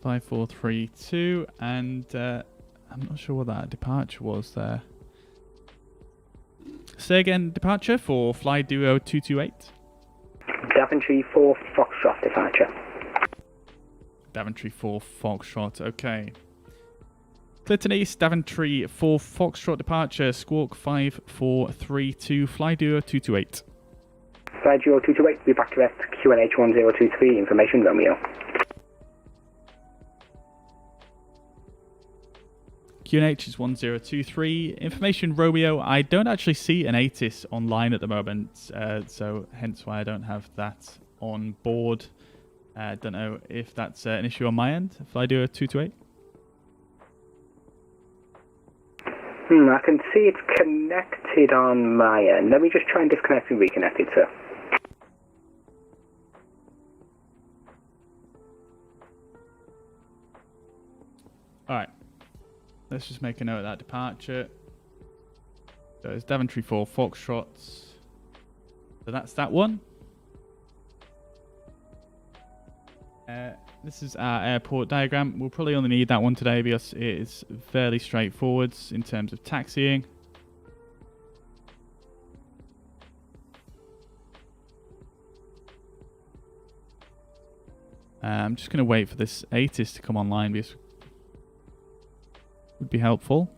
5432, and I'm not sure what that departure was there. Say again, departure for Fly Duo 228. Daventry for Foxtrot departure. Daventry for Foxtrot, okay. Clifton East, Daventry for Foxtrot departure, Squawk 5432, Fly Duo 228. Fly Duo 228, be back to rest, QNH 1023, information Romeo. QNH is 1023, information Romeo. I don't actually see an ATIS online at the moment, so hence why I don't have that on board. Don't know if that's an issue on my end. Fly Duo 228. I can see it's connected on my end. Let me just try and disconnect and reconnect it, sir. Alright. Let's just make a note of that departure. So it's Daventry 4 Foxtrots. So that's that one. This is our airport diagram. We'll probably only need that one today because it is fairly straightforward in terms of taxiing. I'm just going to wait for this ATIS to come online because it would be helpful.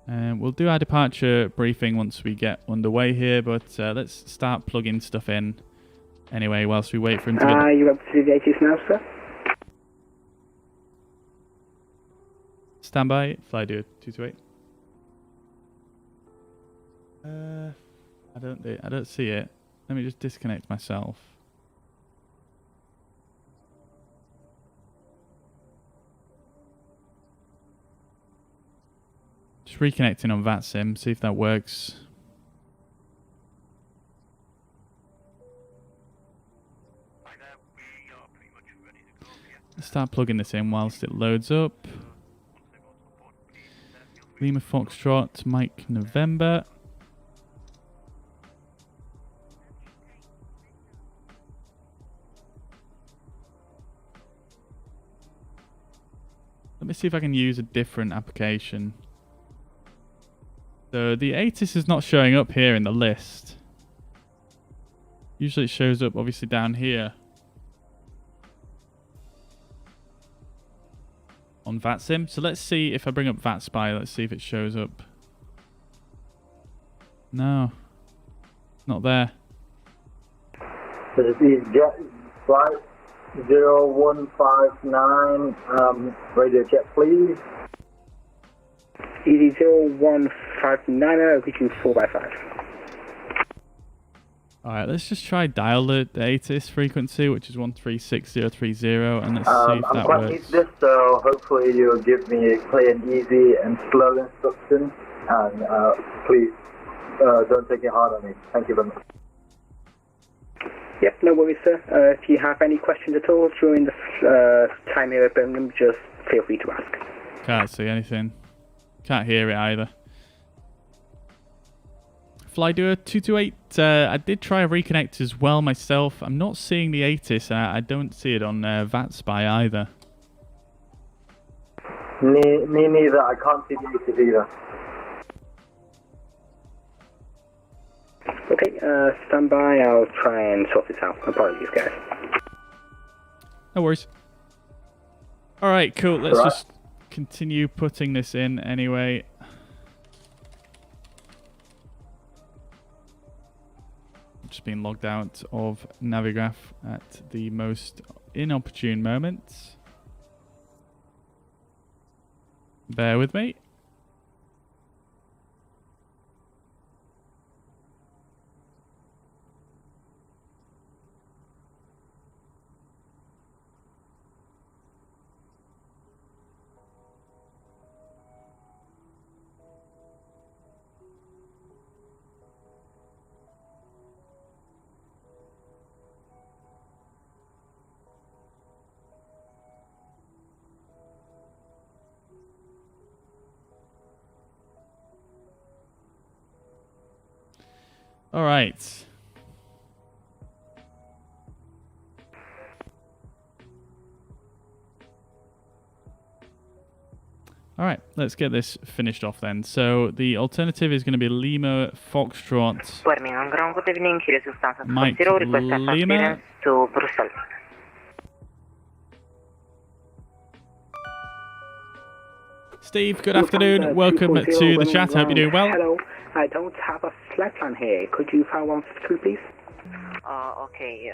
We'll do our departure briefing once we get underway here, but let's start plugging stuff in anyway whilst we wait for him to get... Are you up to the ATIS now, sir? Standby, Fly Duo 228. I don't see it. Let me just disconnect myself. Just reconnecting on VATSIM, see if that works. Let's start plugging this in whilst it loads up. Lima Foxtrot, Mike November. Let me see if I can use a different application. So the ATIS is not showing up here in the list. Usually it shows up obviously down here. On VATSIM. So let's see if I bring up VATSpy, let's see if it shows up. No. Not there. This is Jet Flight 0159, radio check please. ED 0159, region 4x5. Alright, let's just try dial the ATIS frequency, which is 136030, and let's see if that I'm quite new works. to this, so hopefully you'll give me a clear and easy and slow instruction, and please don't take it hard on me. Thank you very much. Yep, no worries, sir. If you have any questions at all during the time here at Birmingham, just feel free to ask. Can't see anything. Can't hear it either. Fly Duo 228, I did try a reconnect as well myself. I'm not seeing the ATIS, and I don't see it on VATSpy either. Me neither, I can't see the ATIS either. Okay, stand by, I'll try and sort this out. Apologies, guys. No worries. Alright, cool. Let's just continue putting this in anyway. Just being logged out of Navigraph at the most inopportune moment. Bear with me. All right. All right, let's get this finished off then. So the alternative is going to be Lima Foxtrot. Birmingham ground, good evening. Here is Lufthansa Mike 20, request Lima. to Brussels. Steve, good afternoon. Welcome to the chat. Hope you're doing well. Hello, I don't have a flight plan here. Could you file 153, please? Okay.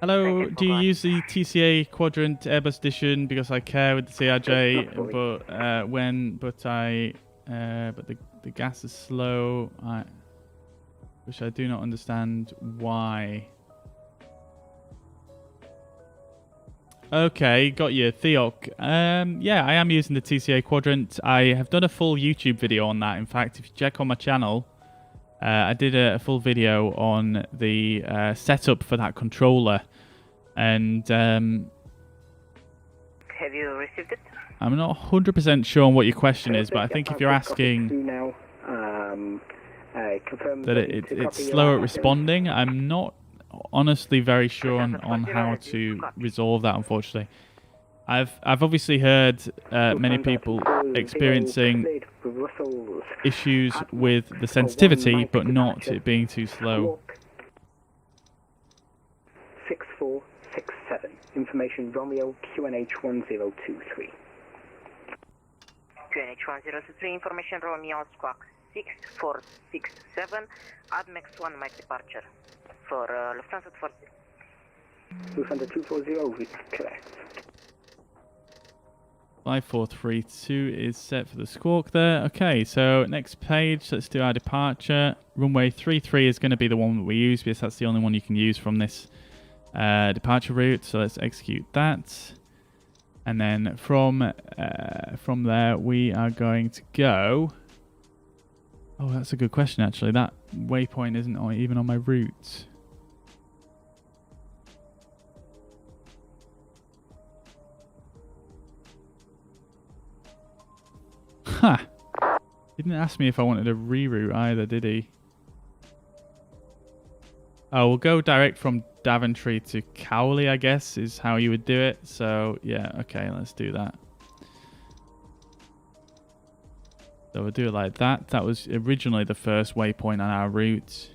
Hello, do you use the TCA Quadrant Airbus edition? Because I care with the CRJ, but the gas is slow. Which I do not understand why. Okay, got you, Theok. Yeah, I am using the TCA Quadrant. I have done a full YouTube video on that. In fact, if you check on my channel, I did a full video on the setup for that controller. And have you received it? I'm not 100% sure on what your question is, but I think if you're asking that it's slow at responding, I'm not honestly very sure on how to resolve that, unfortunately. I've obviously heard many people experiencing issues with the sensitivity, but not it being too slow. 6467. Information Romeo QNH 1023. QNH 1023, information Romeo Squawk 6467, ADMEX 1 Mike departure for Lufthansa 40. Lufthansa 240, correct. 5432 is set for the squawk there. Okay, so next page, let's do our departure. Runway 33 is going to be the one that we use because that's the only one you can use from this departure route. So let's execute that. And then from there, we are going to go... Oh, that's a good question, actually. That waypoint isn't even on my route. Huh. He didn't ask me if I wanted a reroute either, did he? Oh, we'll go direct from Daventry to Cowley, I guess, is how you would do it. So, yeah, okay, let's do that. So we'll do it like that. That was originally the first waypoint on our route. So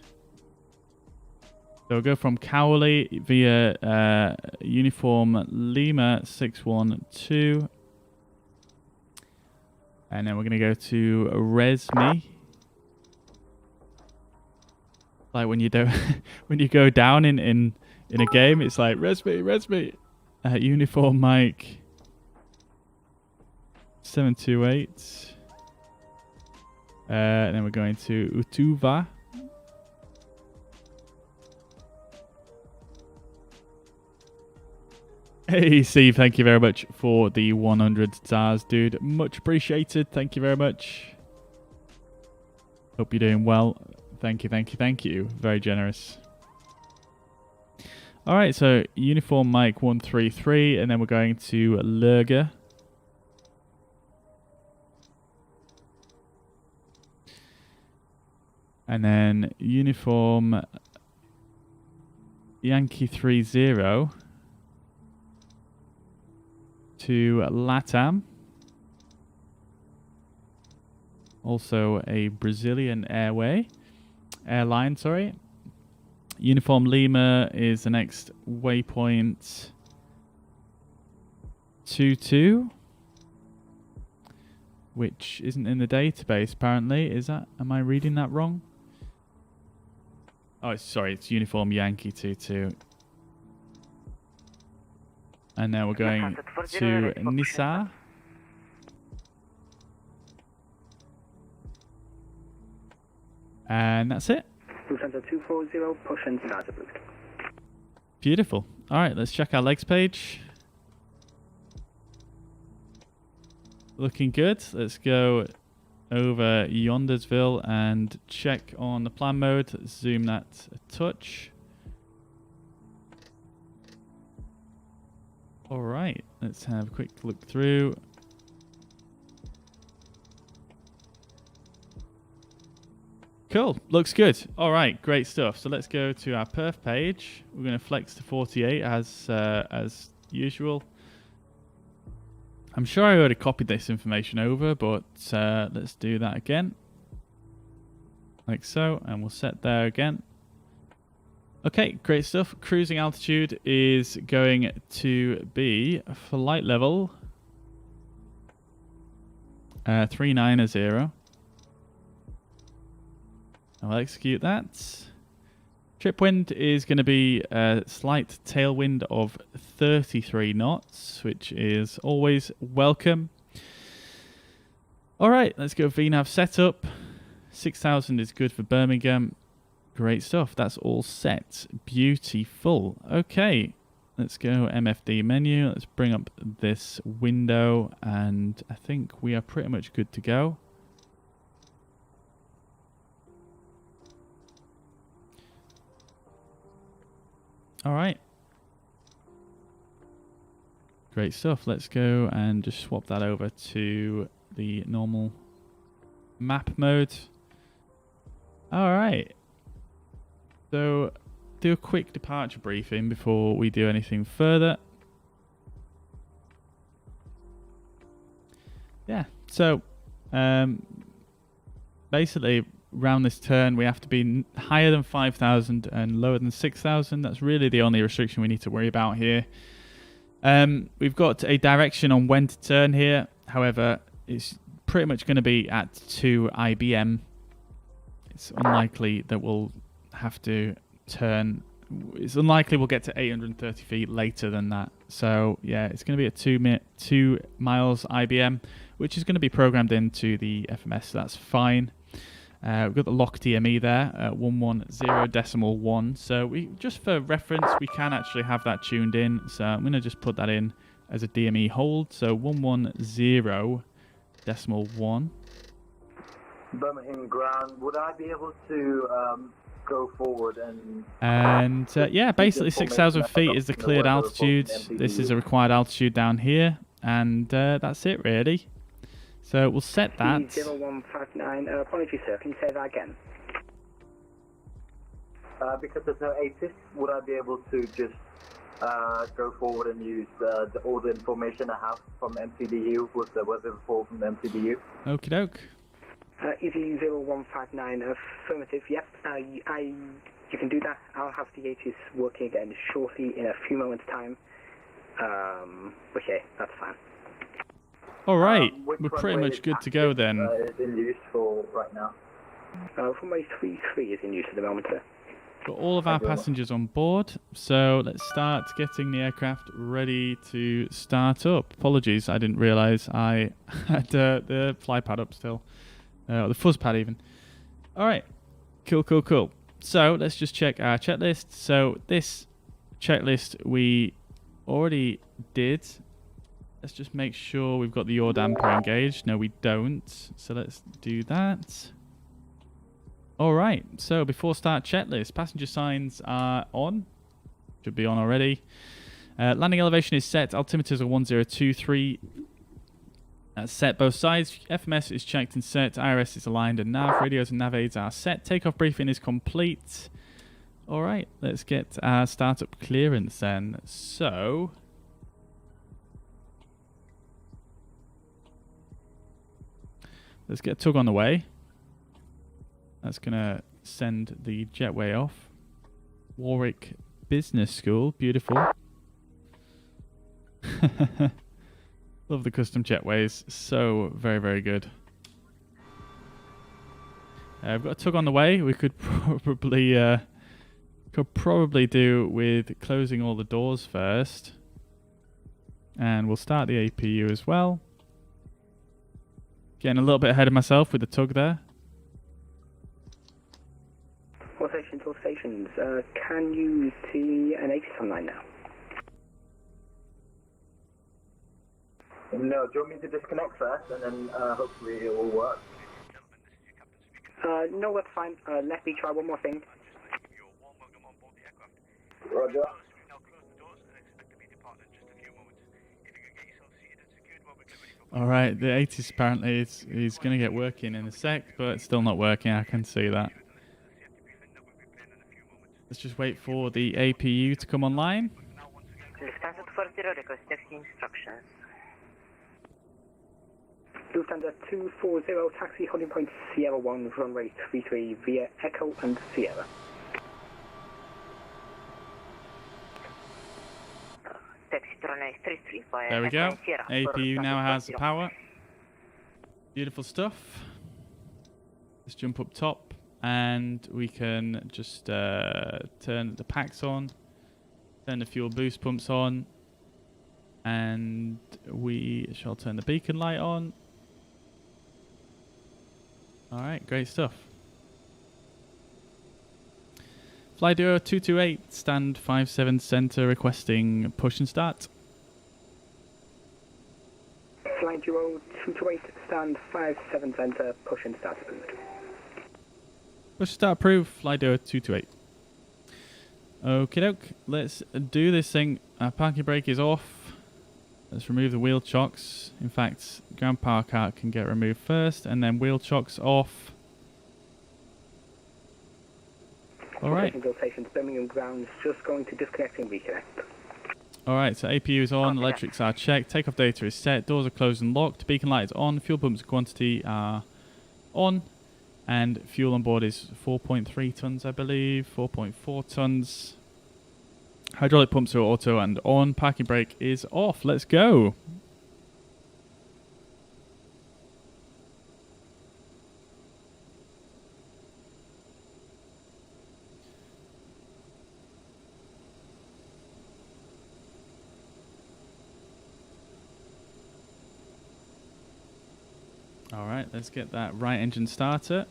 we'll go from Cowley via Uniform Lima 612. And then we're going to go to Resme. Like when you go down in a game, it's like Resme. Uniform Mike 728. And then we're going to Utuva. Hey, Steve, thank you very much for the 100 stars, dude. Much appreciated. Thank you very much. Hope you're doing well. Thank you. Very generous. All right, so Uniform Mike 133, and then we're going to Lurga. And then Uniform Yankee 30 to LATAM. Also a Brazilian airline, sorry. Uniform Lima is the next waypoint 22, which isn't in the database apparently. Is that? Am I reading that wrong? Oh, sorry, it's Uniform Yankee 22. And now we're going to Nisa. And that's it. Lufthansa 240, push and start at boost. Beautiful. All right, let's check our legs page. Looking good. Let's go over Yondersville and check on the plan mode. Zoom that a touch. All right, let's have a quick look through. Cool, looks good. All right, great stuff. So let's go to our perf page. We're going to flex to 48 as usual. I'm sure I already copied this information over, but let's do that again. Like so, and we'll set there again. Okay, great stuff. Cruising altitude is going to be flight level 390. I'll execute that. Trip wind is going to be a slight tailwind of 33 knots, which is always welcome. All right, let's go VNAV setup. 6,000 is good for Birmingham. Great stuff. That's all set. Beautiful. Okay, let's go MFD menu. Let's bring up this window, and I think we are pretty much good to go. All right. Great stuff. Let's go and just swap that over to the normal map mode. All right. So, do a quick departure briefing before we do anything further. Yeah. So, basically, around this turn, we have to be higher than 5,000 and lower than 6,000. That's really the only restriction we need to worry about here. We've got a direction on when to turn here. However, it's pretty much going to be at 2 IBM. It's unlikely that we'll have to turn. It's unlikely we'll get to 830 feet later than that. So, yeah, it's going to be at 2 miles IBM, which is going to be programmed into the FMS. So that's fine. We've got the lock DME there at 110.1. So we, just for reference, we can actually have that tuned in. So I'm going to just put that in as a DME hold. So 110.1. Birmingham ground. Would I be able to go forward and yeah, basically 6,000 feet is the cleared altitude. This is a required altitude down here, and that's it really. So we'll set that. 0159. Apologies, sir. Can you say that again? Because there's no ATIS, would I be able to just go forward and use all the information I have from MCDU with the weather report from the MCDU? Okie doke. Easy 0159. Affirmative. Yep. You can do that. I'll have the ATIS working again shortly in a few moments' time. Okay, that's fine. All right, we're pretty much good to go then. It's in use for right now. Runway 33 is in use at the moment, sir. Got all of our passengers on board, so let's start getting the aircraft ready to start up. Apologies, I didn't realise I had the fly pad up still, or the fuzz pad even. All right, cool. So let's just check our checklist. So this checklist we already did. Let's just make sure we've got the yaw damper engaged. No, we don't. So let's do that. All right. So before start checklist, passenger signs are on. Should be on already. Landing elevation is set. Altimeters are 1023. That's set both sides. FMS is checked and set. IRS is aligned and nav. Radios and nav aids are set. Takeoff briefing is complete. All right. Let's get our startup clearance then. So... let's get a tug on the way. That's going to send the jetway off. Warwick Business School. Beautiful. Love the custom jetways. So very, very good. I've got a tug on the way. We could probably do with closing all the doors first. And we'll start the APU as well. Getting a little bit ahead of myself with the tug there. All stations. Can you see an ATIS online now? No, do you want me to disconnect first and then hopefully it will work? No, that's fine. Let me try one more thing. Roger. All right, the ATIS apparently is going to get working in a sec, but it's still not working. I can see that. Let's just wait for the APU to come online. Lufthansa 240, request taxi instructions. Lufthansa 240, taxi holding point Sierra 1, runway 33 via Echo and Sierra. Taxi to runway 33 via there we Echo go. and Sierra. APU now has the power. Beautiful stuff. Let's jump up top and we can just turn the packs on, turn the fuel boost pumps on, and we shall turn the beacon light on. Alright, great stuff. Fly Duo 228, stand 57 center, requesting push and start. Fly Duo 228, stand 57 center, push and start approved. Push and start approved, Fly Duo 228. Okie doke, let's do this thing. Our parking brake is off. Let's remove the wheel chocks. In fact, ground power cart can get removed first, and then wheel chocks off. Alright. Stations, Birmingham grounds, just going to disconnect and reconnect. Alright, so APU is on, electrics are checked, takeoff data is set, doors are closed and locked, beacon light is on, fuel pumps quantity are on, and fuel on board is 4.3 tons, I believe, 4.4 tons. Hydraulic pumps are auto and on, parking brake is off, let's go! Alright, let's get that right engine starter.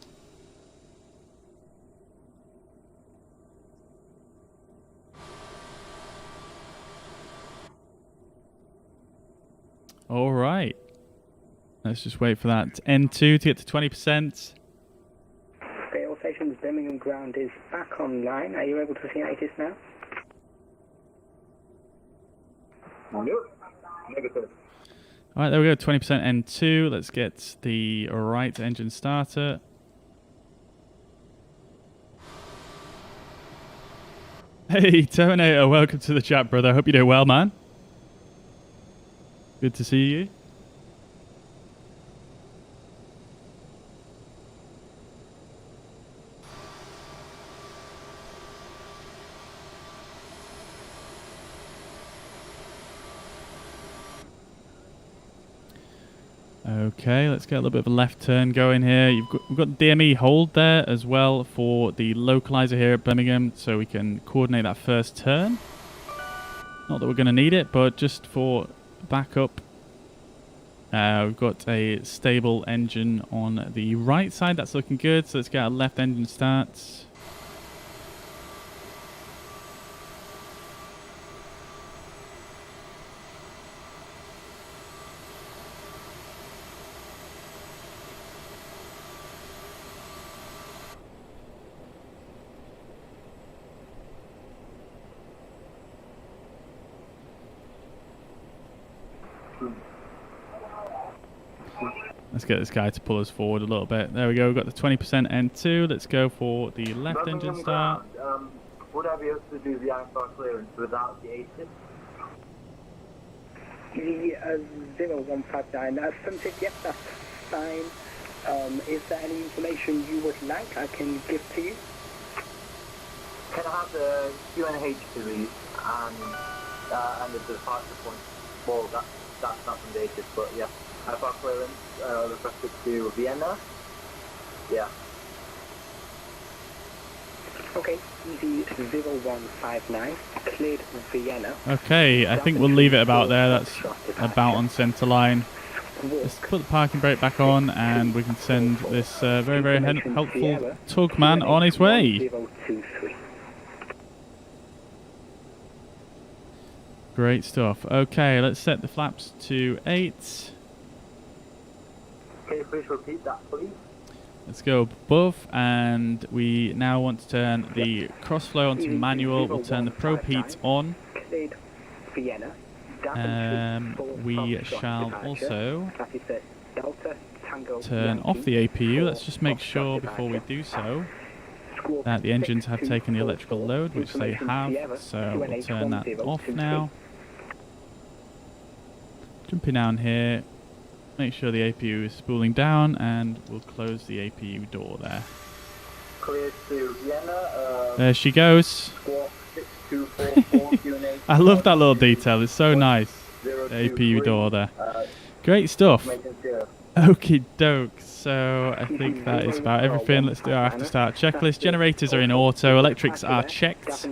Alright. Let's just wait for that N2 to get to 20%. Okay, all stations, Birmingham ground is back online. Are you able to see ITIS now? Nope. Negative. Alright, there we go, 20% N2. Let's get the right engine starter. Hey, Terminator, welcome to the chat, brother. Hope you're doing well, man. Good to see you. Okay, let's get a little bit of a left turn going here. We've got DME hold there as well for the localizer here at Birmingham, so we can coordinate that first turn. Not that we're going to need it, but just for backup. We've got a stable engine on the right side. That's looking good, so let's get our left engine starts. Let's get this guy to pull us forward a little bit. There we go, we've got the 20% N2. Let's go for the left engine start. Would I be able to do the IFR clearance without the ATIS? The 0159, affirmative, yep, that's fine. Is there any information you would like I can give to you? Can I have the QNH please and the departure point? Well, that's not from the ATIS, but yeah. IFR clearance requested to Vienna. Yeah. Okay, easy 0159, cleared Vienna. Okay, I think we'll leave it about there. That's about on centre line. Let's put the parking brake back on and we can send this very, very helpful tugman on his way. Great stuff. Okay, let's set the flaps to 8. Can you please repeat that, please? Let's go above, and we now want to turn the crossflow onto manual. We'll turn the probe heat on. We shall also turn off the APU. Let's just make sure before we do so that the engines have taken the electrical load, which they have, so we'll turn that off now. Jumping down here, make sure the APU is spooling down, and we'll close the APU door there. Cleared to Vienna. There she goes. I love that little detail, it's so nice. The APU door there. Great stuff. Okie doke. So I think that is about everything. Let's do our after start checklist. Generators are in auto. Electrics are checked.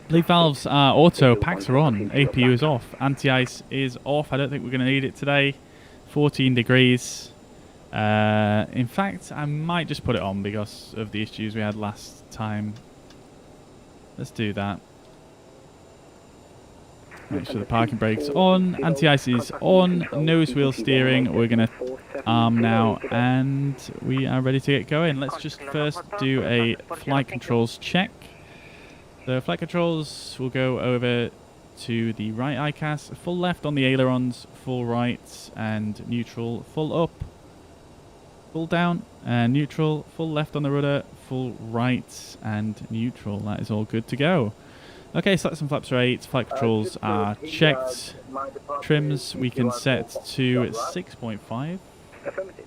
Bleed valves are auto. Packs are on. APU is off. Anti-ice is off. I don't think we're going to need it today. 14 degrees. In fact, I might just put it on because of the issues we had last time. Let's do that. Make sure the parking brake's on. Anti-ice is on. Nose wheel steering. We're going to arm now. And we are ready to get going. Let's just first do a flight controls check. The flight controls will go over to the right ICAS. Full left on the ailerons. Full right and neutral. Full up. Full down and neutral. Full left on the rudder. Full right and neutral. That is all good to go. Okay, selects and flaps are 8. Flight controls are checked. Trims we can set to 6.5. Affirmative.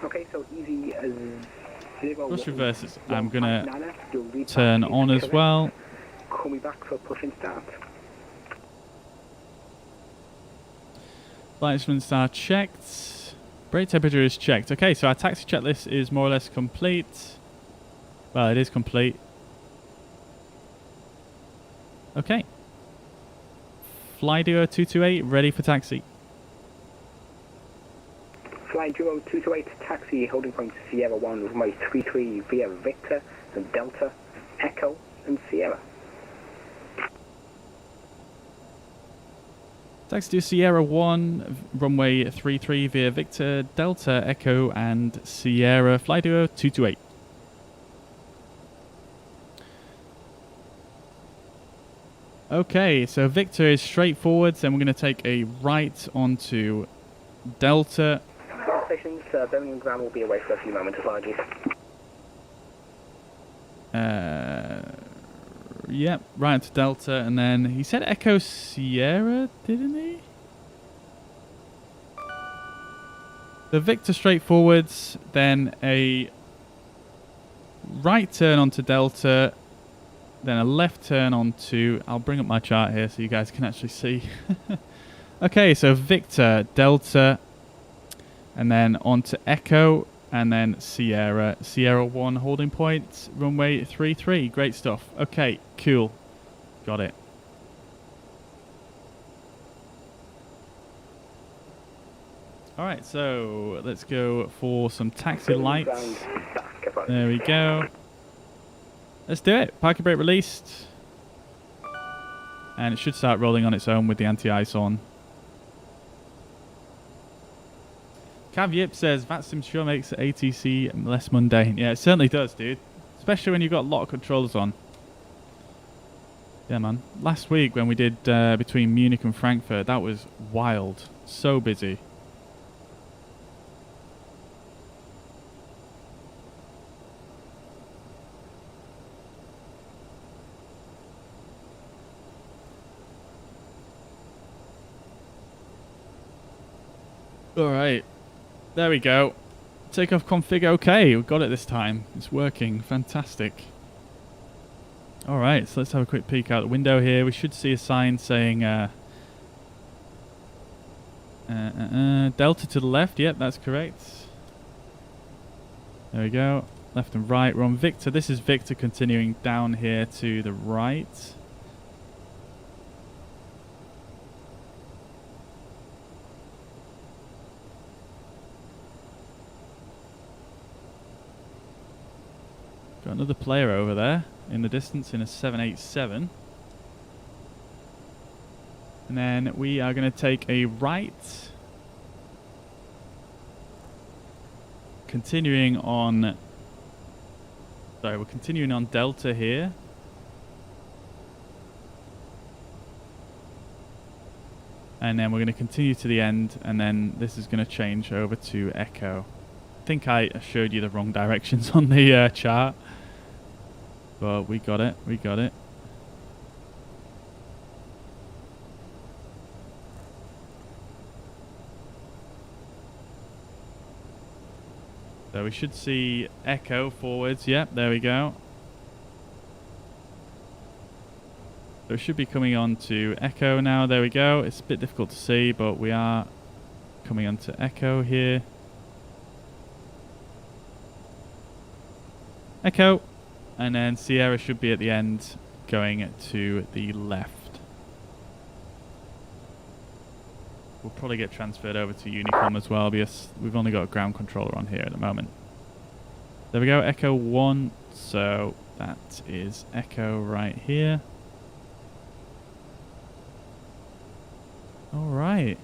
Okay, so easy as 0. Thrust reverses I'm going to turn on as well. Call me back for push and start. Flight instruments are checked. Brake temperature is checked. Okay, so our taxi checklist is more or less complete. Well, it is complete. Okay. Fly Duo 228, ready for taxi. Fly Duo 228, taxi, holding point Sierra 1, runway 33 via Victor, and Delta, Echo, and Sierra. Taxi to Sierra 1, runway 33 via Victor, Delta, Echo, and Sierra. Fly Duo 228. Okay, so Victor is straight forwards, then we're going to take a right onto Delta. Stations, Birmingham ground will be away for a few moments, apologies. Yep, right onto Delta, and then he said Echo Sierra, didn't he? The Victor straight forwards, then a right turn onto Delta, then a left turn onto... I'll bring up my chart here so you guys can actually see. Okay, so Victor, Delta, and then onto Echo, and then Sierra. Sierra 1 holding point, runway 33. Great stuff. Okay, cool. Got it. Alright, so let's go for some taxi lights. There we go. Let's do it. Parking brake released. And it should start rolling on its own with the anti-ice on. Cav Yip says, VATSIM sure makes ATC less mundane. Yeah, it certainly does, dude. Especially when you've got a lot of controllers on. Yeah, man. Last week when we did between Munich and Frankfurt, that was wild. So busy. Alright. There we go. Takeoff config okay. We got it this time. It's working. Fantastic. Alright, so let's have a quick peek out the window here. We should see a sign saying Delta to the left. Yep, that's correct. There we go. Left and right. We're on Victor. This is Victor continuing down here to the right. Got another player over there in the distance in a 787. And then we are going to take a right. Continuing on... Sorry, we're continuing on Delta here. And then we're going to continue to the end, and then this is going to change over to Echo. I think I showed you the wrong directions on the chart. But we got it, we got it. So we should see Echo forwards. Yep, there we go. So it should be coming on to Echo now. There we go. It's a bit difficult to see, but we are coming on to Echo here. Echo. And then Sierra should be at the end going to the left. We'll probably get transferred over to Unicom as well because we've only got a ground controller on here at the moment. There we go. Echo 1. So that is Echo right here. All right.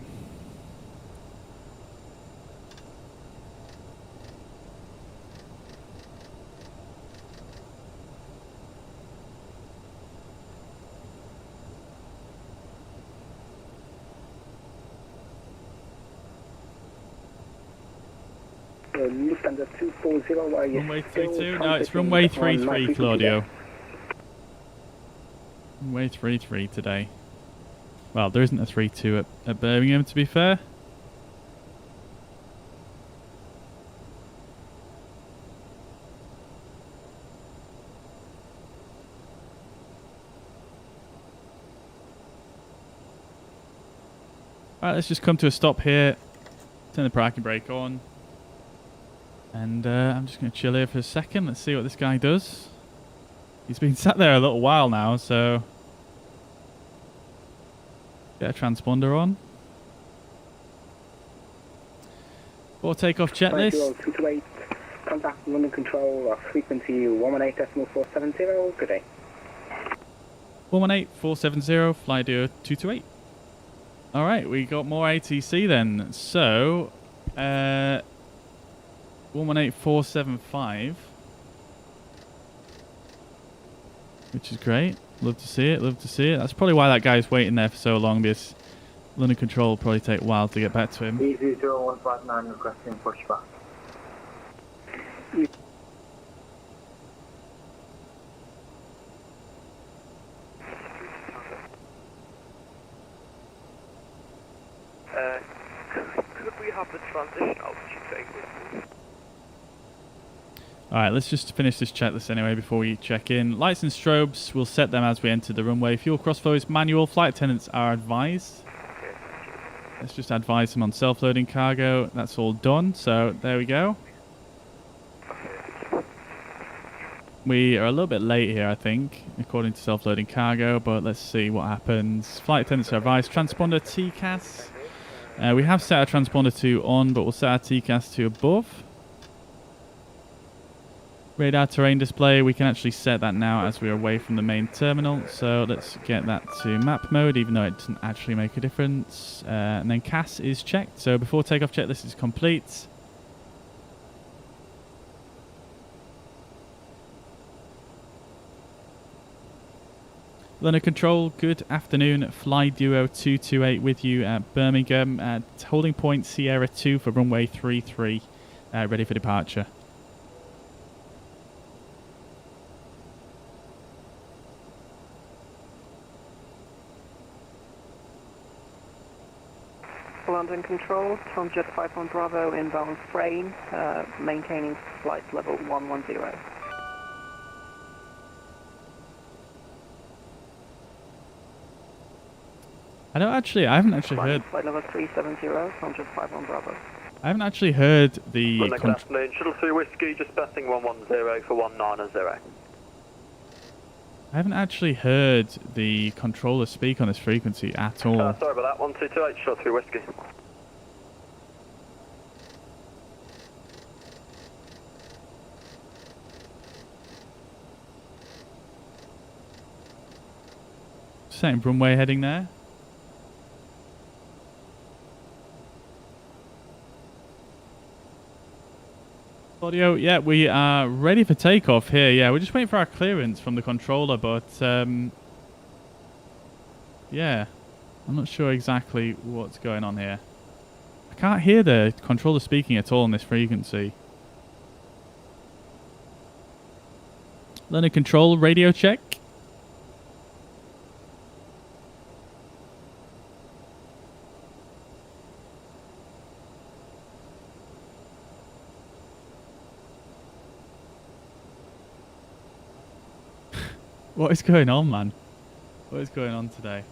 Lufthansa 240, are you runway still 32? No, it's transiting runway on 33, my Claudio. Runway 33 today. Well, there isn't a 32 at Birmingham, to be fair. Alright, let's just come to a stop here. Turn the parking brake on. And I'm just going to chill here for a second. Let's see what this guy does. He's been sat there a little while now, so... Get a transponder on. For takeoff checklist. 228, contact London Control of frequency 118.470. Good day. 118.470, fly Duo 228. Alright, we got more ATC then. So, 118.475. Which is great. Love to see it, love to see it. That's probably why that guy's waiting there for so long, because London Control will probably take a while to get back to him. EZ0159 requesting pushback. Could we have the transition altitude take with me? Alright, let's just finish this checklist anyway before we check in. Lights and strobes, we'll set them as we enter the runway. Fuel crossflow is manual. Flight attendants are advised. Let's just advise them on self-loading cargo. That's all done, so there we go. We are a little bit late here, I think, according to self-loading cargo, but let's see what happens. Flight attendants are advised. Transponder TCAS. We have set our transponder to on, but we'll set our TCAS to above. Radar terrain display, we can actually set that now as we're away from the main terminal. So let's get that to map mode, even though it doesn't actually make a difference. And then CAS is checked. So before takeoff checklist is complete. London Control, good afternoon. Fly Duo 228 with you at Birmingham at holding point Sierra 2 for runway 33, ready for departure. London Control, from Jet 51 Bravo inbound frame, maintaining flight level 110. I haven't actually heard. Flight level 370 from Jet 51 Bravo. I haven't actually heard the. Good afternoon, Shuttle 2 Whiskey, just passing 110 for 190. I haven't actually heard the controller speak on this frequency at all. Sorry about that, 1228, Shuttle 2 Whiskey. Same runway heading there. Audio, yeah, we are ready for takeoff here. Yeah, we're just waiting for our clearance from the controller, but yeah, I'm not sure exactly what's going on here. I can't hear the controller speaking at all on this frequency. London Control, radio check. What is going on, man? What is going on today?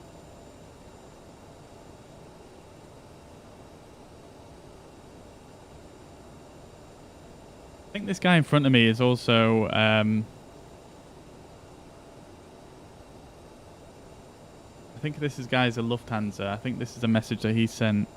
I think this guy in front of me is also I think this is guy's a Lufthansa. I think this is a message that he sent.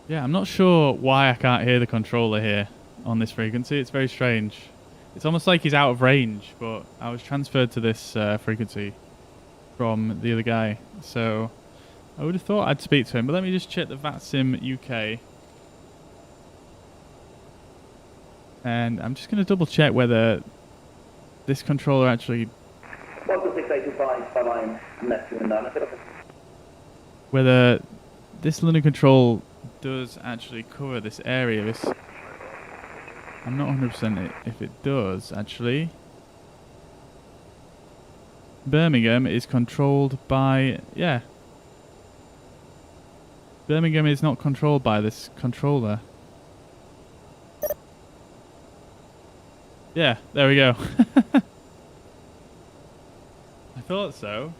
Yeah, I'm not sure why I can't hear the controller here on this frequency. It's very strange. It's almost like he's out of range, but I was transferred to this frequency from the other guy. So I would have thought I'd speak to him. But let me just check the VATSIM UK. And I'm just going to double check whether this controller actually... whether this London control does actually cover this area. This, I'm not 100% if it does actually. Birmingham is controlled by, yeah. Birmingham is not controlled by this controller. Yeah, there we go. I thought so.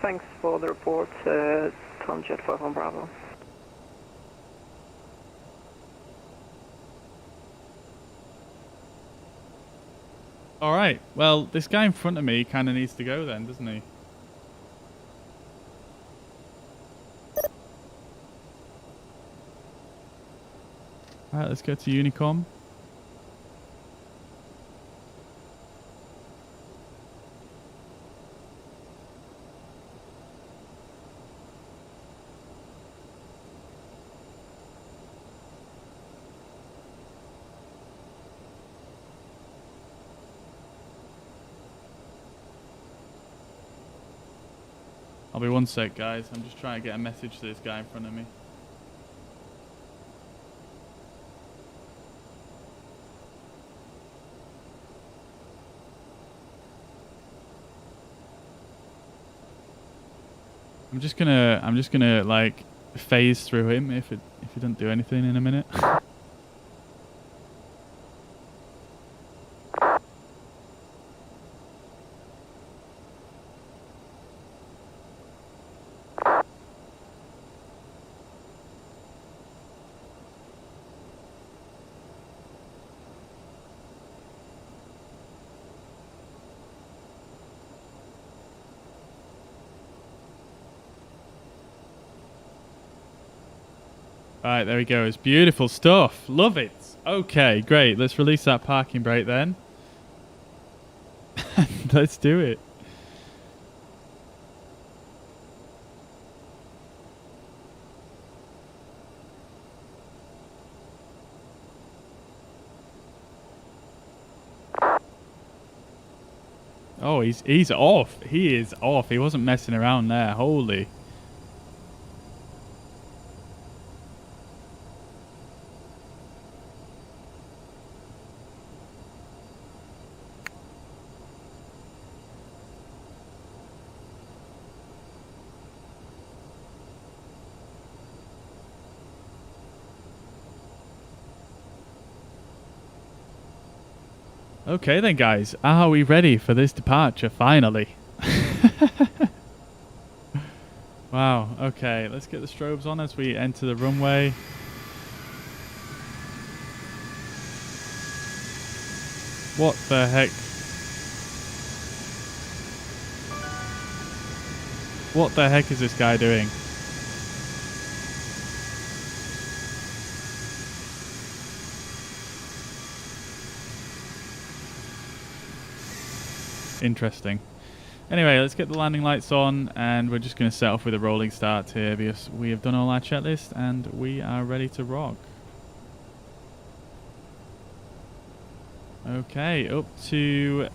Thanks for the report, Tom Jet 5 on Bravo. Alright, well, this guy in front of me kind of needs to go then, doesn't he? Alright, let's go to Unicom. I'll be one sec, guys. I'm just trying to get a message to this guy in front of me. I'm just gonna like phase through him if he doesn't do anything in a minute. Alright, there he goes. Beautiful stuff. Love it. Okay, great. Let's release that parking brake then. Let's do it. Oh, he's off. He is off. He wasn't messing around there. Holy. Okay then, guys, are we ready for this departure finally? Wow, okay, let's get the strobes on as we enter the runway. What the heck? What the heck is this guy doing? Interesting. Anyway, let's get the landing lights on, and we're just going to set off with a rolling start here because we have done all our checklist and we are ready to rock. Okay, up to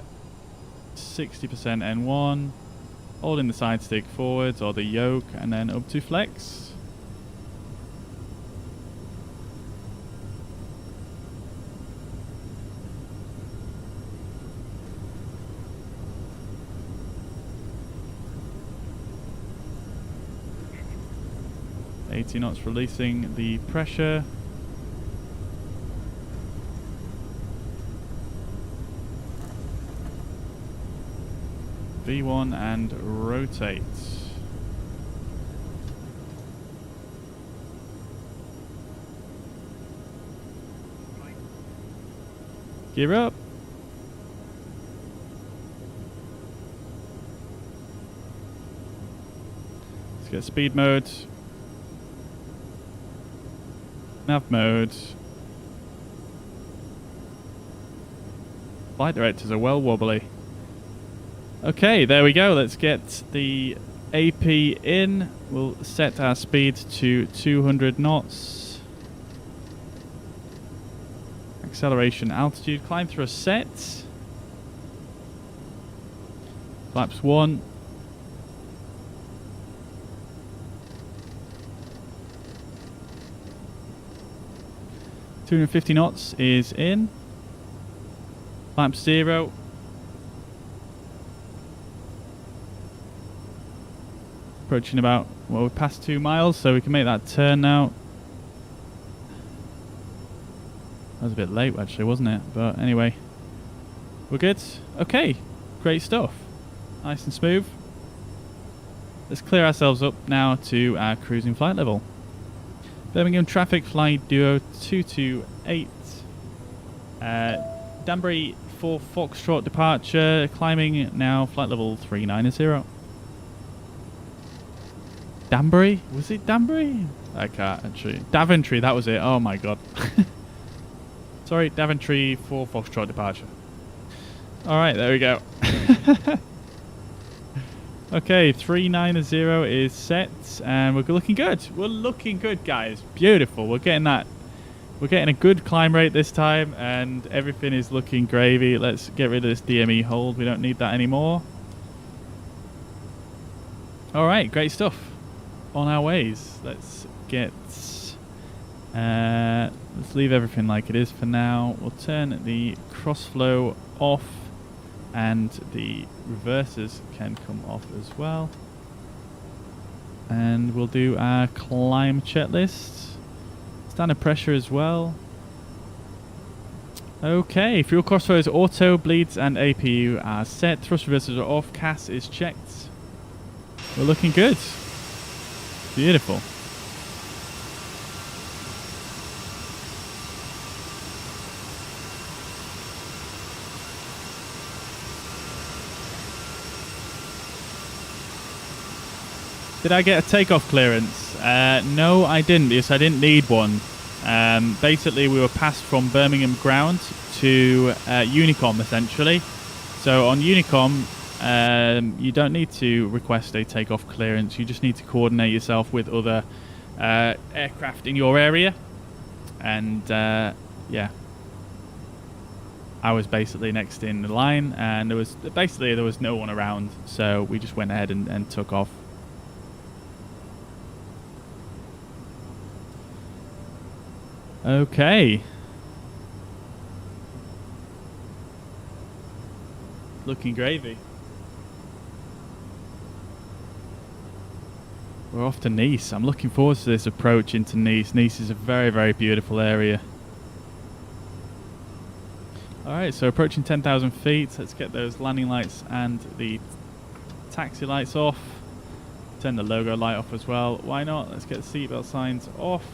60% N1, holding the side stick forwards or the yoke, and then up to flex. Knots, releasing the pressure. V1 and rotate. Gear up. Let's get speed mode. Nav mode. Flight directors are well wobbly. Okay, there we go. Let's get the AP in. We'll set our speed to 200 knots. Acceleration, altitude, climb through a set. Flaps 1. $250 knots is in. Flaps 0. Approaching about, well, we're past 2 miles, so we can make that turn now. That was a bit late, actually, wasn't it? But anyway, we're good. Okay, great stuff. Nice and smooth. Let's clear ourselves up now to our cruising flight level. Birmingham traffic, fly Duo 228. Danbury for Foxtrot departure, climbing now, flight level 390. Danbury? Was it Danbury? I can't actually. Daventry, that was it. Oh my god. Sorry, Daventry for Foxtrot departure. Alright, there we go. Okay, 390 is set, and we're looking good. We're looking good, guys. Beautiful. We're getting that. We're getting a good climb rate this time, and everything is looking gravy. Let's get rid of this DME hold. We don't need that anymore. All right, great stuff. On our ways. Let's get. Let's leave everything like it is for now. We'll turn the crossflow off. And the reversers can come off as well. And we'll do our climb checklist. Standard pressure as well. Okay, fuel crossflow is auto, bleeds and APU are set. Thrust reversers are off, CAS is checked. We're looking good. Beautiful. Did I get a takeoff clearance? No, I didn't, because I didn't need one. Basically, we were passed from Birmingham ground to Unicom, essentially. So on Unicom, you don't need to request a takeoff clearance. You just need to coordinate yourself with other aircraft in your area. And, yeah. I was basically next in the line, and there was no one around. So we just went ahead and took off. Okay. Looking gravy. We're off to Nice. I'm looking forward to this approach into Nice. Nice is a very, very beautiful area. Alright, so approaching 10,000 feet. Let's get those landing lights and the taxi lights off. Turn the logo light off as well. Why not? Let's get the seatbelt signs off.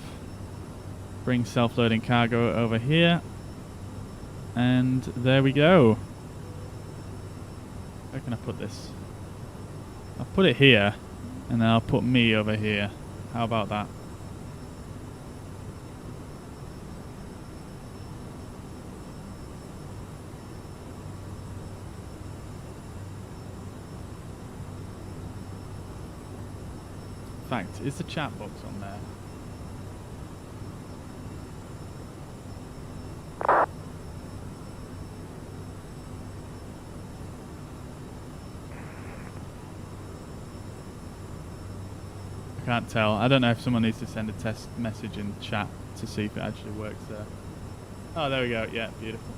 Bring self-loading cargo over here. And there we go. Where can I put this? I'll put it here. And then I'll put me over here. How about that? fact, is the chat box on there? I can't tell. I don't know if someone needs to send a test message in chat to see if it actually works there. Oh, there we go. Yeah, beautiful.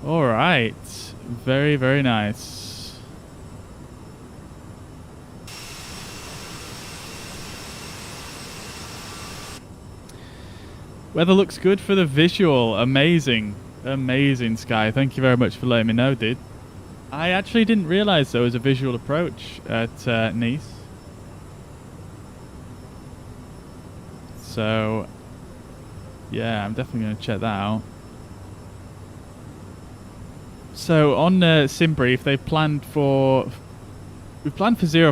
All right. Very, very nice. Weather looks good for the visual. Amazing. Amazing, Sky. Thank you very much for letting me know, dude. I actually didn't realize there was a visual approach at Nice. So, yeah, I'm definitely going to check that out. So on SimBrief, we planned for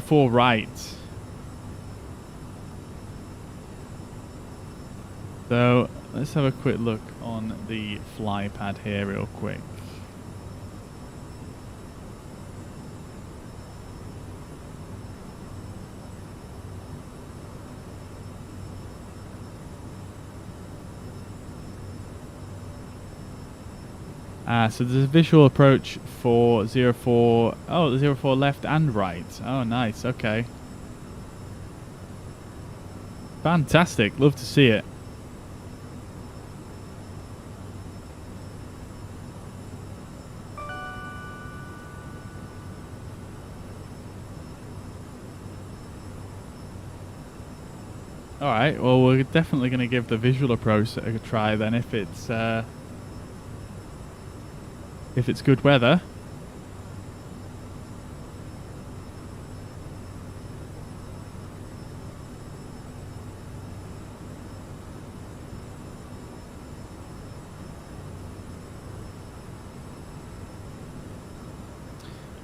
04 right. So let's have a quick look on the fly pad here real quick. So there's a visual approach for 04. Oh, the 04 left and right. Oh, nice. Okay. Fantastic. Love to see it. Alright, well, we're definitely going to give the visual approach a try then if it's good weather.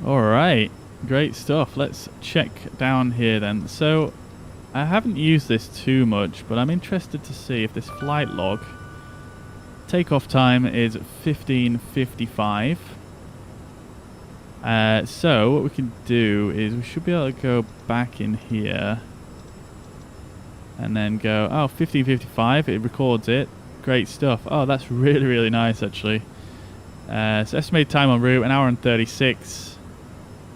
Alright, great stuff. Let's check down here then. So, I haven't used this too much, but I'm interested to see if this flight log takeoff time is 15:55. So what we can do is we should be able to go back in here and then go, oh, 15:55, it records it. Great stuff. Oh, that's really, really nice actually. So estimated time en route, 1 hour and 36.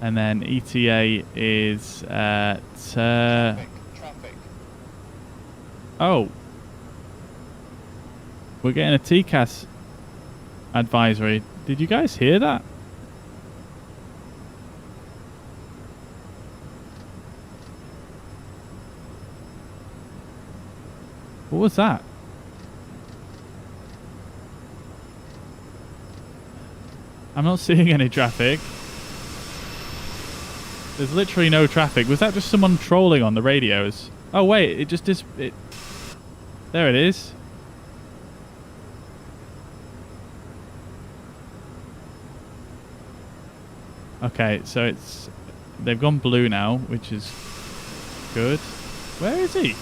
And then ETA is at... traffic. Oh. We're getting a TCAS advisory. Did you guys hear that? What was that? I'm not seeing any traffic. There's literally no traffic. Was that just someone trolling on the radios? Oh wait, it just is. There it is. Okay, so they've gone blue now, which is good. Where is he?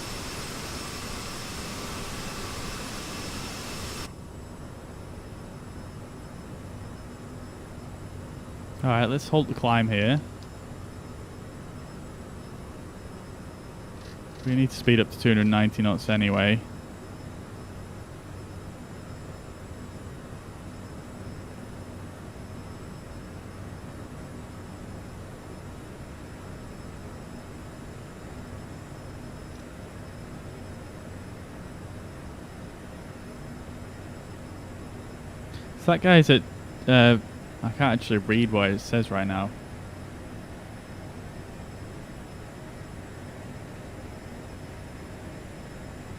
Alright, let's halt the climb here. We need to speed up to 290 knots anyway. So that guy's at... I can't actually read what it says right now.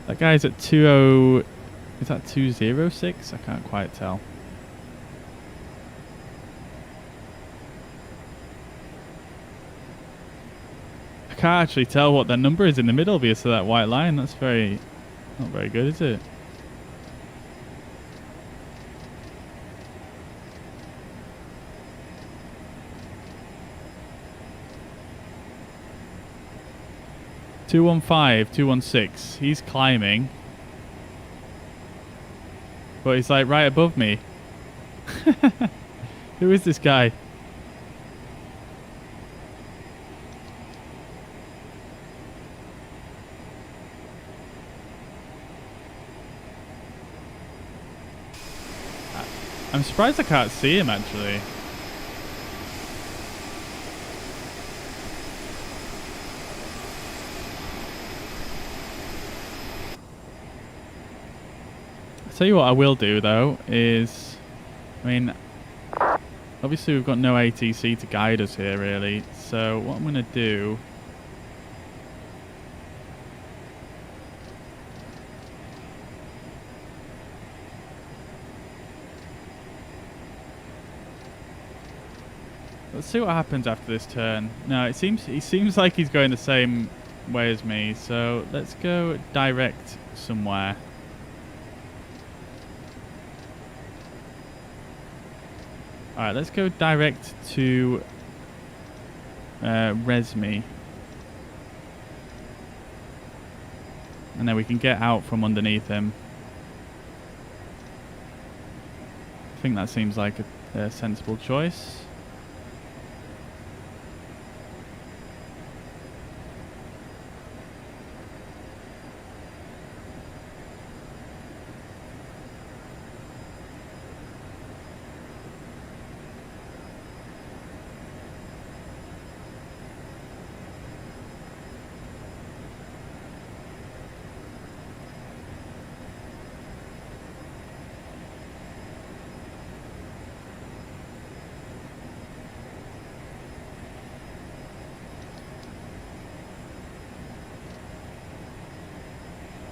That guy's at 20... Is that 206? I can't quite tell. I can't actually tell what that number is in the middle because of that white line. That's very... not very good, is it? (215, 216). He's climbing, but he's like right above me. Who is this guy? I'm surprised I can't see him actually. I'll tell you what I will do though is, I mean, obviously we've got no ATC to guide us here really, so what I'm going to do let's see what happens after this turn. No, he seems like he's going the same way as me, so let's go direct somewhere. Alright, let's go direct to Resme. And then we can get out from underneath him. I think that seems like a sensible choice.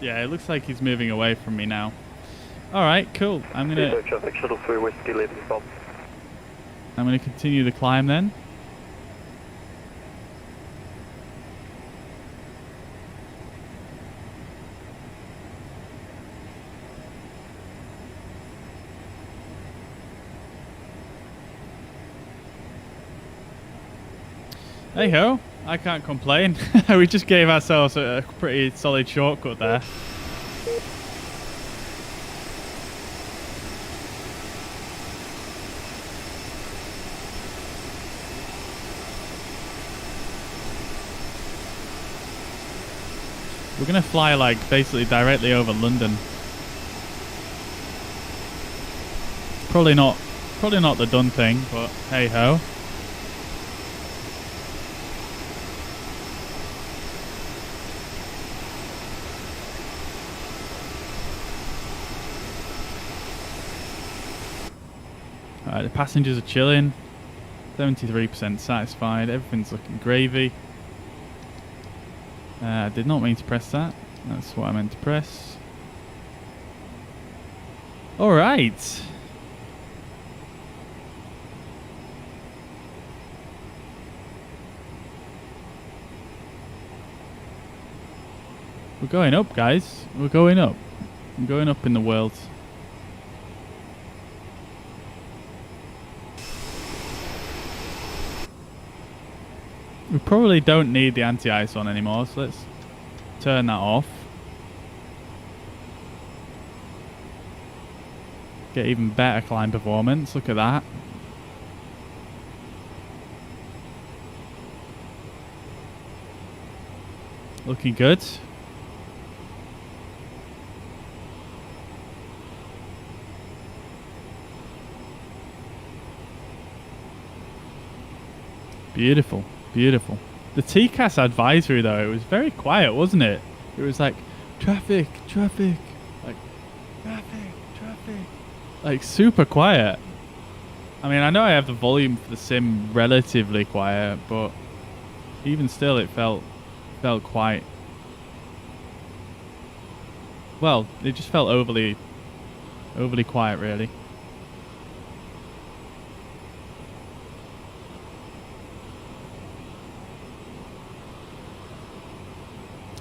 Yeah, it looks like he's moving away from me now. Alright, cool. I'm gonna traffic shuttle 3 Whiskey leaving Bob. I'm gonna continue the climb then. Hey ho, I can't complain. We just gave ourselves a pretty solid shortcut there. We're gonna fly like basically directly over London. Probably not the done thing, but hey ho. Alright, the passengers are chilling. 73% satisfied. Everything's looking gravy. I did not mean to press that. That's what I meant to press. Alright. We're going up, guys. We're going up. I'm going up in the world. We probably don't need the anti-ice on anymore, so let's turn that off. Get even better climb performance. Look at that. Looking good. Beautiful. Beautiful. The TCAS advisory though, it was very quiet, wasn't it? It was like traffic, traffic, like traffic, traffic, like super quiet. I mean, I know I have the volume for the sim relatively quiet, but even still, it felt quite. Well, it just felt overly quiet, really.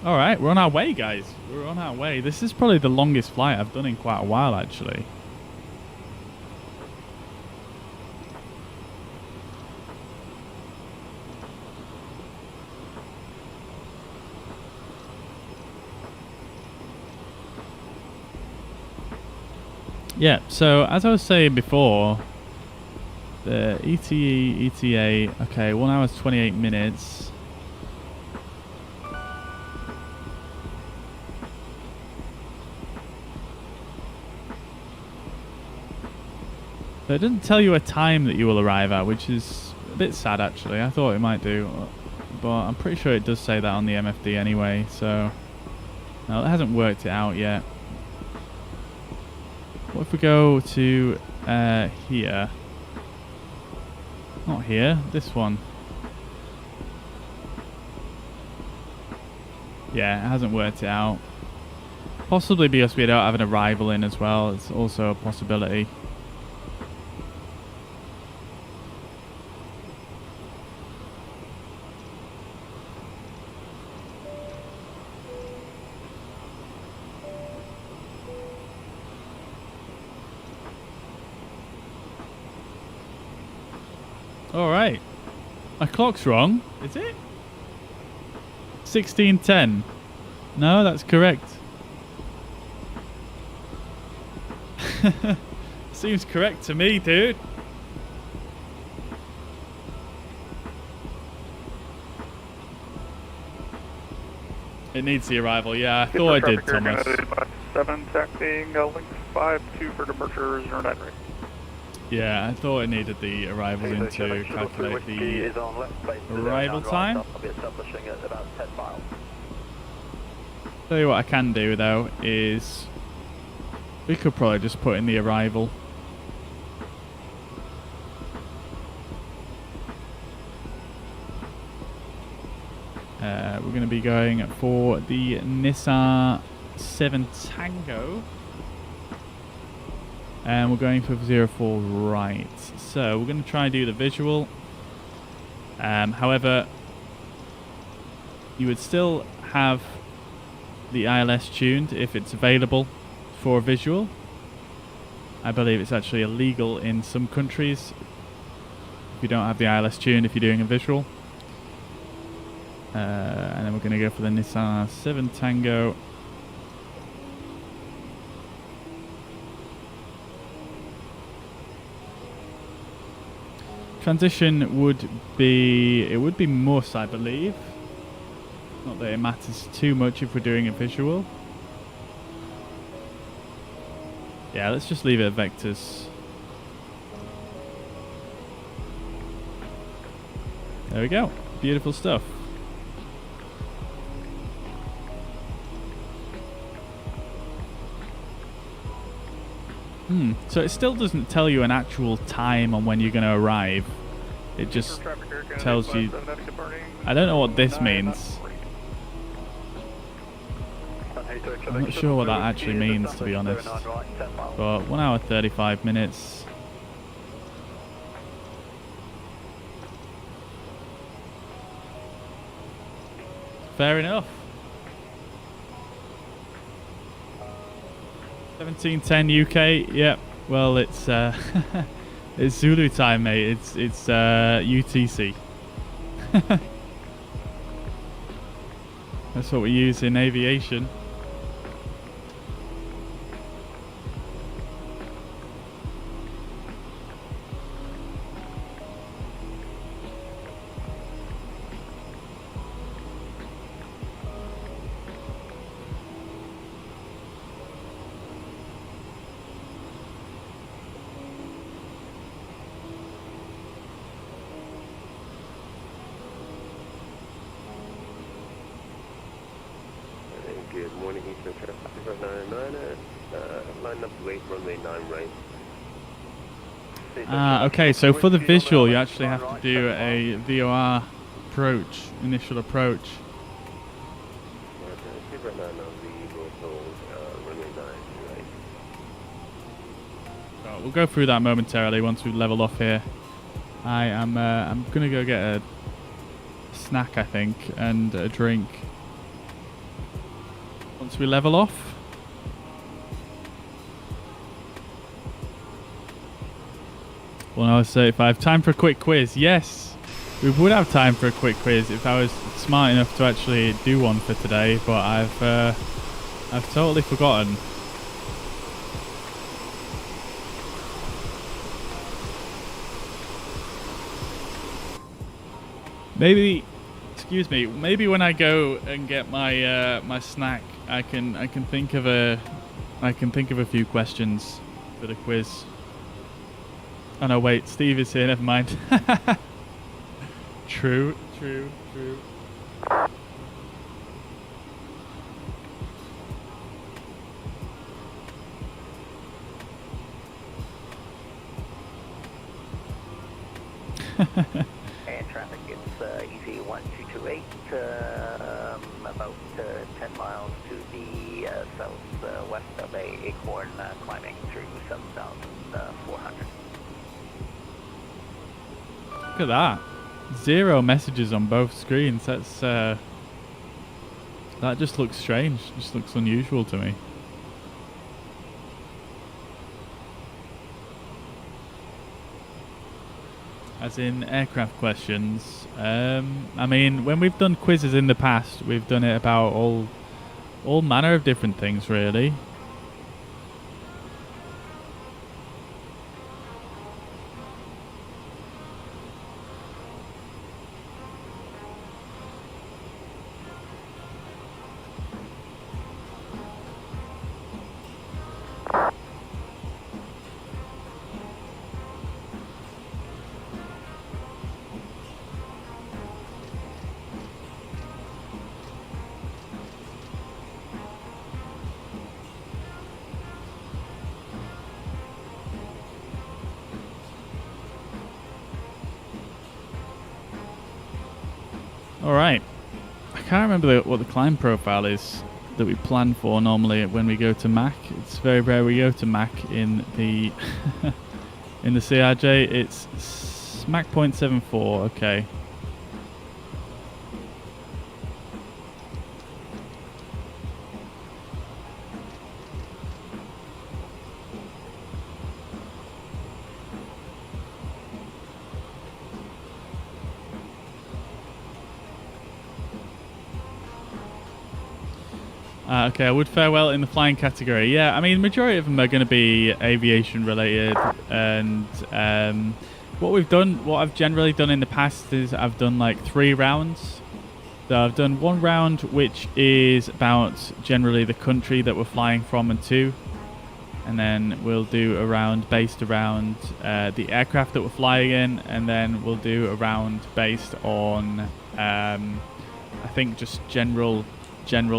Alright, we're on our way, guys. We're on our way. This is probably the longest flight I've done in quite a while, actually. Yeah, so as I was saying before, the ETA, okay, 1 hour 28 minutes. But it doesn't tell you a time that you will arrive at, which is a bit sad actually. I thought it might do, but I'm pretty sure it does say that on the MFD anyway, so no, it hasn't worked it out yet. What if we go to here? Not here, this one. Yeah, it hasn't worked it out. Possibly because we don't have an arrival in as well. It's also a possibility. Alright. My clock's wrong. Is it? 16:10. No, that's correct. Seems correct to me, dude. It needs the arrival. Yeah, I thought I did, Thomas. 7 taxiing link 52 for departure 09 right. Yeah, I thought it needed the arrival in to calculate the arrival time. I'll be establishing at about 10 miles. Tell you what I can do though is we could probably just put in the arrival. We're going to be going for the Nissan 7 Tango. And we're going for 04 right. So we're going to try and do the visual. However, you would still have the ILS tuned if it's available for a visual. I believe it's actually illegal in some countries if you don't have the ILS tuned if you're doing a visual. And then we're going to go for the Nissan 7 Tango. Transition would be, it would be must, I believe. Not that it matters too much if we're doing a visual. Yeah, let's just leave it at vectors. There we go. Beautiful stuff. So it still doesn't tell you an actual time on when you're going to arrive. It just tells you... I don't know what this means. I'm not sure what that actually means, to be honest. But 1 hour 35 minutes. Fair enough. 17:10 UK. Yep. Well, it's it's Zulu time, mate. It's UTC. That's what we use in aviation. Okay, so for the visual, you actually have to do a VOR approach, initial approach. So we'll go through that momentarily once we level off here. I'm gonna go get a snack, I think, and a drink once we level off. Well, I was 35. Time for a quick quiz. Yes, we would have time for a quick quiz if I was smart enough to actually do one for today. But I've totally forgotten. Maybe, excuse me. Maybe when I go and get my my snack, I can think of a few questions for the quiz. Oh no, wait, Steve is here, never mind. True. Air traffic, it's EZ 1228, about 10 miles to the southwest of Acorn, climbing through 7,400. Look at that. 0 messages on both screens. That's that just looks strange. Just looks unusual to me. As in aircraft questions. I mean, when we've done quizzes in the past, we've done it about all manner of different things, really. Alright, I can't remember what the climb profile is that we plan for normally when we go to Mac. It's very rare we go to Mac in the in the CRJ. It's Mach 0.74, okay. Okay, I would fare well in the flying category. Yeah, I mean, majority of them are going to be aviation related, and what I've generally done in the past is I've done like 3 rounds. So I've done 1 round which is about generally the country that we're flying from and to, and then we'll do a round based around the aircraft that we're flying in, and then we'll do a round based on I think just general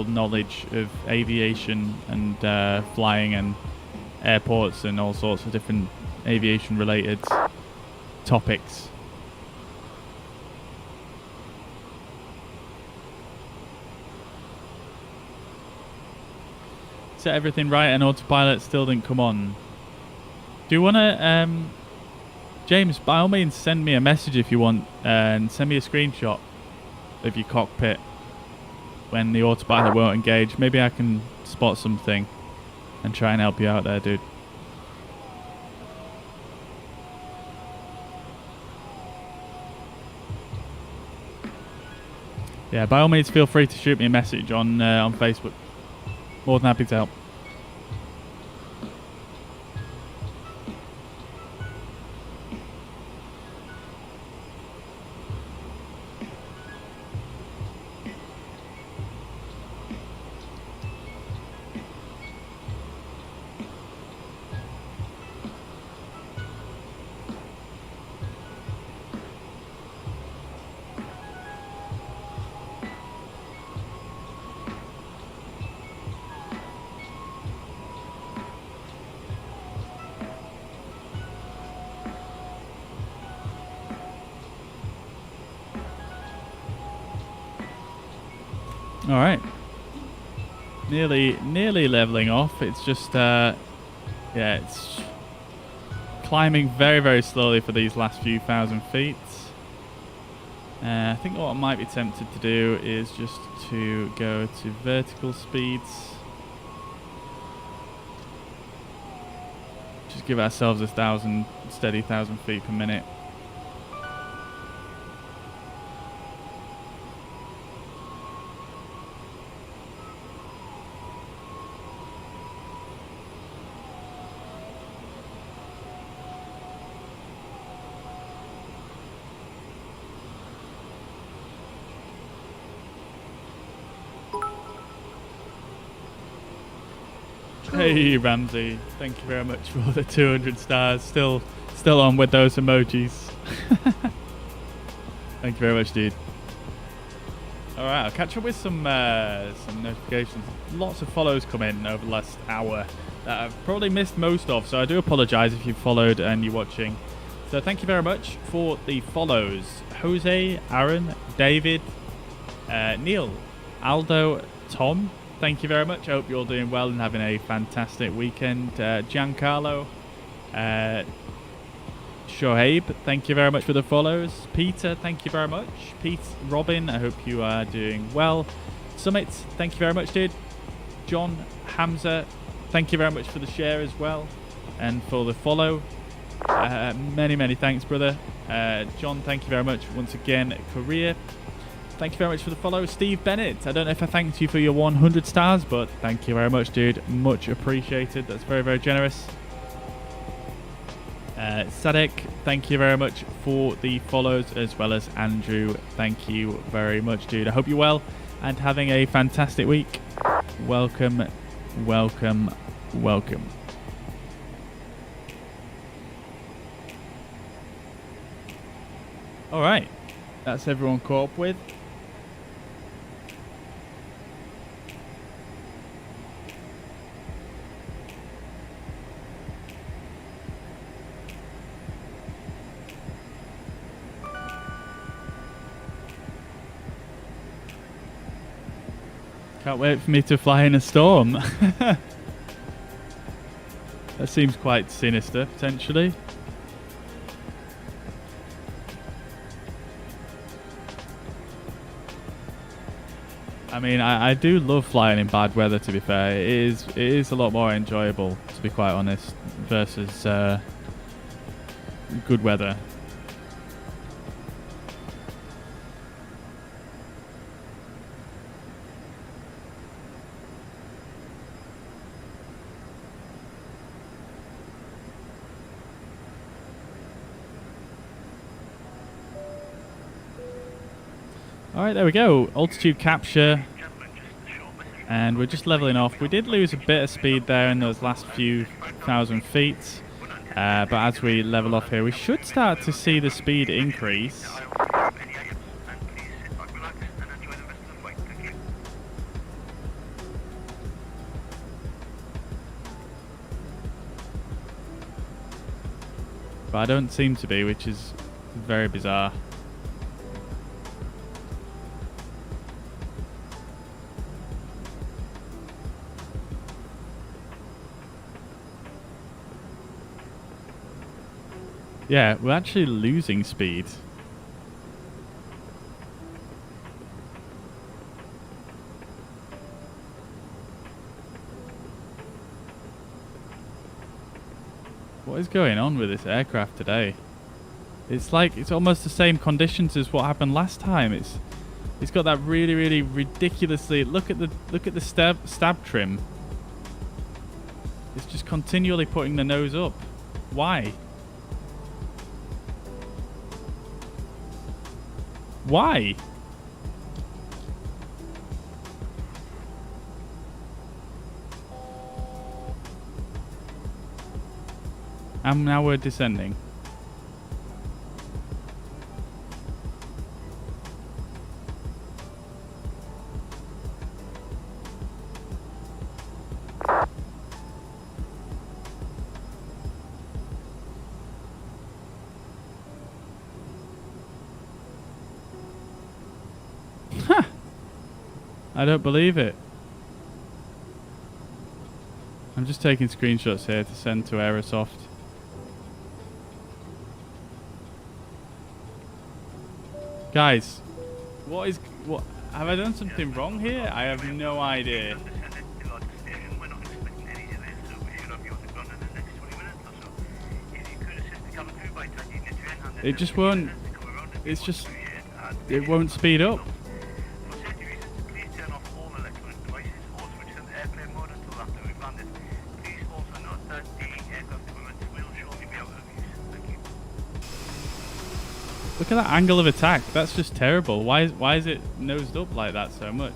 knowledge of aviation and flying and airports and all sorts of different aviation related topics. Set everything right and autopilot still didn't come on. Do you want to, James, by all means send me a message if you want, and send me a screenshot of your cockpit when the autopilot won't engage. Maybe I can spot something and try and help you out there, dude. Yeah, by all means feel free to shoot me a message on Facebook. More than happy to help. All right, nearly leveling off. It's just yeah, it's climbing very, very slowly for these last few thousand feet. I think what I might be tempted to do is just to go to vertical speeds. Just give ourselves a steady 1,000 feet per minute. Hey Ramsey, thank you very much for the 200 stars. Still on with those emojis. Thank you very much, dude. Alright, I'll catch up with some notifications. Lots of follows come in over the last hour that I've probably missed most of, so I do apologise if you've followed and you're watching. So thank you very much for the follows. Jose, Aaron, David, Neil, Aldo, Tom, thank you very much. I hope you're all doing well and having a fantastic weekend. Giancarlo, Shoaib, thank you very much for the follows. Peter, thank you very much. Pete, Robin, I hope you are doing well. Summit, thank you very much, dude. John, Hamza, thank you very much for the share as well and for the follow. Many thanks, brother. John, thank you very much once again. Korea, thank you very much for the follow. Steve Bennett, I don't know if I thanked you for your 100 stars, but thank you very much, dude. Much appreciated. That's very generous. Sadek, thank you very much for the follows, as well as Andrew. Thank you very much, dude. I hope you're well and having a fantastic week. Welcome. All right, that's everyone caught up with. Can't wait for me to fly in a storm. That seems quite sinister, potentially. I mean, I do love flying in bad weather, to be fair. It is a lot more enjoyable, to be quite honest, versus good weather. Alright, there we go. Altitude capture. And we're just leveling off. We did lose a bit of speed there in those last few thousand feet. But as we level off here, we should start to see the speed increase. But I don't seem to be, which is very bizarre. Yeah, we're actually losing speed. What is going on with this aircraft today? It's like it's almost the same conditions as what happened last time. It's got that really ridiculously look at the stab trim. It's just continually putting the nose up. Why? Why? And now we're descending. I don't believe it. I'm just taking screenshots here to send to Aerosoft. Guys, what have I done something wrong here? I have no idea. It just won't. It's just. It won't speed up. Look at that angle of attack. That's just terrible. Why is it nosed up like that so much?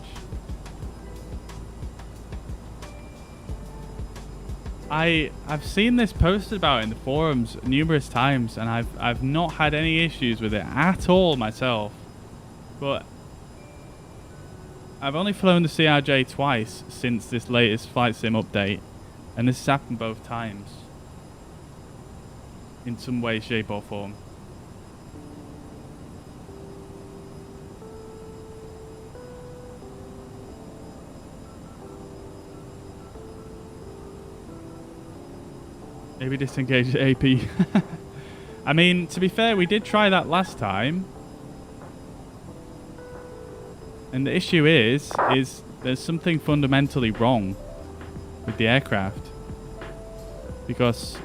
I've seen this posted about in the forums numerous times, and I've not had any issues with it at all myself. But I've only flown the CRJ twice since this latest flight sim update, and this has happened both times in some way, shape or form. Maybe disengage the AP. I mean, to be fair, we did try that last time. And the issue is there's something fundamentally wrong with the aircraft. Because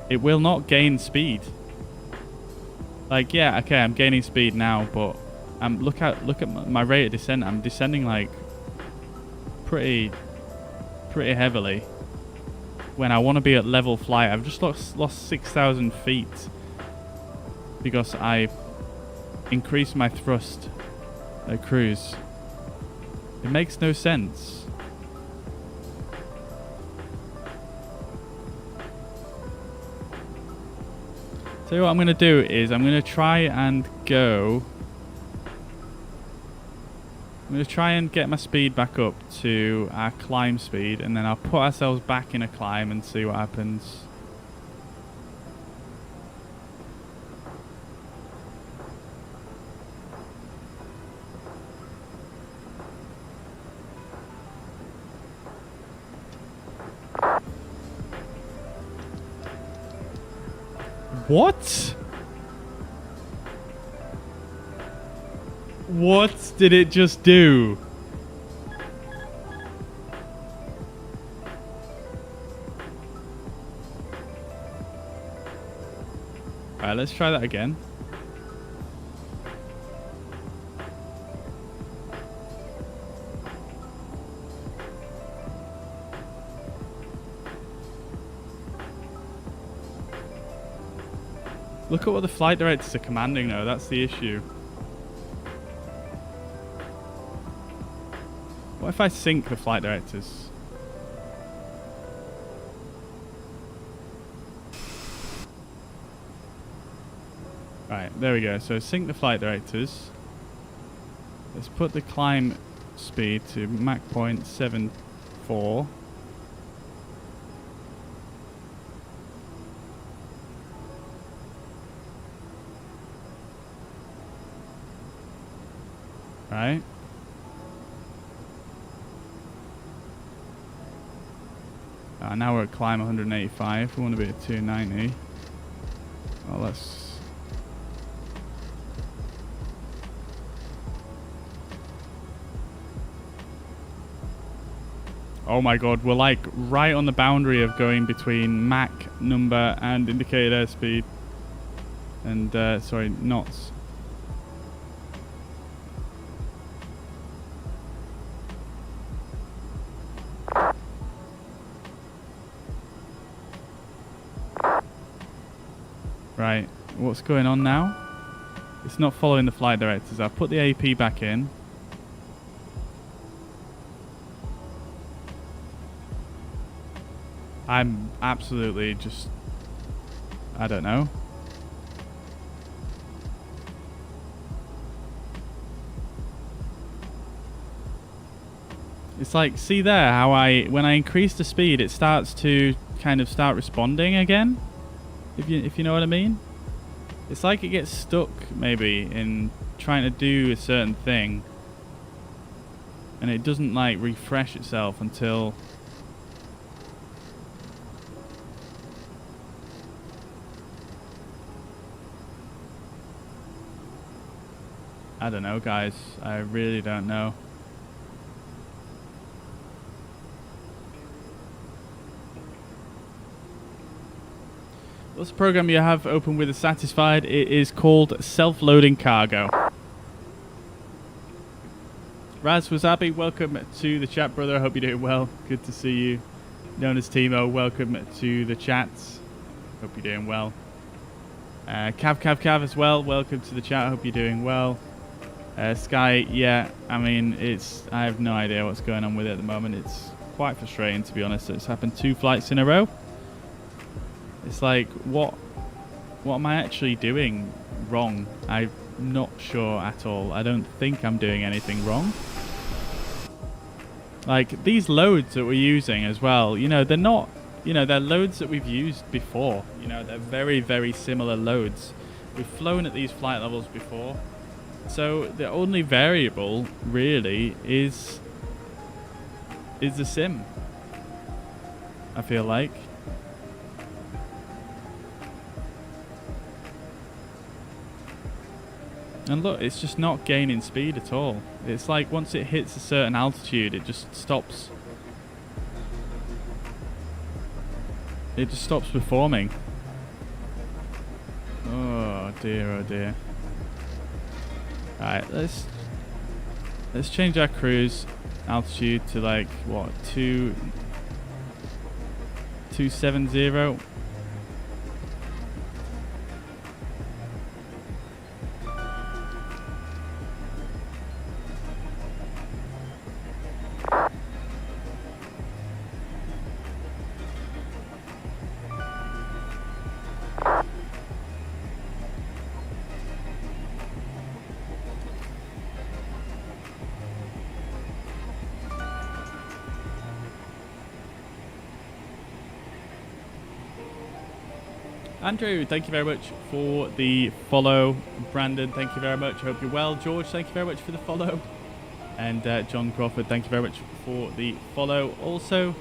it will not gain speed. Like, yeah, okay, I'm gaining speed now, but look at my rate of descent. I'm descending like pretty heavily. When I want to be at level flight, I've just lost 6,000 feet because I increased my thrust at cruise. It makes no sense. So what I'm going to do is I'm going to try and go. I'm going to try and get my speed back up to our climb speed, and then I'll put ourselves back in a climb and see what happens. What? What did it just do? Alright, let's try that again. Look at what the flight directors are commanding though, that's the issue. What if I sync the flight directors? Right, there we go. So sync the flight directors. Let's put the climb speed to Mach 0.74. Right. Now we're at climb 185. We want to be at 290. Well, let's... Oh my god, we're like right on the boundary of going between Mach number and indicated airspeed. And, sorry, knots. Right, what's going on now? It's not following the flight directors. I'll put the AP back in. I'm absolutely just... I don't know. It's like, see there how when I increase the speed, it starts to kind of start responding again? If you know what I mean? It's like it gets stuck maybe in trying to do a certain thing, and it doesn't like refresh itself until I don't know, guys. I really don't know. What's the program you have open with a satisfied? It is called Self-Loading Cargo. Raz Wasabi, welcome to the chat, brother. I hope you're doing well. Good to see you. Known as Timo, welcome to the chats. Hope you're doing well. Cav as well, welcome to the chat. Hope you're doing well. Sky, yeah, I mean, I have no idea what's going on with it at the moment. It's quite frustrating, to be honest. It's happened 2 flights in a row. It's like, what am I actually doing wrong? I'm not sure at all. I don't think I'm doing anything wrong. Like, these loads that we're using as well, you know, they're not, you know, they're loads that we've used before. You know, they're very, very similar loads. We've flown at these flight levels before. So the only variable, really, is the sim, I feel like. And look, it's just not gaining speed at all. It's like once it hits a certain altitude, it just stops. It just stops performing. Oh dear, oh dear. Alright, let's change our cruise altitude to like what, 270. Andrew, thank you very much for the follow. Brandon, thank you very much. Hope you're well. George, thank you very much for the follow. And John Crawford, thank you very much for the follow. Also,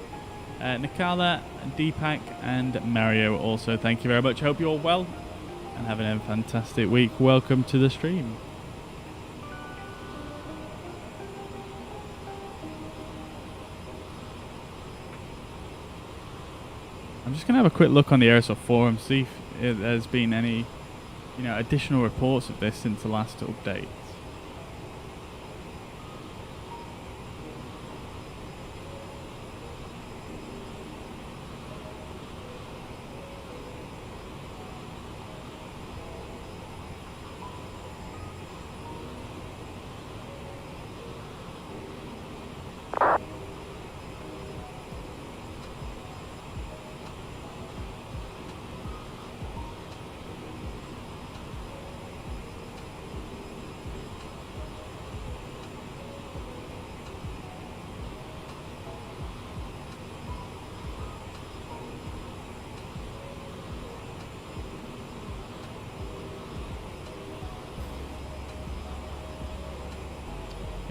Nikala, Deepak, and Mario, also thank you very much. Hope you're all well and having a fantastic week. Welcome to the stream. I'm just going to have a quick look on the Aerosoft forum, see if there's been any, you know, additional reports of this since the last update.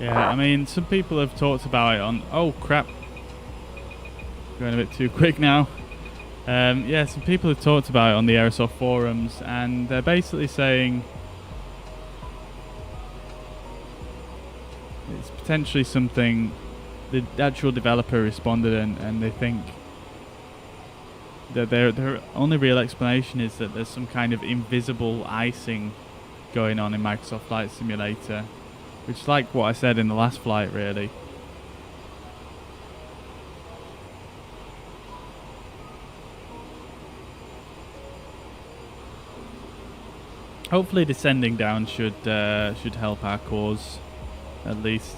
Yeah, I mean, some people have talked about it on... Oh, crap. Going a bit too quick now. Yeah, some people have talked about it on the Aerosoft forums, and they're basically saying it's potentially something... The actual developer responded, and they think that their only real explanation is that there's some kind of invisible icing going on in Microsoft Flight Simulator. Which is like what I said in the last flight, really. Hopefully descending down should help our cause, at least.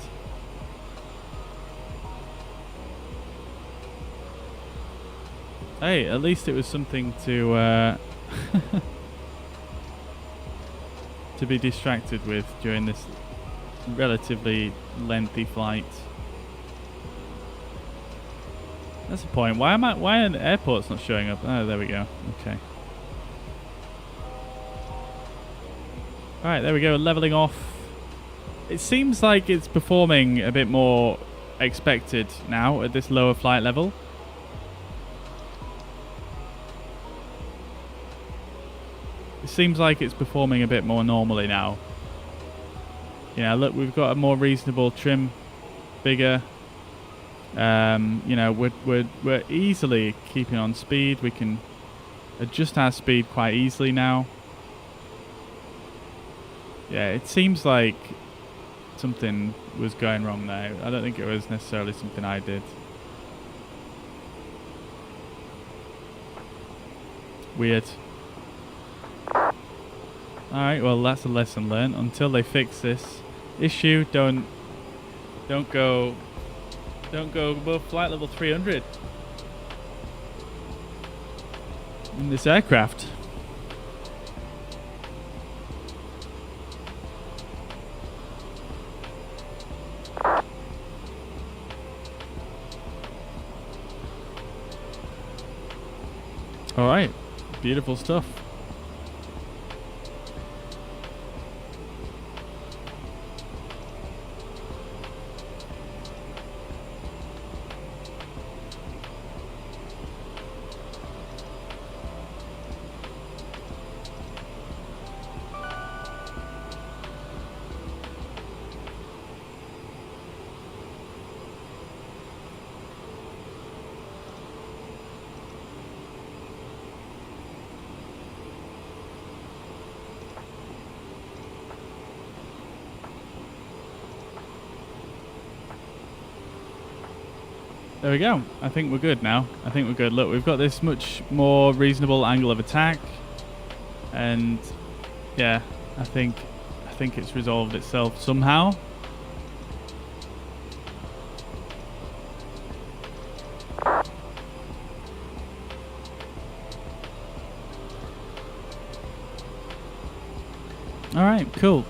Hey, at least it was something to to be distracted with during this relatively lengthy flight. That's the point. Why are the airports not showing up? Oh, there we go. Okay. Alright, there we go. Leveling off. It seems like it's performing a bit more expected now at this lower flight level. It seems like it's performing a bit more normally now. Yeah, look, we've got a more reasonable trim, bigger. You know, we're easily keeping on speed. We can adjust our speed quite easily now. Yeah, it seems like something was going wrong there. I don't think it was necessarily something I did. Weird. Alright, well that's a lesson learned. Until they fix this issue, don't go Don't go above flight level 300 in this aircraft. All right, beautiful stuff. There we go. I think we're good now. I think we're good. Look, we've got this much more reasonable angle of attack, and yeah, I think it's resolved itself somehow. All right, cool.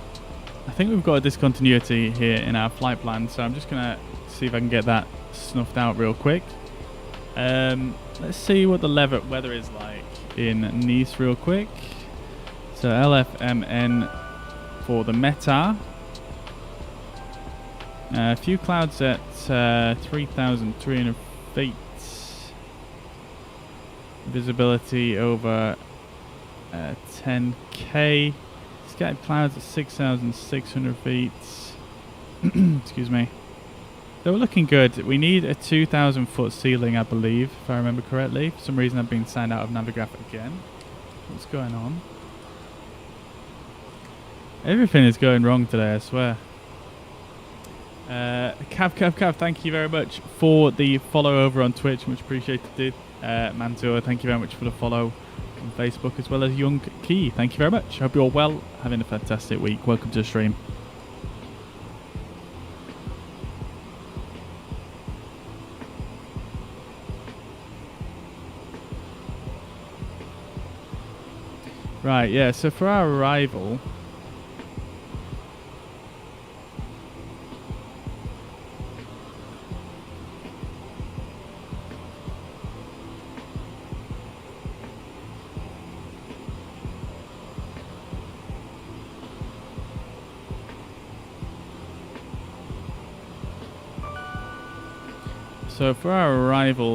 I think we've got a discontinuity here in our flight plan, so I'm just gonna see if I can get that snuffed out real quick. Let's see what the weather is like in Nice real quick. So LFMN for the META. A few clouds at 3,300 feet. Visibility over 10k. Scattered clouds at 6,600 feet. Excuse me. So we're looking good. We need a 2,000 foot ceiling, I believe, if I remember correctly. For some reason I've been signed out of Navigraph again. What's going on? Everything is going wrong today, I swear. Cav, thank you very much for the follow over on Twitch. Much appreciated. Mantua, thank you very much for the follow on Facebook, as well as Young Key. Thank you very much. Hope you're all well, having a fantastic week. Welcome to the stream. Right, yeah, so for our arrival,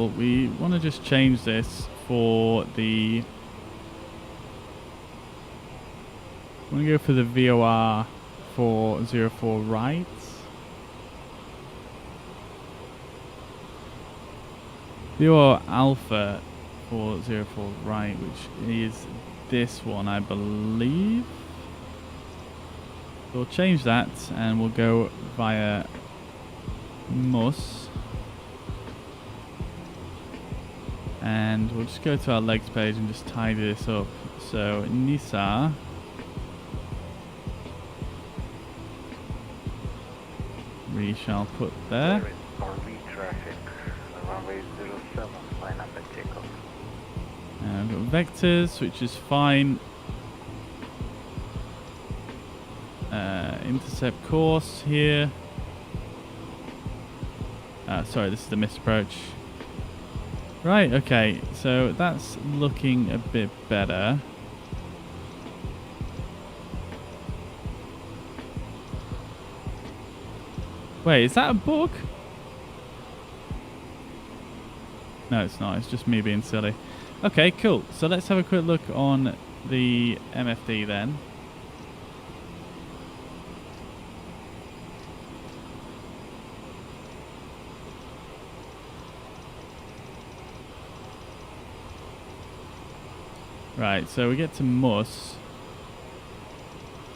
we want to just change this for the... I'm going to go for the VOR 404 right. VOR Alpha 404 right, which is this one, I believe. We'll change that and we'll go via Mus. And we'll just go to our legs page and just tidy this up. So Nisa. We shall put there. RV traffic, runway 07, line up and take off. We've got vectors, which is fine. Intercept course here. Sorry, this is the missed approach. Right, okay, so that's looking a bit better. Wait, is that a bug? No, it's not. It's just me being silly. Okay, cool. So let's have a quick look on the MFD then. Right, so we get to Mus.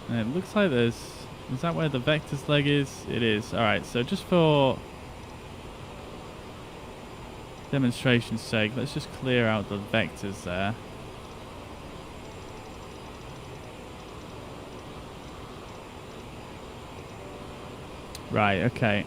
And it looks like there's... Is that where the vectors leg is? It is. Alright, so just for demonstration's sake, let's just clear out the vectors there. Right, okay.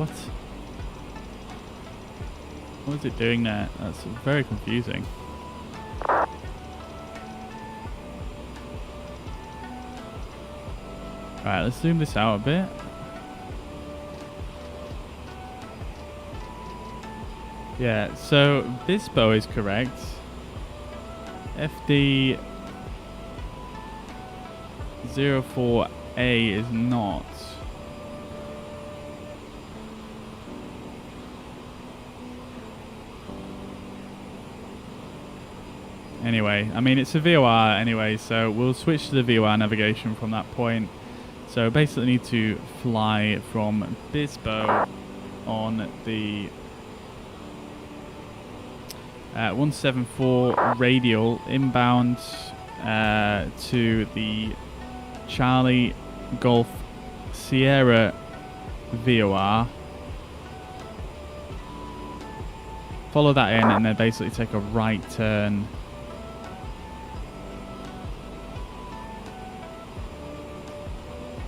What? What is it doing there? That's very confusing. Alright, let's zoom this out a bit. Yeah, so this bow is correct. FD04A is not. Anyway, I mean, it's a VOR anyway, so we'll switch to the VOR navigation from that point. So basically need to fly from Bispo on the 174 radial inbound to the Charlie Golf Sierra VOR. Follow that in and then basically take a right turn.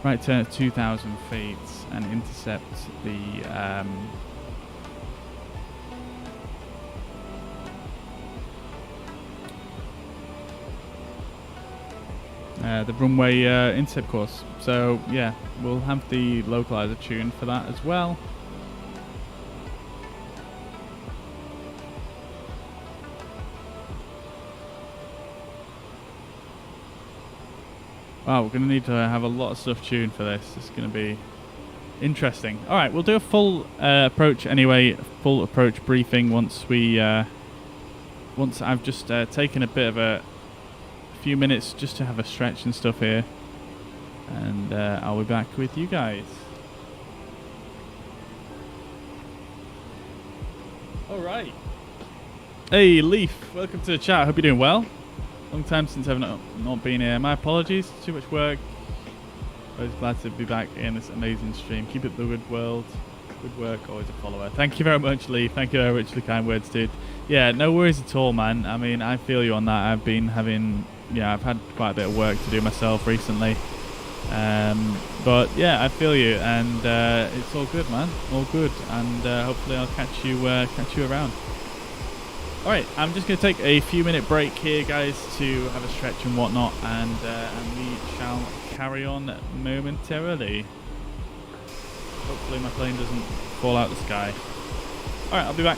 Right turn at 2,000 feet and intercept the runway intercept course. So yeah, we'll have the localizer tuned for that as well. Wow, we're going to need to have a lot of stuff tuned for this. It's going to be interesting. All right, we'll do a full approach anyway, full approach briefing once we once I've just taken a bit of a few minutes just to have a stretch and stuff here, and I'll be back with you guys. All right. Hey, Leaf, welcome to the chat. Hope you're doing well. Long time since I've not been here. My apologies. Too much work. Always glad to be back in this amazing stream. Keep it the good world. Good work. Always a follower. Thank you very much, Lee. Thank you very much for the kind words, dude. Yeah, no worries at all, man. I mean, I feel you on that. I've been having... Yeah, I've had quite a bit of work to do myself recently. But yeah, I feel you. And it's all good, man. All good. And hopefully I'll catch you around. Alright, I'm just going to take a few minute break here, guys, to have a stretch and whatnot, and we shall carry on momentarily. Hopefully my plane doesn't fall out the sky. Alright, I'll be back.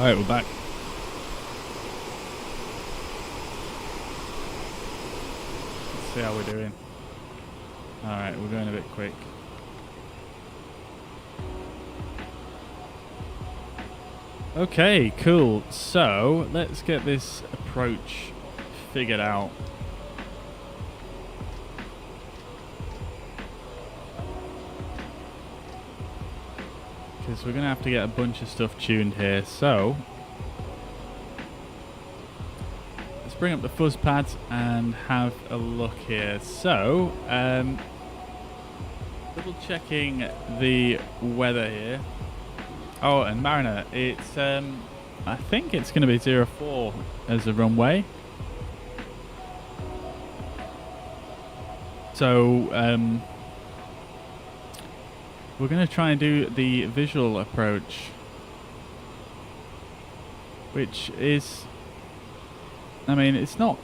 Alright, we're back. Let's see how we're doing. Alright, we're going a bit quick. Okay, cool. So, let's get this approach figured out. Because we're going to have to get a bunch of stuff tuned here. So, let's bring up the fuzz pads and have a look here. So, double checking the weather here. Oh, and Mariner, it's I think it's going to be 04 as a runway. So we're going to try and do the visual approach, which is, I mean, it's not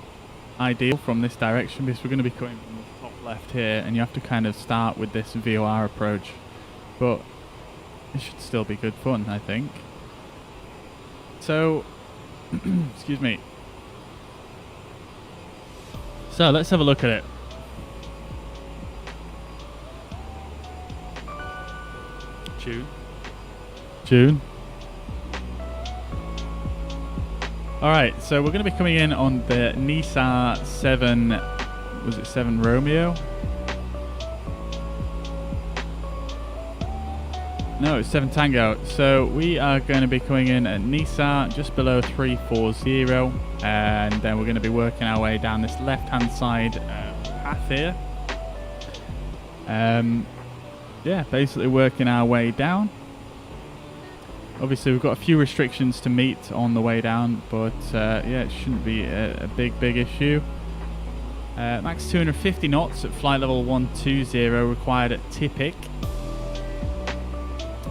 ideal from this direction because we're going to be coming from the top left here, and you have to kind of start with this VOR approach, but it should still be good fun, I think. So, excuse me. So let's have a look at it. Tune. Alright, so we're going to be coming in on the NISA 7, was it 7 Romeo? No, it's 7 Tango. So we are going to be coming in at NISA just below 340, and then we're going to be working our way down this left-hand side path here. Yeah, basically working our way down. Obviously, we've got a few restrictions to meet on the way down, but yeah, it shouldn't be a big issue. Max 250 knots at flight level 120 required at Tipic.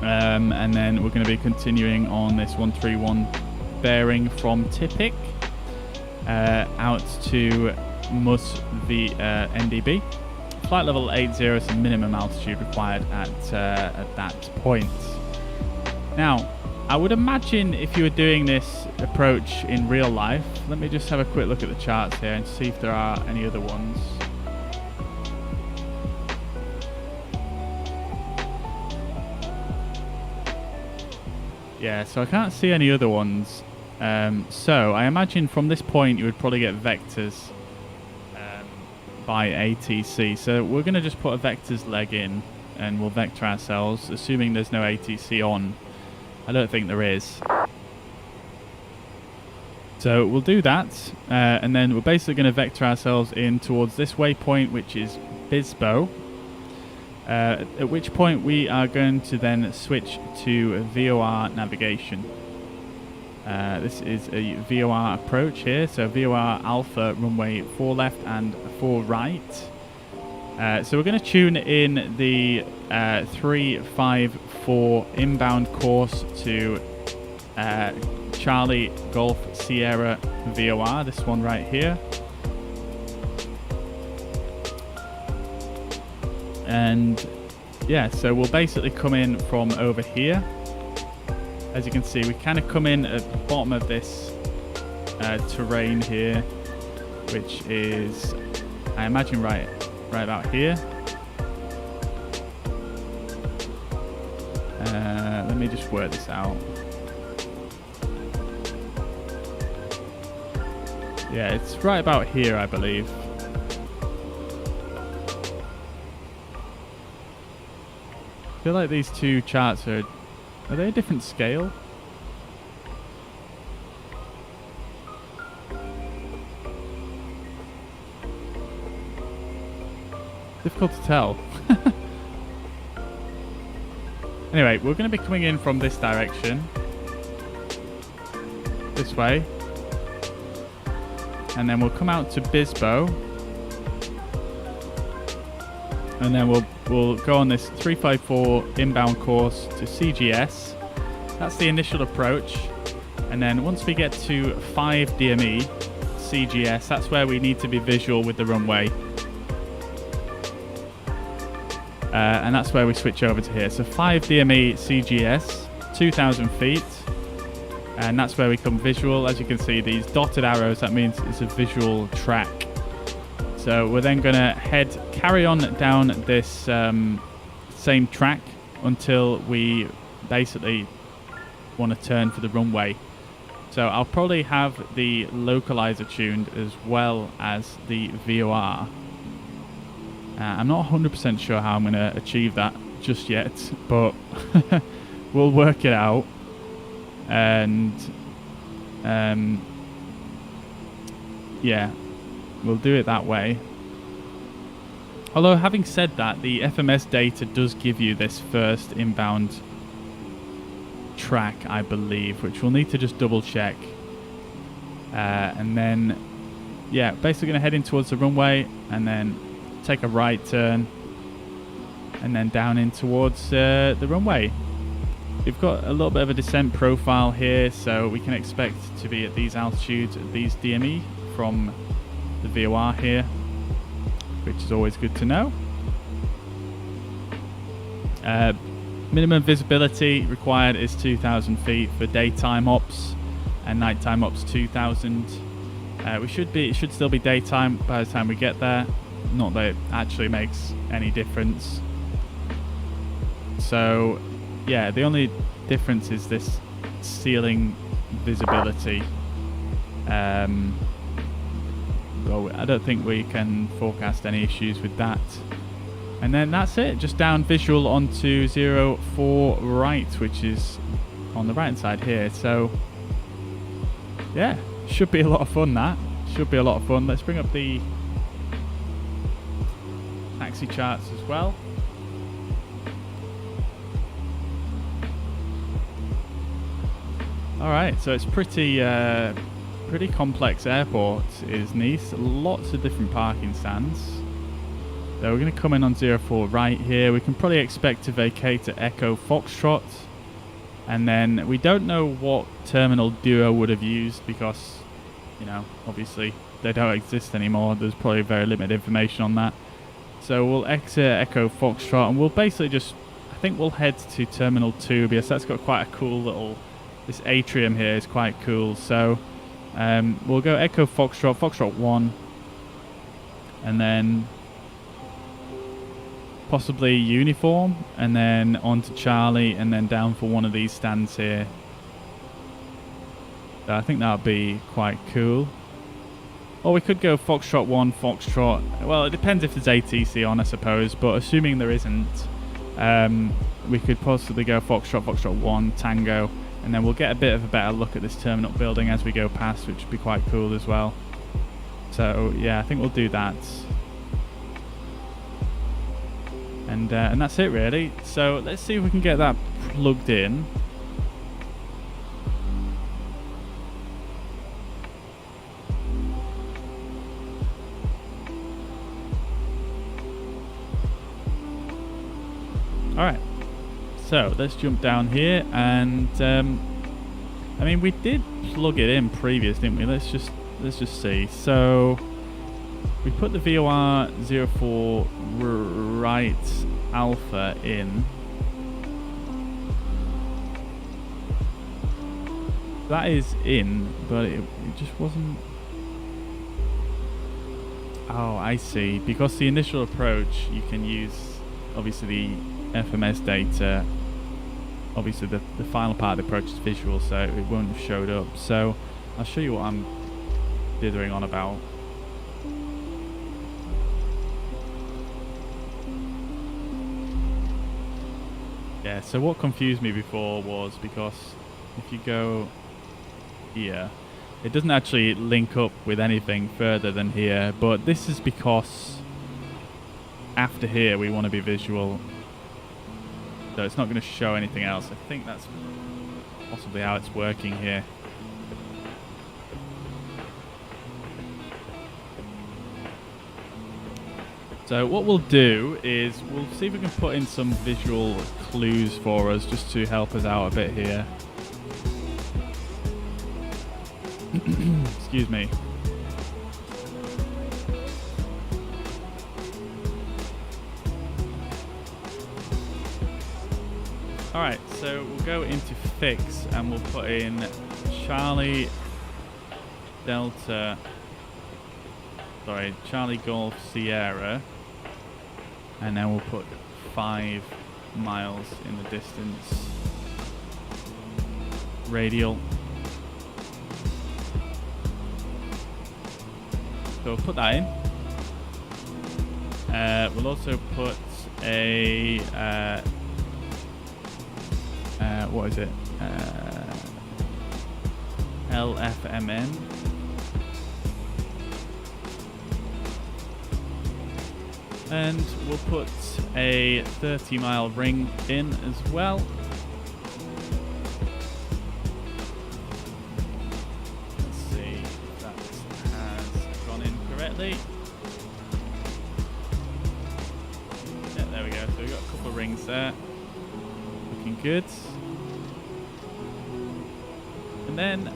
And then we're going to be continuing on this 131 bearing from Tipic out to Mus v NDB. Flight level 80 is the minimum altitude required at that point. Now, I would imagine if you were doing this approach in real life, let me just have a quick look at the charts here and see if there are any other ones. Yeah, so I can't see any other ones. So I imagine from this point you would probably get vectors by ATC. So we're going to just put a vectors leg in and we'll vector ourselves, assuming there's no ATC on. I don't think there is. So we'll do that, and then we're basically going to vector ourselves in towards this waypoint, which is Bisbo. At which point we are going to then switch to VOR navigation. This is a VOR approach here, so VOR Alpha runway 4 left and 4 right. So we're going to tune in the 354 inbound course to Charlie Golf Sierra VOR, this one right here. And yeah, so we'll basically come in from over here. As you can see, we kind of come in at the bottom of this terrain here, which is, I imagine, right about here. Let me just work this out. Yeah, it's right about here, I believe. I feel like these two charts are they a different scale? Difficult to tell. Anyway, we're going to be coming in from this direction. This way. And then we'll come out to Bisbo. And then we'll go on this 354 inbound course to CGS. That's the initial approach. And then once we get to 5 DME CGS, that's where we need to be visual with the runway. And that's where we switch over to here. So 5 DME CGS, 2,000 feet. and that's where we come visual. As you can see, these dotted arrows, that means it's a visual track. So we're then going to carry on down this same track until we basically want to turn for the runway. So I'll probably have the localizer tuned as well as the VOR. I'm not 100% sure how I'm going to achieve that just yet, but we'll work it out. And yeah, we'll do it that way. Although, having said that, the FMS data does give you this first inbound track, I believe, which we'll need to just double check. And then, yeah, basically going to head in towards the runway and then take a right turn and then down in towards the runway. We've got a little bit of a descent profile here, so we can expect to be at these altitudes, at these DME from the VOR here, which is always good to know. Minimum visibility required is 2,000 feet for daytime ops, and nighttime ops 2,000. It should still be daytime by the time we get there. Not that it actually makes any difference. So yeah, the only difference is this ceiling visibility. Well, I don't think we can forecast any issues with that. And then that's it, just down visual onto 04 right, which is on the right hand side here. So yeah, should be a lot of fun. That should be a lot of fun. Let's bring up the taxi charts as well. Alright, so it's pretty complex airport is Nice. Lots of different parking stands. So we're going to come in on 04 right here. We can probably expect to vacate at Echo Foxtrot. And then we don't know what terminal Duo would have used because, you know, obviously they don't exist anymore. There's probably very limited information on that. So we'll exit Echo Foxtrot and we'll basically just, I think we'll head to Terminal 2 because that's got quite a cool little, this atrium here is quite cool. So we'll go Echo Foxtrot, Foxtrot 1, and then possibly Uniform, and then on to Charlie, and then down for one of these stands here. So I think that would be quite cool. Or we could go Foxtrot 1, Foxtrot. Well, it depends if there's ATC on, I suppose, but assuming there isn't, we could possibly go Foxtrot, Foxtrot 1, Tango, and then we'll get a bit of a better look at this terminal building as we go past, which would be quite cool as well. So yeah, I think we'll do that. And that's it really. So let's see if we can get that plugged in. Alright, so let's jump down here, and I mean, we did plug it in previous, didn't we? Let's just see. So we put the VOR 04 right alpha in. That is in, but it just wasn't. Oh, I see. Because the initial approach, you can use obviously the FMS data. Obviously the final part of the approach is visual, so it won't have showed up. So I'll show you what I'm dithering on about. Yeah, so what confused me before was because if you go here, it doesn't actually link up with anything further than here, but this is because after here we want to be visual. So it's not going to show anything else. I think that's possibly how it's working here. So what we'll do is we'll see if we can put in some visual clues for us just to help us out a bit here. Excuse me. Alright, so we'll go into fix and we'll put in Charlie Golf Sierra, and then we'll put 5 miles in the distance. Radial. So we'll put that in. We'll also put a what is it? LFMN. And we'll put a 30-mile ring in as well. Let's see if that has gone in correctly. Yeah, there we go. So we've got a couple of rings there. Looking good. And then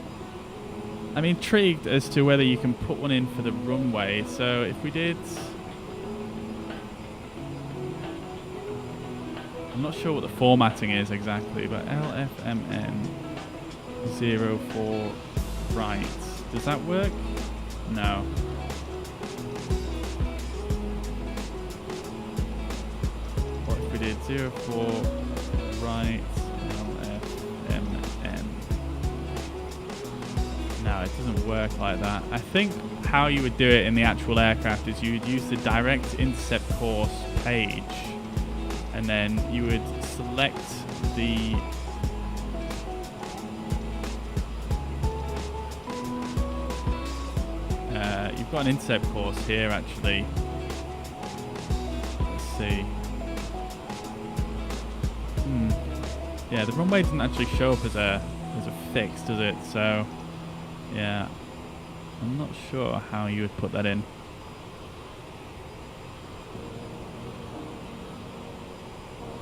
I'm intrigued as to whether you can put one in for the runway. So if we did... I'm not sure what the formatting is exactly, but LFMN 04 right. Does that work? No. What if we did 04 right LFMN? No, it doesn't work like that. I think how you would do it in the actual aircraft is you would use the direct intercept course page, and then you would select the you've got an intercept course here actually. Let's see. Yeah, the runway doesn't actually show up as a fix, does it? So yeah, I'm not sure how you would put that in.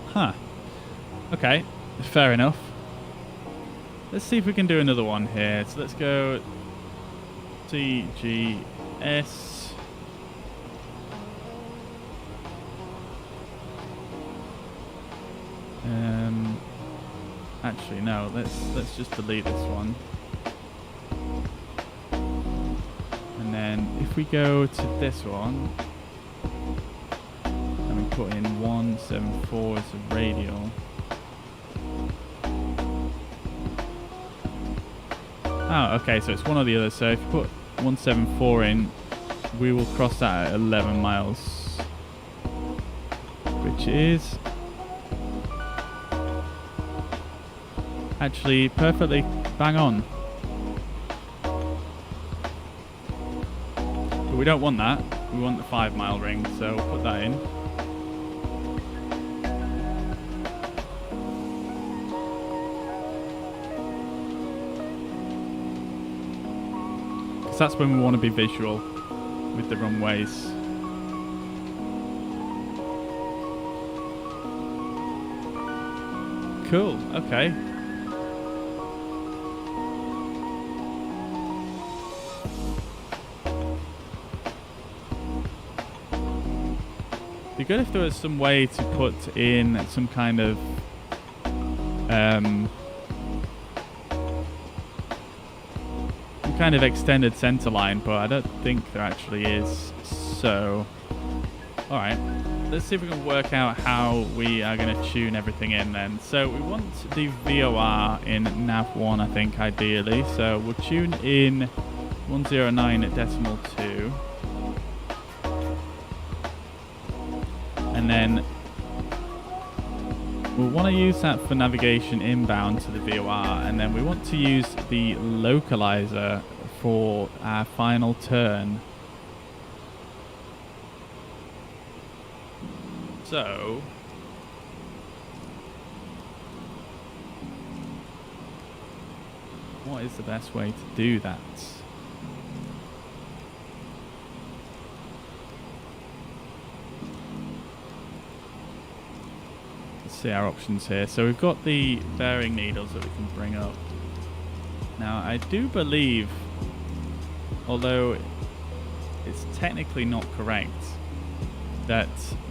Huh. Okay, fair enough. Let's see if we can do another one here. So let's go TGS. Actually no, let's just delete this one. And then if we go to this one, put in 174 as a radial. Oh, okay, so it's one or the other. So if you put 174 in, we will cross that at 11 miles, which is actually perfectly bang on. But we don't want that. We want the 5-mile ring, so we'll put that in. That's when we want to be visual with the runways. Cool, okay. It'd be good if there was some way to put in some kind of extended center line, but I don't think there actually is. So alright, let's see if we can work out how we are going to tune everything in then. So we want the VOR in nav1, I think, ideally. So we'll tune in 109.2, and then we'll want to use that for navigation inbound to the VOR, and then we want to use the localizer for our final turn. So what is the best way to do that? See our options here. So we've got the bearing needles that we can bring up. Now I do believe, although it's technically not correct, that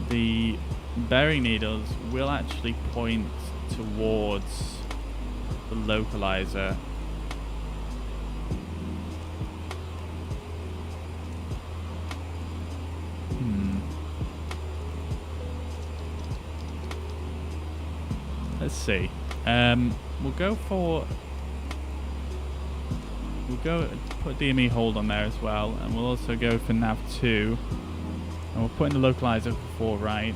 the bearing needles will actually point towards the localizer. let's see. We'll go put DME hold on there as well, and we'll also go for nav 2, and we'll put in the localizer for 4 right.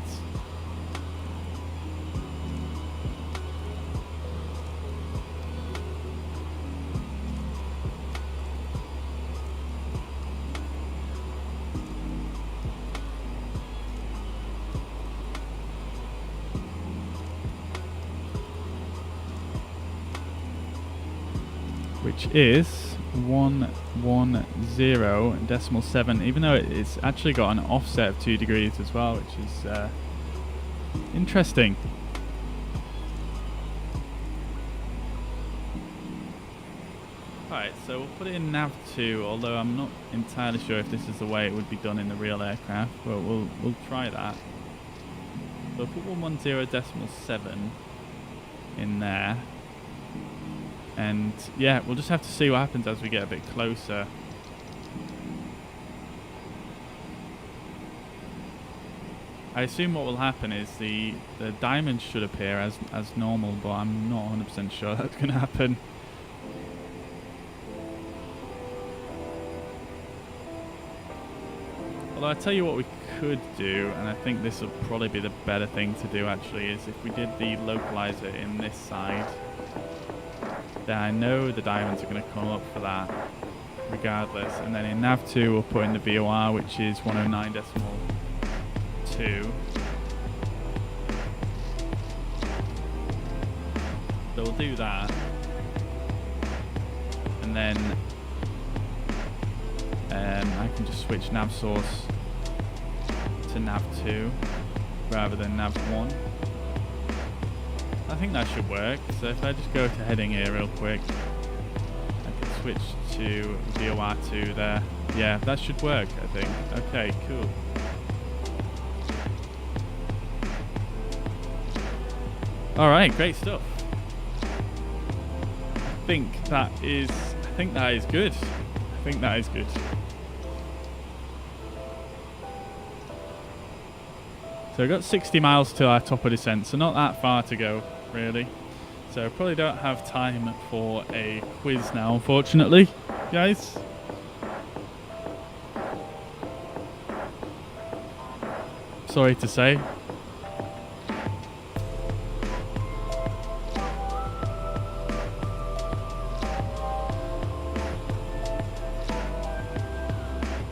Which is 110.7, even though it's actually got an offset of 2 degrees as well, which is interesting. Alright, so we'll put it in nav 2, although I'm not entirely sure if this is the way it would be done in the real aircraft, but we'll try that. So we'll put 110.7 in there. And yeah, we'll just have to see what happens as we get a bit closer. I assume what will happen is the diamonds should appear as normal, but I'm not 100% sure that's going to happen. Although I tell you what we could do, and I think this would probably be the better thing to do actually, is if we did the localizer in this side. Then I know the diamonds are going to come up for that regardless, and then in nav 2 we'll put in the VOR, which is 109.2. So we'll do that, and then I can just switch nav source to nav 2 rather than nav 1. I think that should work. So if I just go to heading here real quick, I can switch to VOR2 there. Yeah, that should work, I think. Okay, cool. Alright, great stuff. I think that is good. I think that is good. So I've got 60 miles till our top of descent, so not that far to go, really. So I probably don't have time for a quiz now, unfortunately, guys. Sorry to say.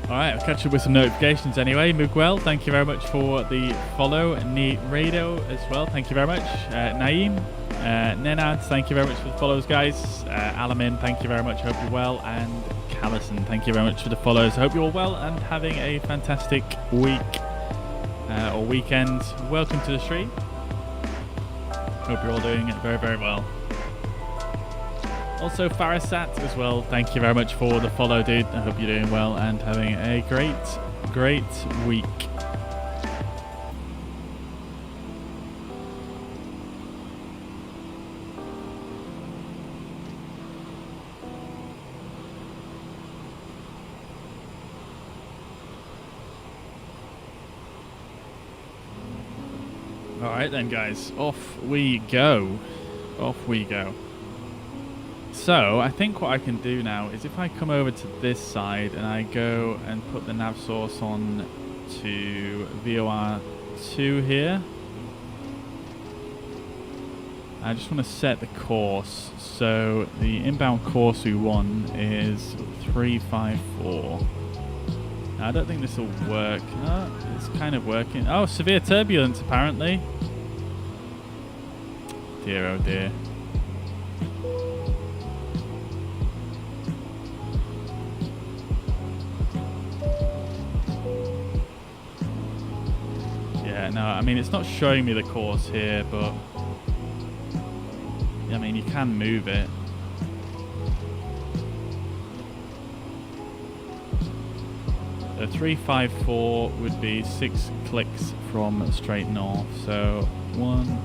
Alright, I'll catch up with some notifications anyway. Miguel, thank you very much for the follow. Rado as well, thank you very much. Naeem, Nenad, thank you very much for the follows, guys. Alamin, thank you very much, hope you're well. And Callison, thank you very much for the follows. I hope you're all well and having a fantastic week or weekend. Welcome to the stream. Hope you're all doing very, very well. Also, Farasat as well, thank you very much for the follow, dude. I hope you're doing well and having a great, great week. Alright then, guys, off we go. Off we go. So, I think what I can do now is if I come over to this side and I go and put the nav source on to VOR2 here. I just want to set the course. So, the inbound course we want is 354. Now, I don't think this will work. No, it's kind of working. Oh, severe turbulence apparently. Dear, oh dear. No, I mean, it's not showing me the course here, but I mean, you can move it. So 354 would be 6 clicks from straight north. So 1,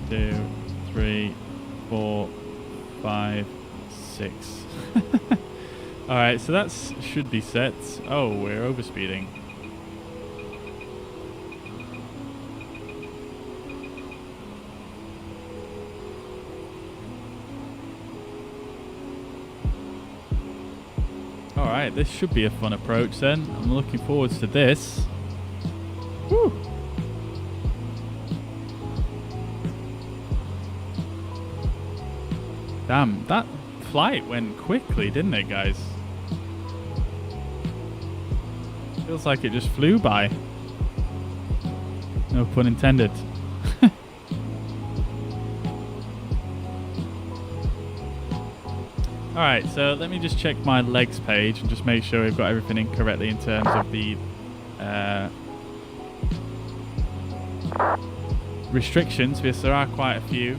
2, 3, 4, 5, 6. Alright, so that should be set. Oh, we're overspeeding. Alright, this should be a fun approach then. I'm looking forward to this. Woo! Damn, that flight went quickly, didn't it, guys? Feels like it just flew by. No pun intended. Alright, so let me just check my legs page and just make sure we've got everything in correctly in terms of the restrictions, because there are quite a few.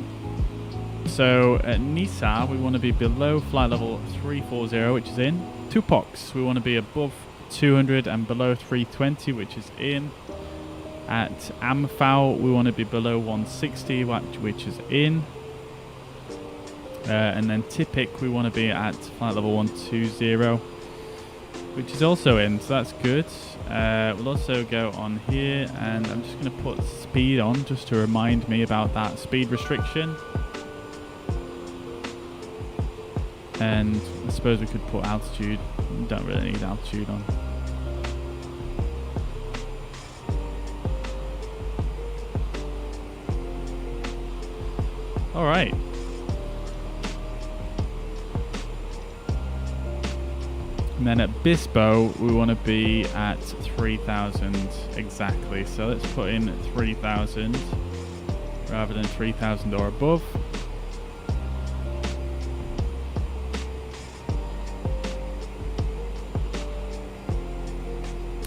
So at Nisa, we want to be below flight level 340, which is in. Tupox, we want to be above 200 and below 320, which is in. At Amphao, we want to be below 160, which is in. And then Tipic, we want to be at flight level 120, which is also in, so that's good. We'll also go on here, and I'm just going to put speed on just to remind me about that speed restriction. And I suppose we could put altitude. We don't really need altitude on. All right. And then at Bispo, we want to be at 3,000 exactly. So let's put in 3,000 rather than 3,000 or above.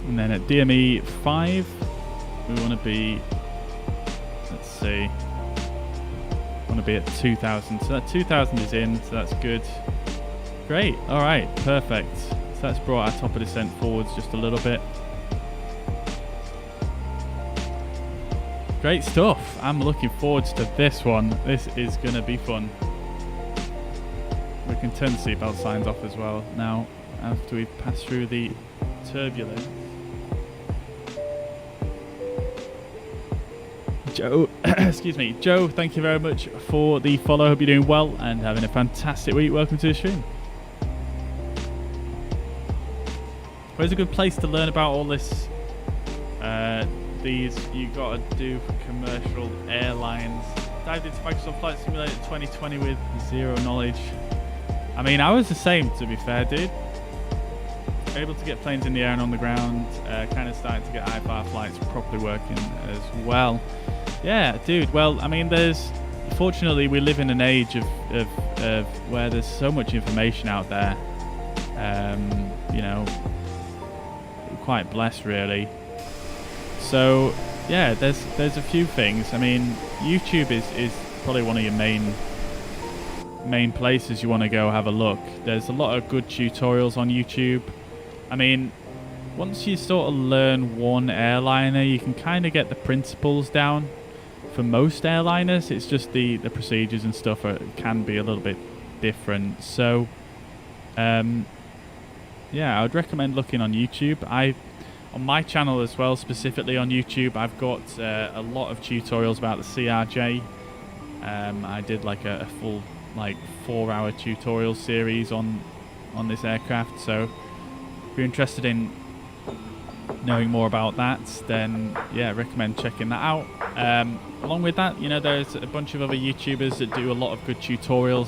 And then at DME 5, we want to be, let's see, want to be at 2,000. So that 2,000 is in, so that's good. Great, all right, perfect. So that's brought our top of descent forwards just a little bit. Great stuff. I'm looking forward to this one. This is going to be fun. We can turn the seatbelt signs off as well now after we've passed through the turbulence. Joe, excuse me, Joe, thank you very much for the follow. Hope you're doing well and having a fantastic week. Welcome to the stream. Where's a good place to learn about all this? These you gotta do for commercial airlines. Dived into Microsoft Flight Simulator 2020 with zero knowledge. I mean, I was the same, to be fair, dude. Able to get planes in the air and on the ground. Kind of starting to get IFR flights properly working as well. Yeah, dude. Well, I mean, fortunately, we live in an age of where there's so much information out there. You know, we're quite blessed, really. So, yeah, there's a few things. I mean, YouTube is probably one of your main places you want to go have a look. There's a lot of good tutorials on YouTube. I mean, once you sort of learn one airliner, you can kind of get the principles down. For most airliners, it's just the procedures and stuff can be a little bit different. So, yeah, I would recommend looking on YouTube. On my channel as well, specifically on YouTube, I've got a lot of tutorials about the CRJ. I did like a full 4-hour tutorial series on this aircraft. So if you're interested in knowing more about that, then yeah, recommend checking that out. Along with that, you know, there's a bunch of other YouTubers that do a lot of good tutorials.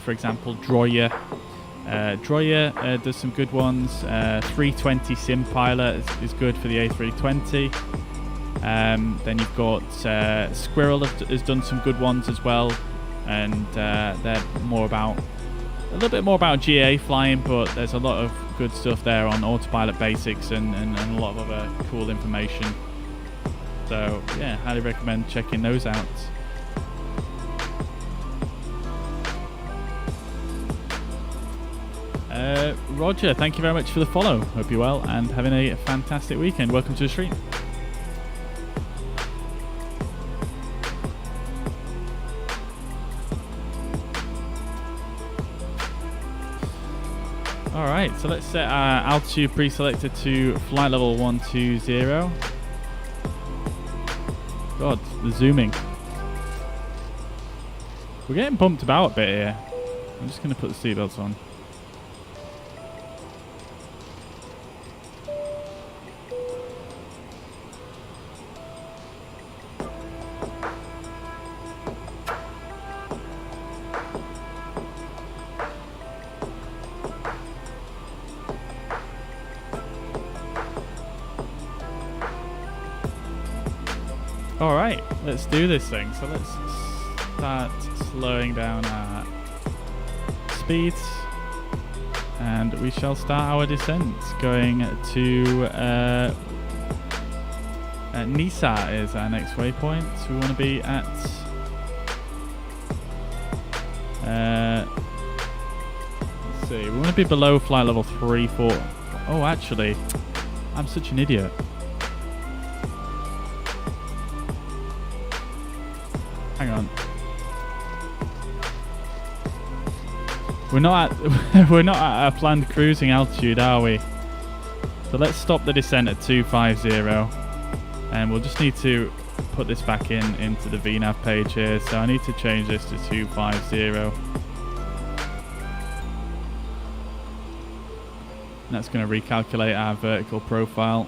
For example, Droya. Droya does some good ones. 320 Sim Pilot is good for the A320. Then you've got Squirrel has done some good ones as well, and they're a little bit more about GA flying, but there's a lot of good stuff there on autopilot basics and a lot of other cool information. So yeah, highly recommend checking those out. Roger, thank you very much for the follow. Hope you're well and having a fantastic weekend. Welcome to the stream. Alright, so let's set our altitude pre-selected to flight level 120. God, the zooming. We're getting bumped about a bit here. I'm just going to put the seatbelts on. Alright, let's do this thing. So let's start slowing down our speeds. And we shall start our descent. Going to Nisa is our next waypoint. So we want to be at let's see, we want to be below flight level 3, 4. Oh, actually, I'm such an idiot. Hang on. We're not at our planned cruising altitude, are we? So let's stop the descent at 250, and we'll just need to put this back into the VNAV page here. So I need to change this to 250. And that's going to recalculate our vertical profile.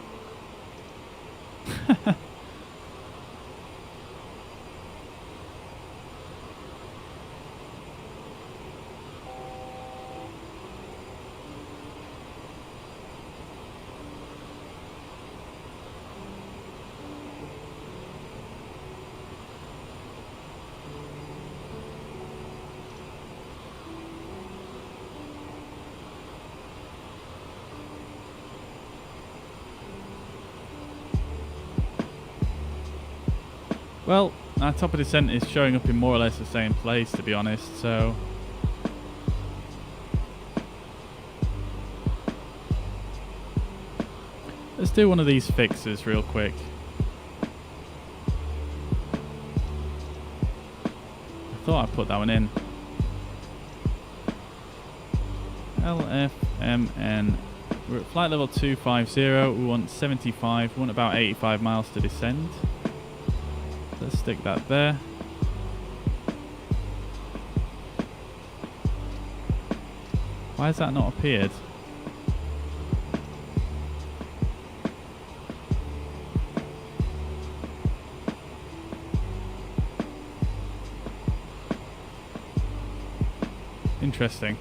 Well, our top of descent is showing up in more or less the same place, to be honest, so... let's do one of these fixes real quick. I thought I put that one in. LFMN. We're at flight level 250, we want 75, we want about 85 miles to descend. Let's stick that there. Why has that not appeared? Interesting.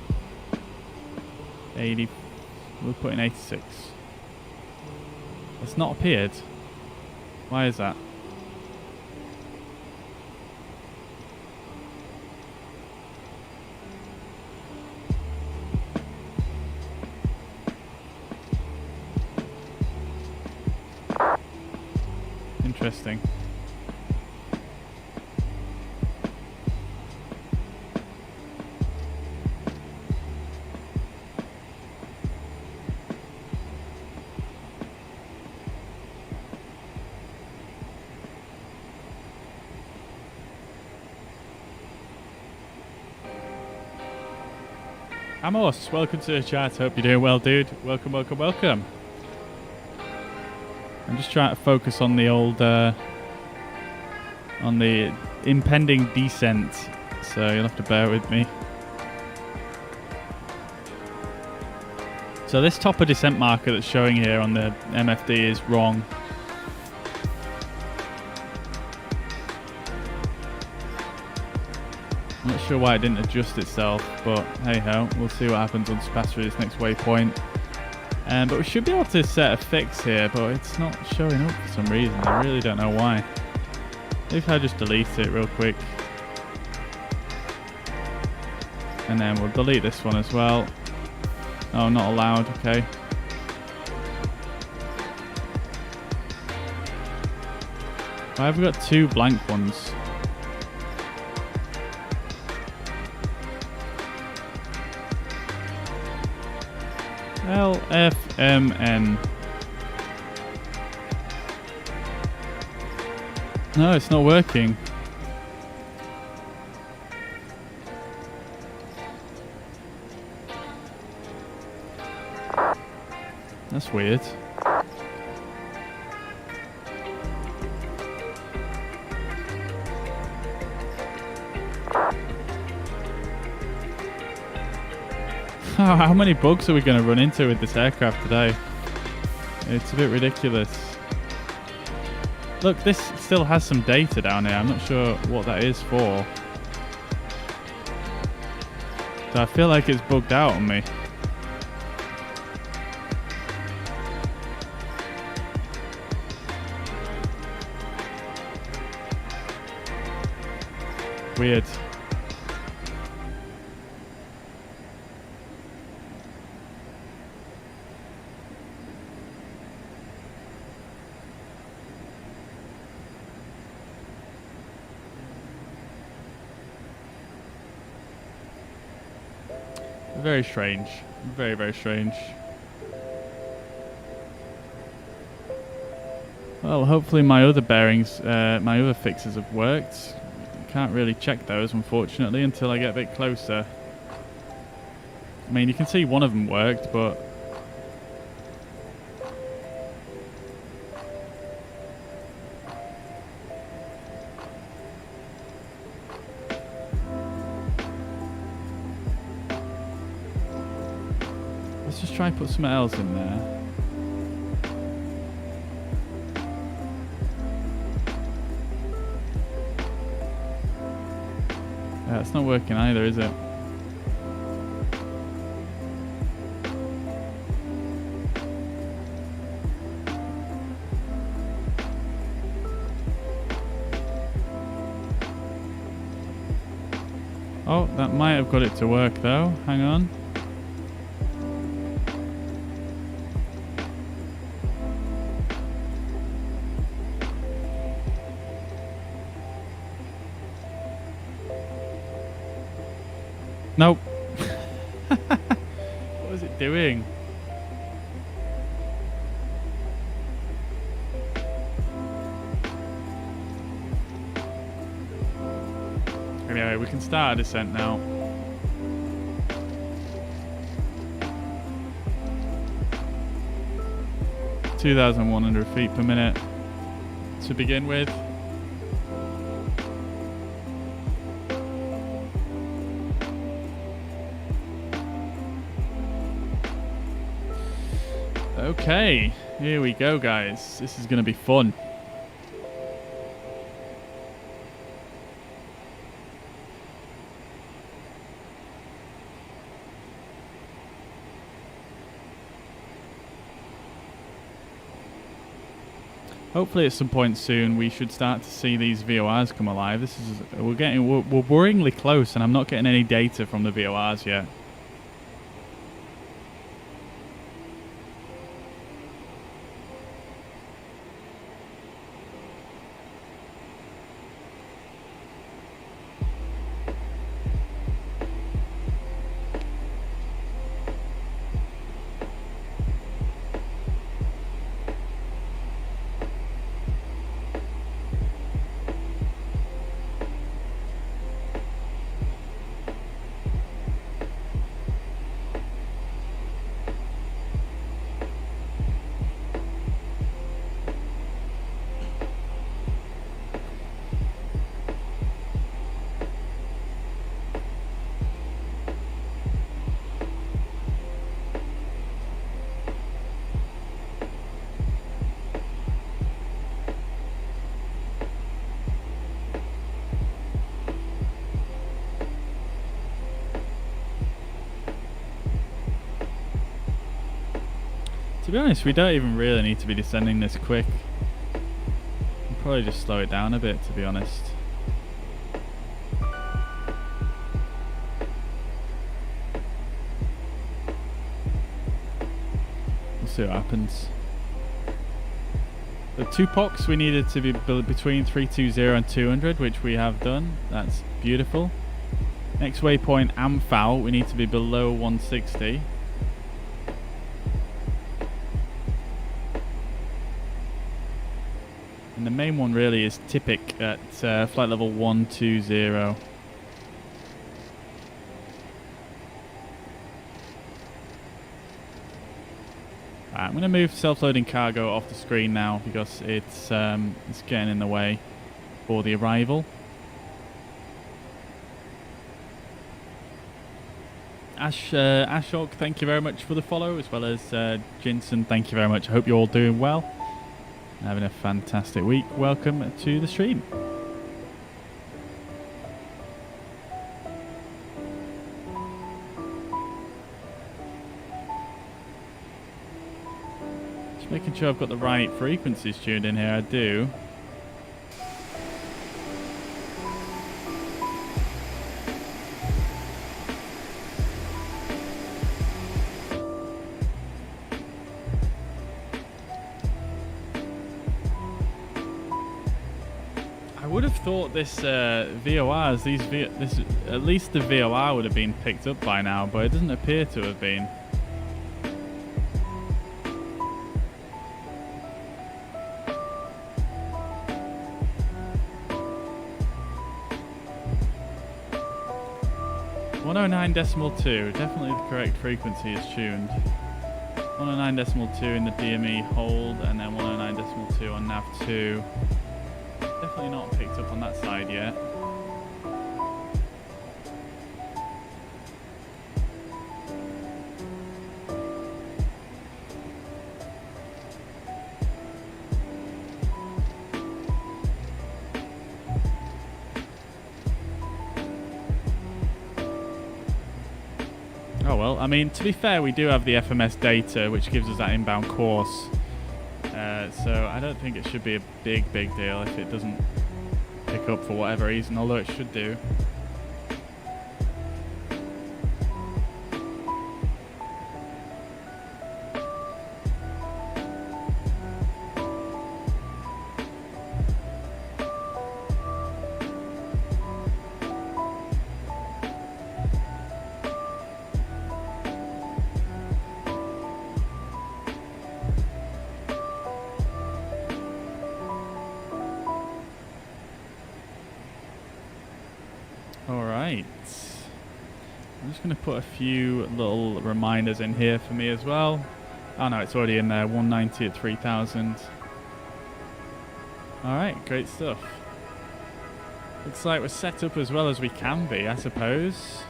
80. We'll put in 86. It's not appeared. Why is that? Interesting. Amos, welcome to the chat. Hope you're doing well, dude. Welcome, welcome, welcome. I'm just trying to focus on the old, on the impending descent, so you'll have to bear with me. So this top of descent marker that's showing here on the MFD is wrong. I'm not sure why it didn't adjust itself, but hey ho, we'll see what happens once we pass through this next waypoint. But we should be able to set a fix here, but it's not showing up for some reason. I really don't know why. If I just delete it real quick. And then we'll delete this one as well. Oh, not allowed, okay. Why have we got two blank ones? LFMN. No, it's not working. That's weird. How many bugs are we going to run into with this aircraft today? It's a bit ridiculous. Look, this still has some data down here. I'm not sure what that is for. So I feel like it's bugged out on me. weird. Very strange. Very, very strange. Well, hopefully my other bearings, my other fixes have worked. Can't really check those, unfortunately, until I get a bit closer. I mean, you can see one of them worked, but... let's just try and put something else in there. Yeah, it's not working either, is it? Oh, that might have got it to work though. Hang on. Nope. What was it doing? Anyway, we can start a descent now. (2,100 feet per minute to begin with. Okay, here we go, guys. This is going to be fun. Hopefully at some point soon we should start to see these VORs come alive. This is we're worryingly close, and I'm not getting any data from the VORs yet. To be honest, we don't even really need to be descending this quick. We'll probably just slow it down a bit, to be honest. We'll see what happens. The 2 POCs we needed to be between 320 and 200, which we have done. That's beautiful. Next waypoint, AMFAL, we need to be below 160. And the main one really is Typic at flight level 120. Right, I'm going to move self-loading cargo off the screen now because it's getting in the way for the arrival. Ashok, thank you very much for the follow, as well as Jinson, thank you very much. I hope you're all doing well. Having a fantastic week. Welcome to the stream. Just making sure I've got the right frequencies tuned in here. I do. would have thought this VORs, at least the VOR would have been picked up by now, but it doesn't appear to have been. .109.2, definitely the correct frequency is tuned. 109.2 in the DME hold, and then 109.2 on nav2. Definitely not picked up on that side yet. Oh well, I mean, to be fair, we do have the FMS data, which gives us that inbound course. So I don't think it should be a big deal if it doesn't pick up for whatever reason, although it should do. Alright, I'm just going to put a few little reminders in here for me as well. Oh no, it's already in there, 190 at 3000. Alright, great stuff. Looks like we're set up as well as we can be, I suppose.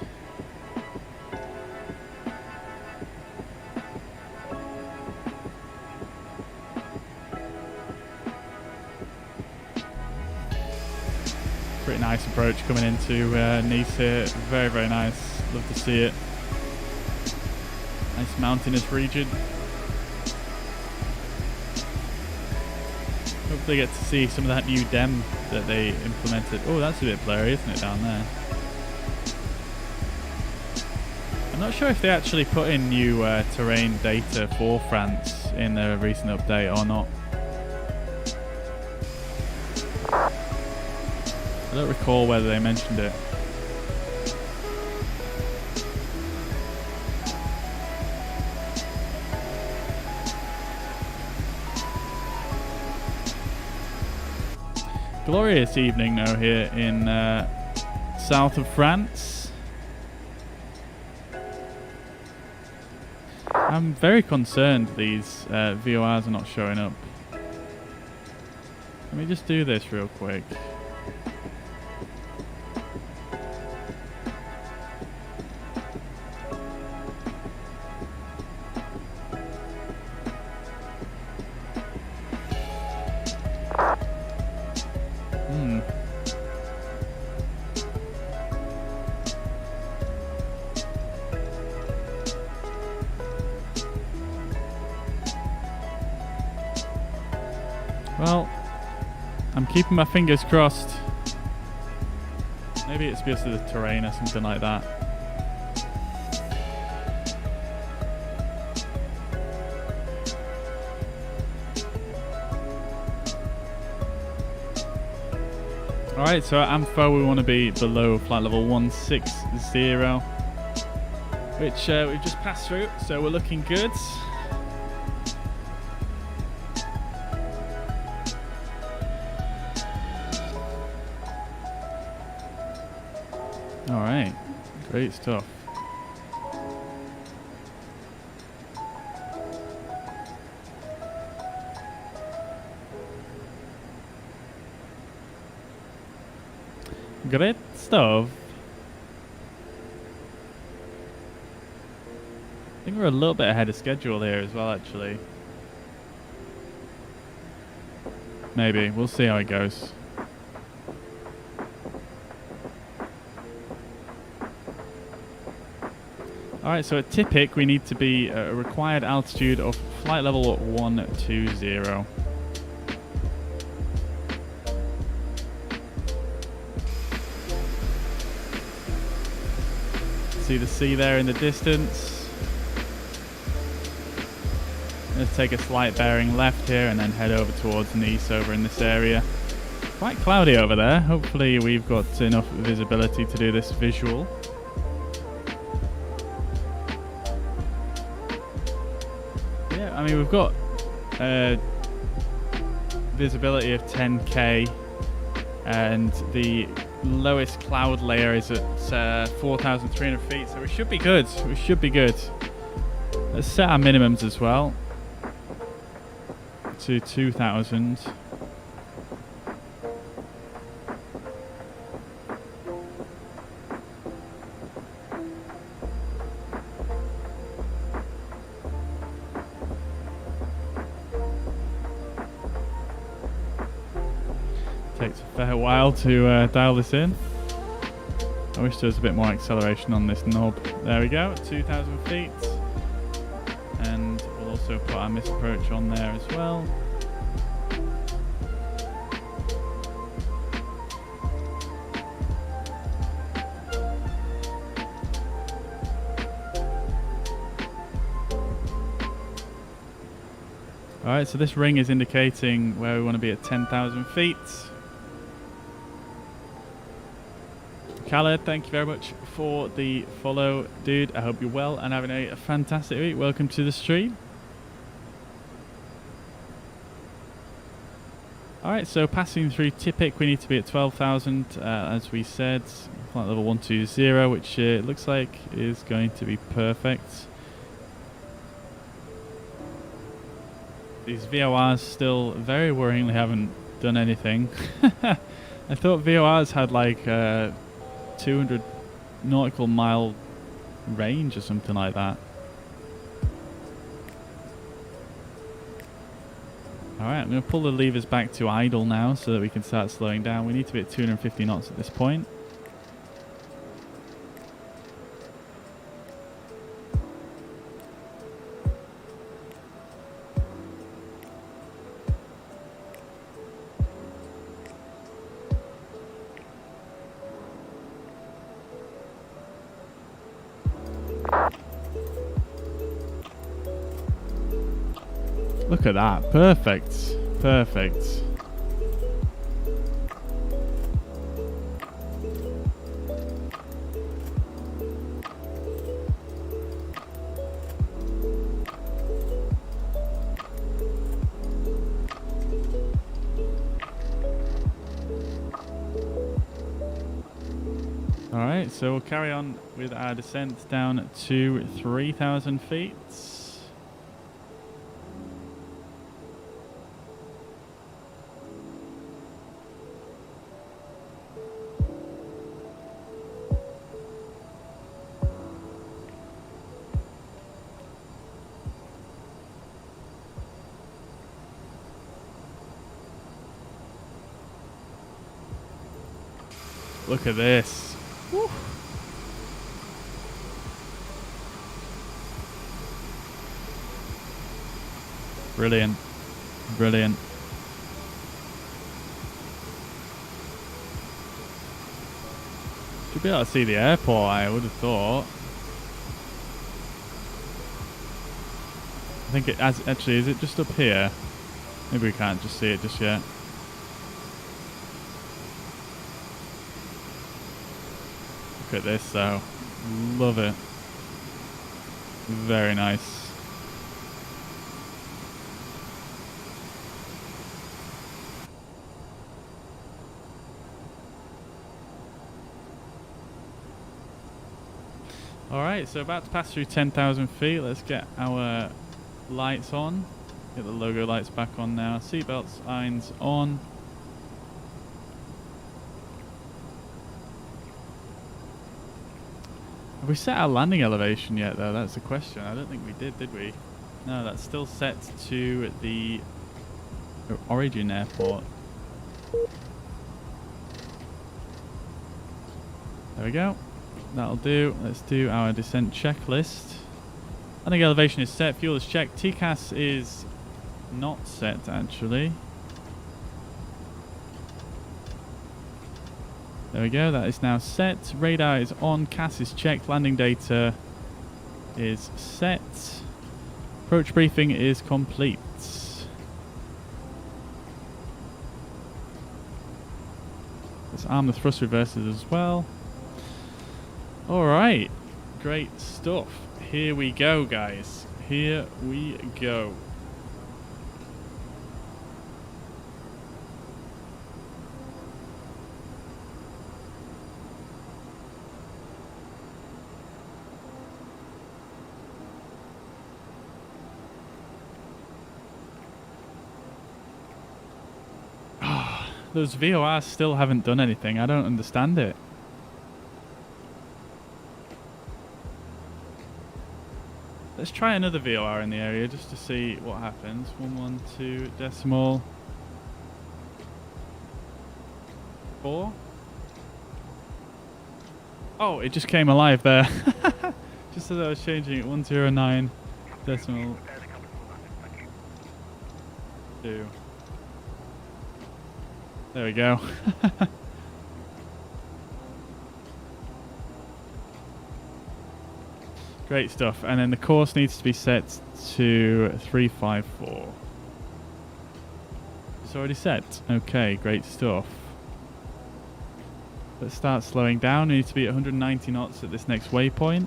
Pretty nice approach coming into Nice here. Very nice. Love to see it. Nice mountainous region. Hopefully get to see some of that new DEM that they implemented. Oh, that's a bit blurry, isn't it, down there? I'm not sure if they actually put in new terrain data for France in their recent update or not. I don't recall whether they mentioned it. Glorious evening though here in south of France. I'm very concerned these VORs are not showing up. Let me just do this real quick. Well, I'm keeping my fingers crossed. Maybe it's because of the terrain or something like that. Alright, so at AMFO we want to be below flight level 160, which we've just passed through, so we're looking good. Alright, great stuff. Great stuff. I think we're a little bit ahead of schedule here as well, actually. Maybe, we'll see how it goes. Alright, so at Tipic we need to be at a required altitude of flight level 120. See the sea there in the distance. Let's take a slight bearing left here and then head over towards Nice over in this area. Quite cloudy over there. Hopefully we've got enough visibility to do this visual. Yeah, I mean we've got visibility of 10k and the lowest cloud layer is at 4,300 feet, so we should be good. We should be good. Let's set our minimums as well to 2,000. Takes a fair while to dial this in. I wish there was a bit more acceleration on this knob. There we go, 2,000 feet. And we'll also put our misapproach on there as well. Alright, so this ring is indicating where we want to be at 10,000 feet. Khaled, thank you very much for the follow, dude. I hope you're well and having a fantastic week. Welcome to the stream. Alright, so passing through Tippik, we need to be at 12,000, as we said. Flight level 120, which looks like is going to be perfect. These VORs still very worryingly haven't done anything. I thought VORs had like 200 nautical mile range or something like that. Alright, I'm going to pull the levers back to idle now so that we can start slowing down. We need to be at 250 knots at this point. Look at that. Perfect. Perfect. Alright, so we'll carry on with our descent down to 3,000 feet. Look at this. Woo. Brilliant. Brilliant. Should be able to see the airport, I would have thought. I think it actually, is it just up here? Maybe we can't just see it just yet. Look at this though. Love it. Very nice. Alright, so about to pass through 10,000 feet. Let's get our lights on. Get the logo lights back on now. Seatbelts, irons on. Have we set our landing elevation yet though? That's the question. I don't think we did we? No, that's still set to the origin airport. There we go. That'll do. Let's do our descent checklist. Landing elevation is set. Fuel is checked. TCAS is not set actually. There we go. That is now set. Radar is on. CAS is checked. Landing data is set. Approach briefing is complete. Let's arm the thrust reversers as well. Alright, great stuff. Here we go, guys. Here we go. Those VORs still haven't done anything. I don't understand it. Let's try another VOR in the area just to see what happens. 112.4. Oh, it just came alive there. Just as I was changing it. 109.2. There we go. Great stuff. And then the course needs to be set to 354. It's already set. Okay, great stuff. Let's start slowing down. We need to be at 190 knots at this next waypoint.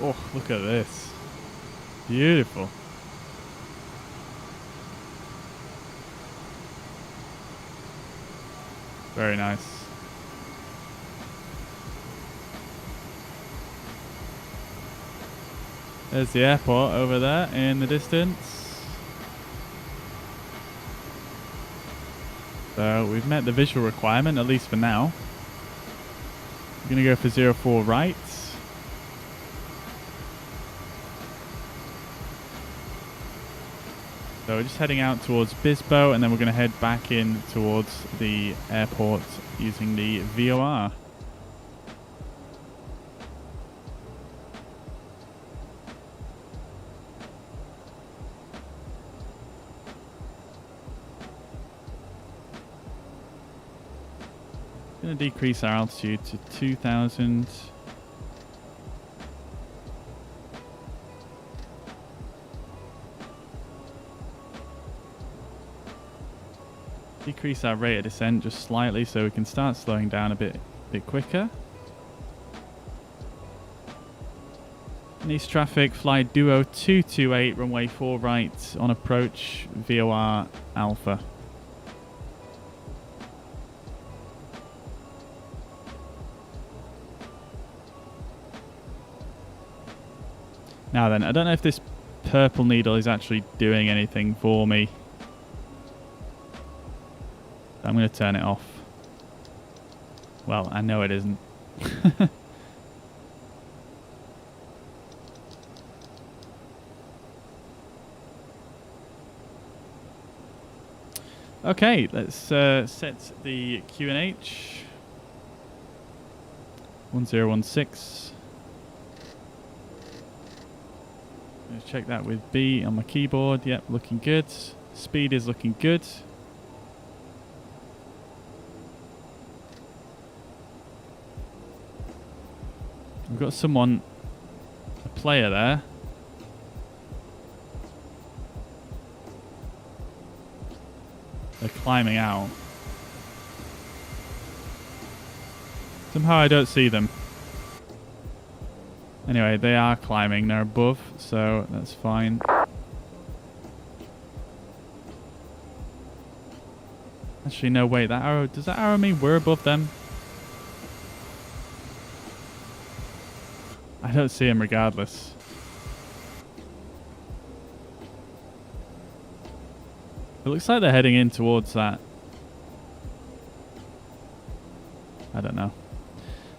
Oh, look at this. Beautiful. Very nice. There's the airport over there in the distance. So we've met the visual requirement, at least for now. We're going to go for 04 right. So we're just heading out towards Bispo, and then we're going to head back in towards the airport using the VOR. Going to decrease our altitude to 2,000. Decrease our rate of descent just slightly so we can start slowing down a bit quicker. In east traffic, fly Duo 228, runway 4 right on approach, VOR Alpha. Now then, I don't know if this purple needle is actually doing anything for me. I'm going to turn it off. Well, I know it isn't. Okay, let's set the QNH. 1016. Let's check that with B on my keyboard. Yep, looking good. Speed is looking good. We've got someone, a player there. They're climbing out. Somehow I don't see them. Anyway, they are climbing. They're above, so that's fine. Actually, no, wait. That arrow, does that arrow mean we're above them? I don't see him regardless. It looks like they're heading in towards that. I don't know.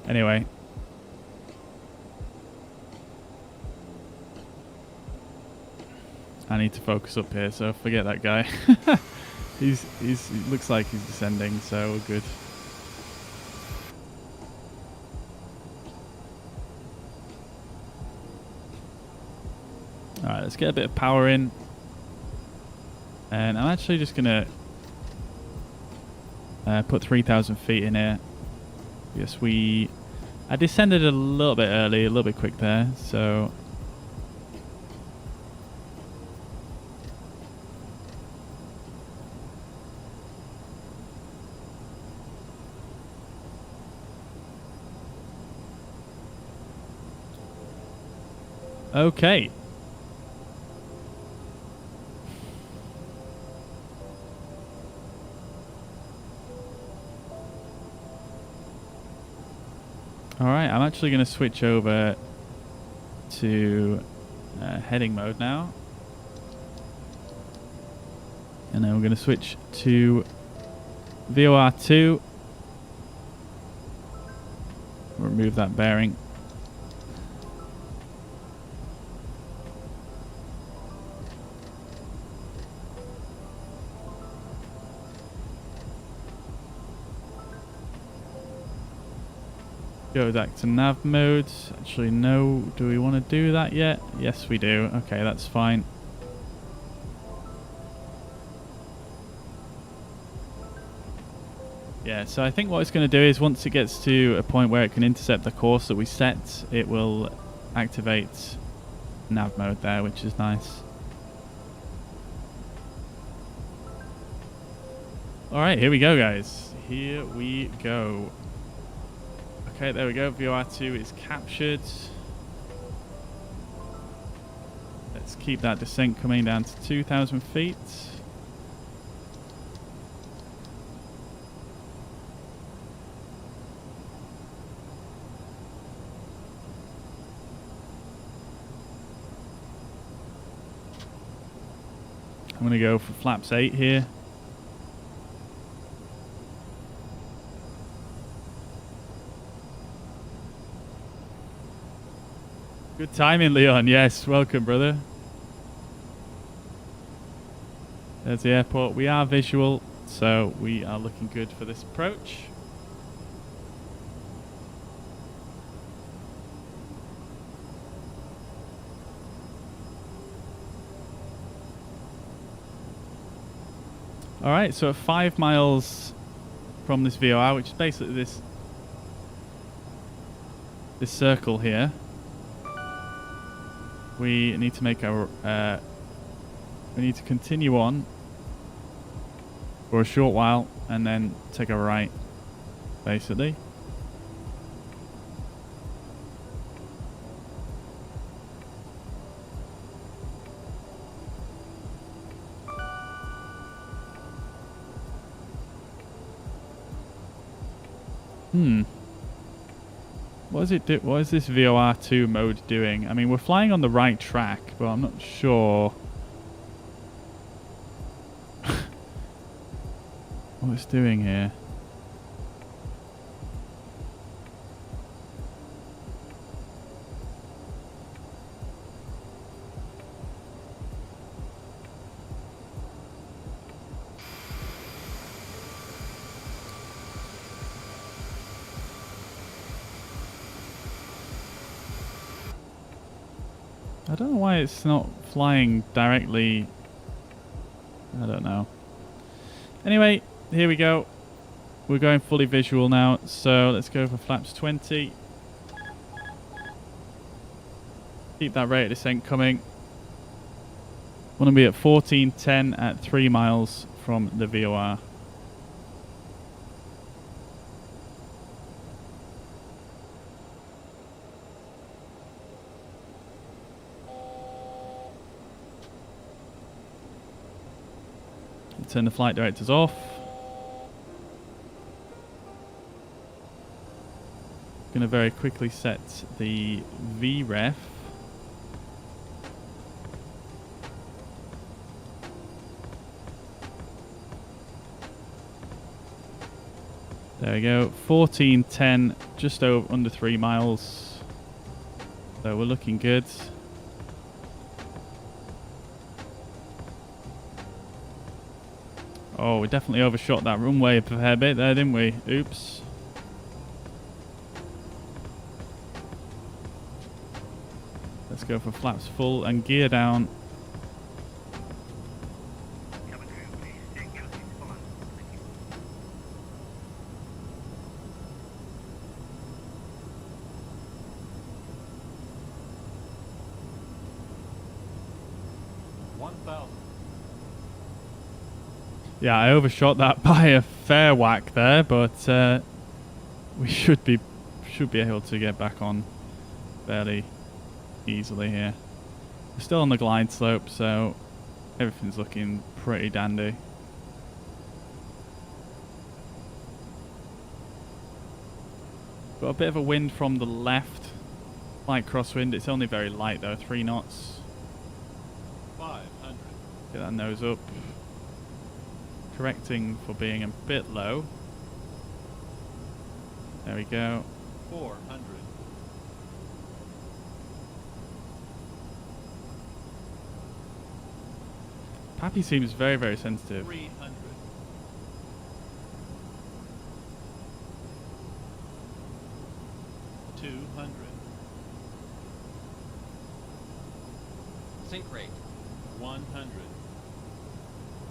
Anyway. I need to focus up here, so forget that guy. he looks like he's descending, so we're good. Alright, let's get a bit of power in. And I'm actually just going to put 3,000 feet in here. Yes, we I descended a little bit early, a little bit quick there, so... Okay. Alright, I'm actually going to switch over to heading mode now. And then we're going to switch to VOR2. Remove that bearing. Go back to nav mode. Actually, no. Do we want to do that yet? Yes, we do. Okay, that's fine. Yeah, so I think what it's going to do is once it gets to a point where it can intercept the course that we set, it will activate nav mode there, which is nice. Alright, here we go, guys. Here we go. Okay, there we go. VOR2 is captured. Let's keep that descent coming down to 2,000 feet. I'm going to go for flaps 8 here. Good timing, Leon. Yes, welcome, brother. There's the airport. We are visual, so we are looking good for this approach. Alright, so at 5 miles from this VOR, which is basically this circle here, we need to make our we need to continue on for a short while and then take a right, basically. What is this VOR2 mode doing? I mean, we're flying on the right track, but I'm not sure what it's doing here. I don't know why it's not flying directly. I don't know. Anyway, here we go. We're going fully visual now, so let's go for flaps 20. Keep that rate of descent coming. Want to be at 1410 at 3 miles from the VOR. Turn the flight directors off. Going to very quickly set the VREF. There we go. 1410, just over under 3 miles. So we're looking good. Oh, we definitely overshot that runway a fair bit there, didn't we? Oops. Let's go for flaps full and gear down. 1,000. Yeah, I overshot that by a fair whack there, but we should be able to get back on fairly easily here. We're still on the glide slope, so everything's looking pretty dandy. Got a bit of a wind from the left, light crosswind. It's only very light though, 3 knots. 500. Get that nose up. Correcting for being a bit low. There we go. 400. Pappy seems very, very sensitive. 300. 200. Sync rate. 100.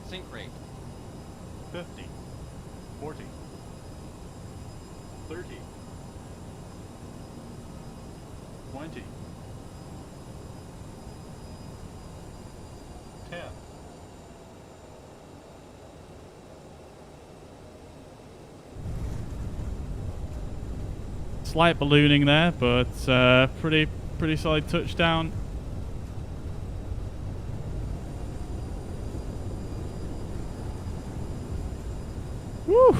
Sync rate. 50. 40. 30. 20. 10. Slight ballooning there, but pretty solid touchdown. Woo!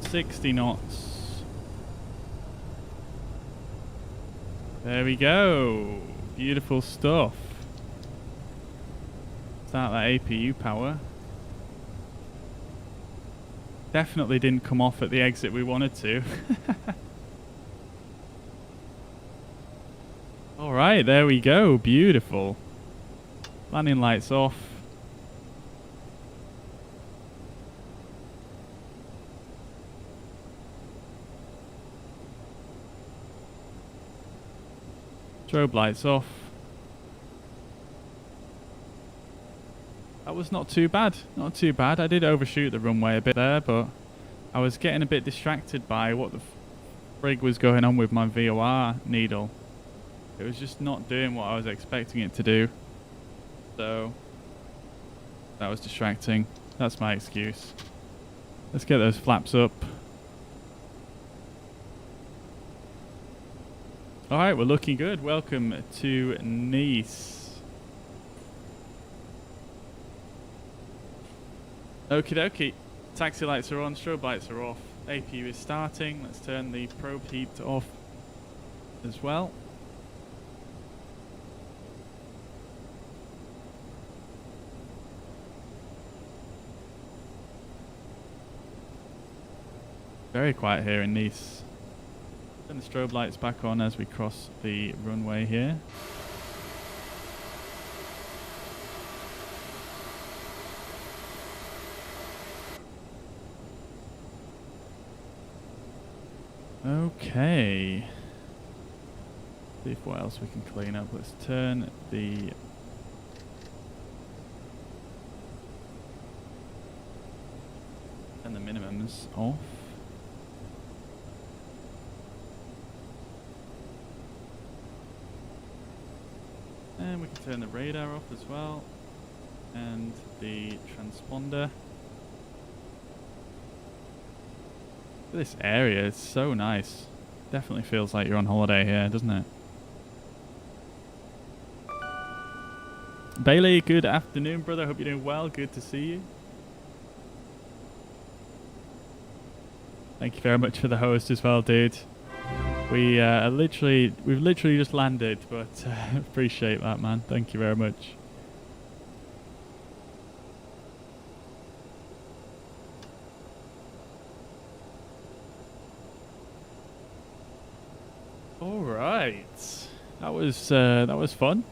$60 knots. There we go. Beautiful stuff. Start that APU power. Definitely didn't come off at the exit we wanted to. Alright, there we go. Beautiful. Landing lights off. Strobe lights off. That was not too bad. Not too bad. I did overshoot the runway a bit there, but I was getting a bit distracted by what the frig was going on with my VOR needle. It was just not doing what I was expecting it to do. So that was distracting. That's my excuse. Let's get those flaps up. Alright, we're looking good. Welcome to Nice. Okie dokie. Taxi lights are on, strobe lights are off. APU is starting. Let's turn the probe heat off as well. Very quiet here in Nice. Turn the strobe lights back on as we cross the runway here. Okay. See if what else we can clean up. Let's turn the minimums off. And we can turn the radar off as well. And the transponder. This area is so nice. Definitely feels like you're on holiday here, doesn't it? Bailey, good afternoon, brother. Hope you're doing well. Good to see you. Thank you very much for the host as well, dude. We've literally just landed, but appreciate that, man. Thank you very much. All right, that was fun.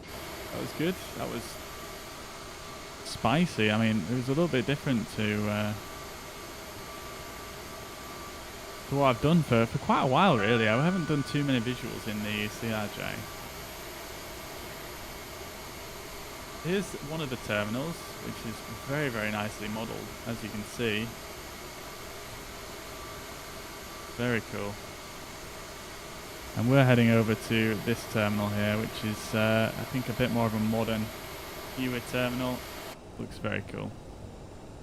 That was good. That was spicy. I mean, it was a little bit different to what I've done for quite a while, really. I haven't done too many visuals in the CRJ. Here's one of the terminals, which is very, very nicely modelled, as you can see. Very cool. And we're heading over to this terminal here, which is, I think, a bit more of a modern, newer terminal. Looks very cool.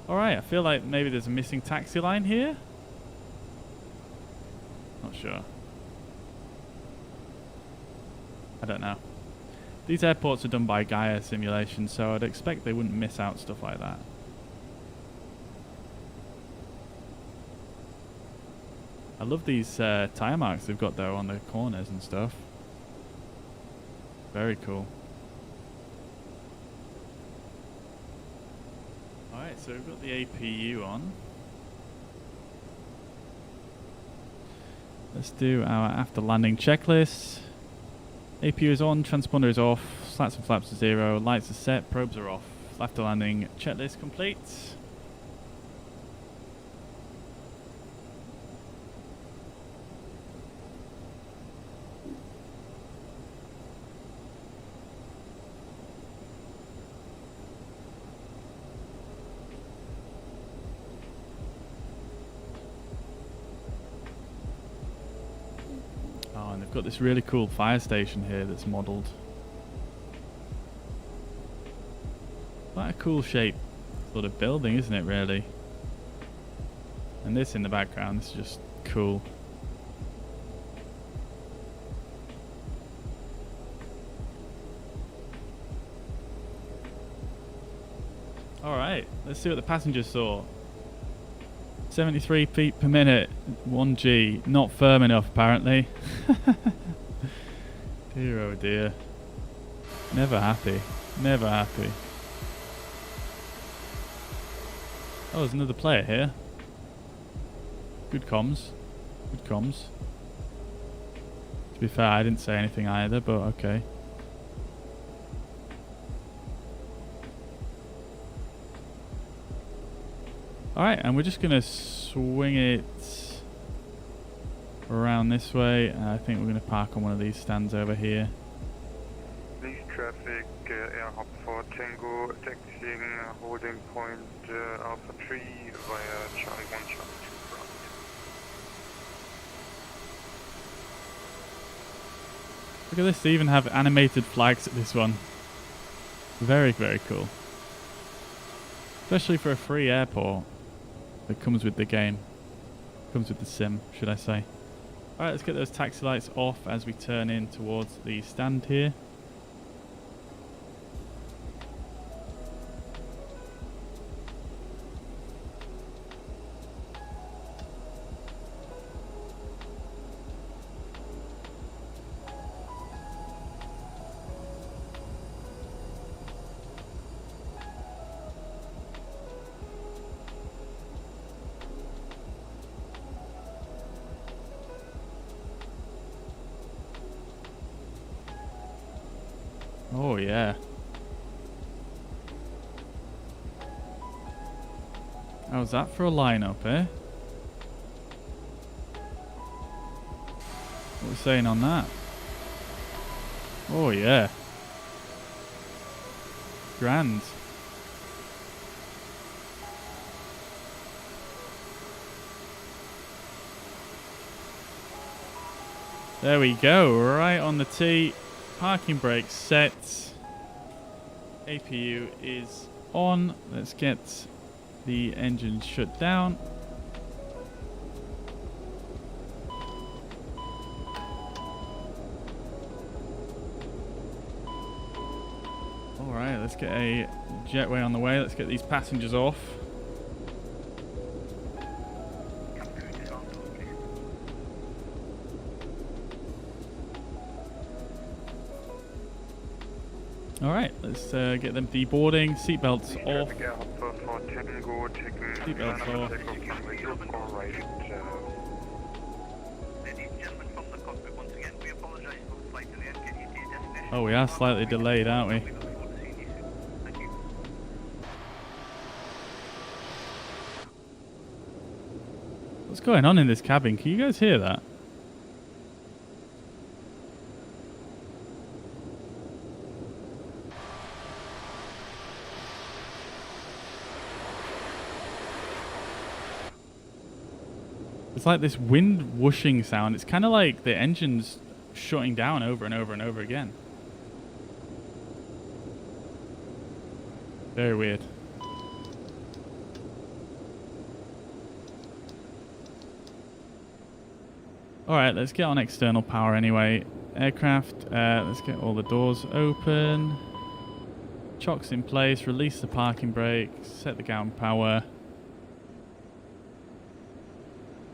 Alright, I feel like maybe there's a missing taxi line here. Not sure. I don't know. These airports are done by Gaya simulation, so I'd expect they wouldn't miss out stuff like that. I love these tyre marks they've got though on the corners and stuff. Very cool. Alright, so we've got the APU on. Let's do our after landing checklist. APU is on, transponder is off, slats and flaps are 0, lights are set, probes are off. After landing checklist complete. Oh, and they've got this really cool fire station here that's modelled. Quite a cool shape sort of building, isn't it, really? And this in the background, this is just cool. Alright, let's see what the passengers saw. 73 feet per minute, 1G, not firm enough apparently. Dear oh dear. Never happy, never happy. Oh, there's another player here. Good comms, good comms. To be fair, I didn't say anything either, but okay. Alright, and we're just going to swing it around this way. I think we're going to park on one of these stands over here. Lease traffic, Air Hop 4 Tango, taxiing holding point Alpha 3 via Charlie 1, Charlie 2 ground. Look at this, they even have animated flags at this one. Very, very cool. Especially for a free airport. That comes with the game. Comes with the sim, should I say. Alright, let's get those taxi lights off as we turn in towards the stand here. Oh yeah. How's that for a lineup, eh? What are we saying on that? Oh yeah. Grand. There we go, right on the tee. Parking brake set. APU is on. Let's get the engine shut down. Alright, let's get a jetway on the way. Let's get these passengers off. Alright, let's get them deboarding. Seatbelts off. Seatbelts off. Oh, we are slightly delayed, aren't we? What's going on in this cabin? Can you guys hear that? It's like this wind whooshing sound. It's kind of like the engine's shutting down over and over and over again. Very weird. Alright, let's get on external power anyway. Aircraft, let's get all the doors open. Chocks in place, release the parking brake, set the ground power.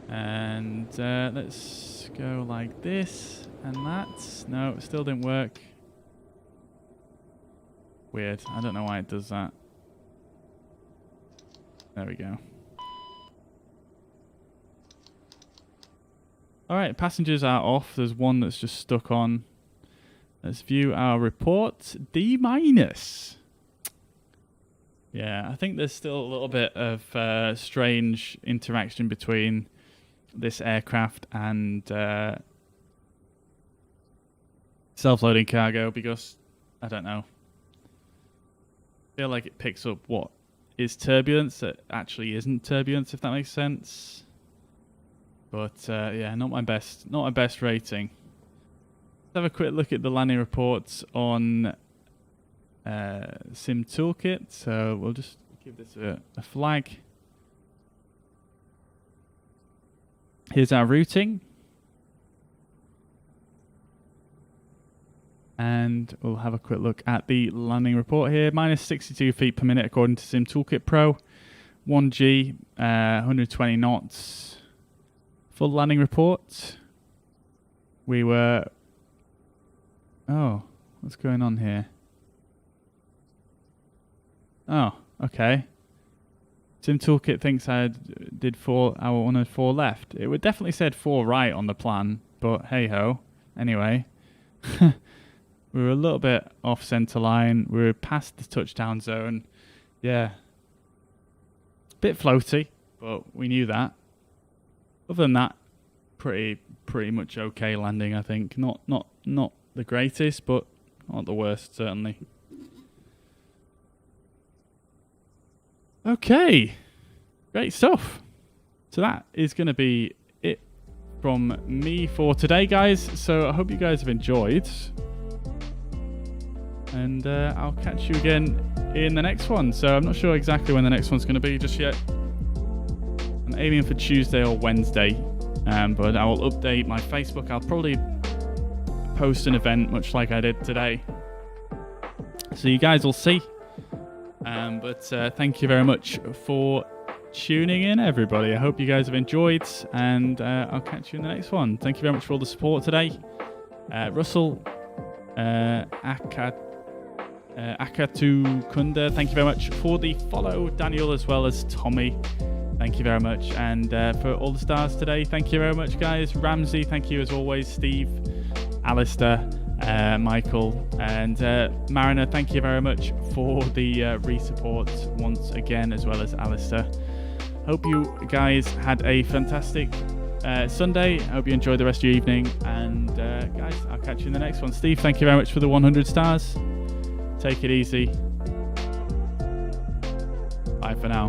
And let's go like this and that. No, it still didn't work. Weird. I don't know why it does that. There we go. Alright, passengers are off. There's one that's just stuck on. Let's view our report. D-. Yeah, I think there's still a little bit of strange interaction between this aircraft and self-loading cargo because, I don't know. I feel like it picks up what is turbulence that actually isn't turbulence, if that makes sense. But yeah, not my best rating. Let's have a quick look at the landing reports on Sim Toolkit. So we'll just give this a flag. Here's our routing. And we'll have a quick look at the landing report here. Minus 62 feet per minute according to Sim Toolkit Pro. 1G, 120 knots. Full landing report. We were... Oh, what's going on here? Oh, okay. Sim Toolkit thinks I did 4, I wanted 4 left. It would definitely said 4 right on the plan, but hey ho. Anyway. We were a little bit off centre line. We were past the touchdown zone. Yeah. Bit floaty, but we knew that. Other than that, pretty much okay landing, I think. Not the greatest, but not the worst, certainly. Okay. Great stuff. So that is going to be it from me for today, guys. So I hope you guys have enjoyed. And I'll catch you again in the next one. So I'm not sure exactly when the next one's going to be just yet. I'm aiming for Tuesday or Wednesday. But I will update my Facebook. I'll probably post an event much like I did today. So you guys will see. But thank you very much for tuning in, everybody. I hope you guys have enjoyed. And I'll catch you in the next one. Thank you very much for all the support today. Russell, Akatu Kunda, thank you very much for the follow. Daniel as well as Tommy, thank you very much. And for all the stars today, thank you very much, guys. Ramsey, thank you as always. Steve, Alistair, Michael, and Mariner, thank you very much for the re-support once again, as well as Alistair. Hope you guys had a fantastic Sunday. I hope you enjoyed the rest of your evening. And guys, I'll catch you in the next one. Steve, thank you very much for the 100 stars. Take it easy. Bye for now.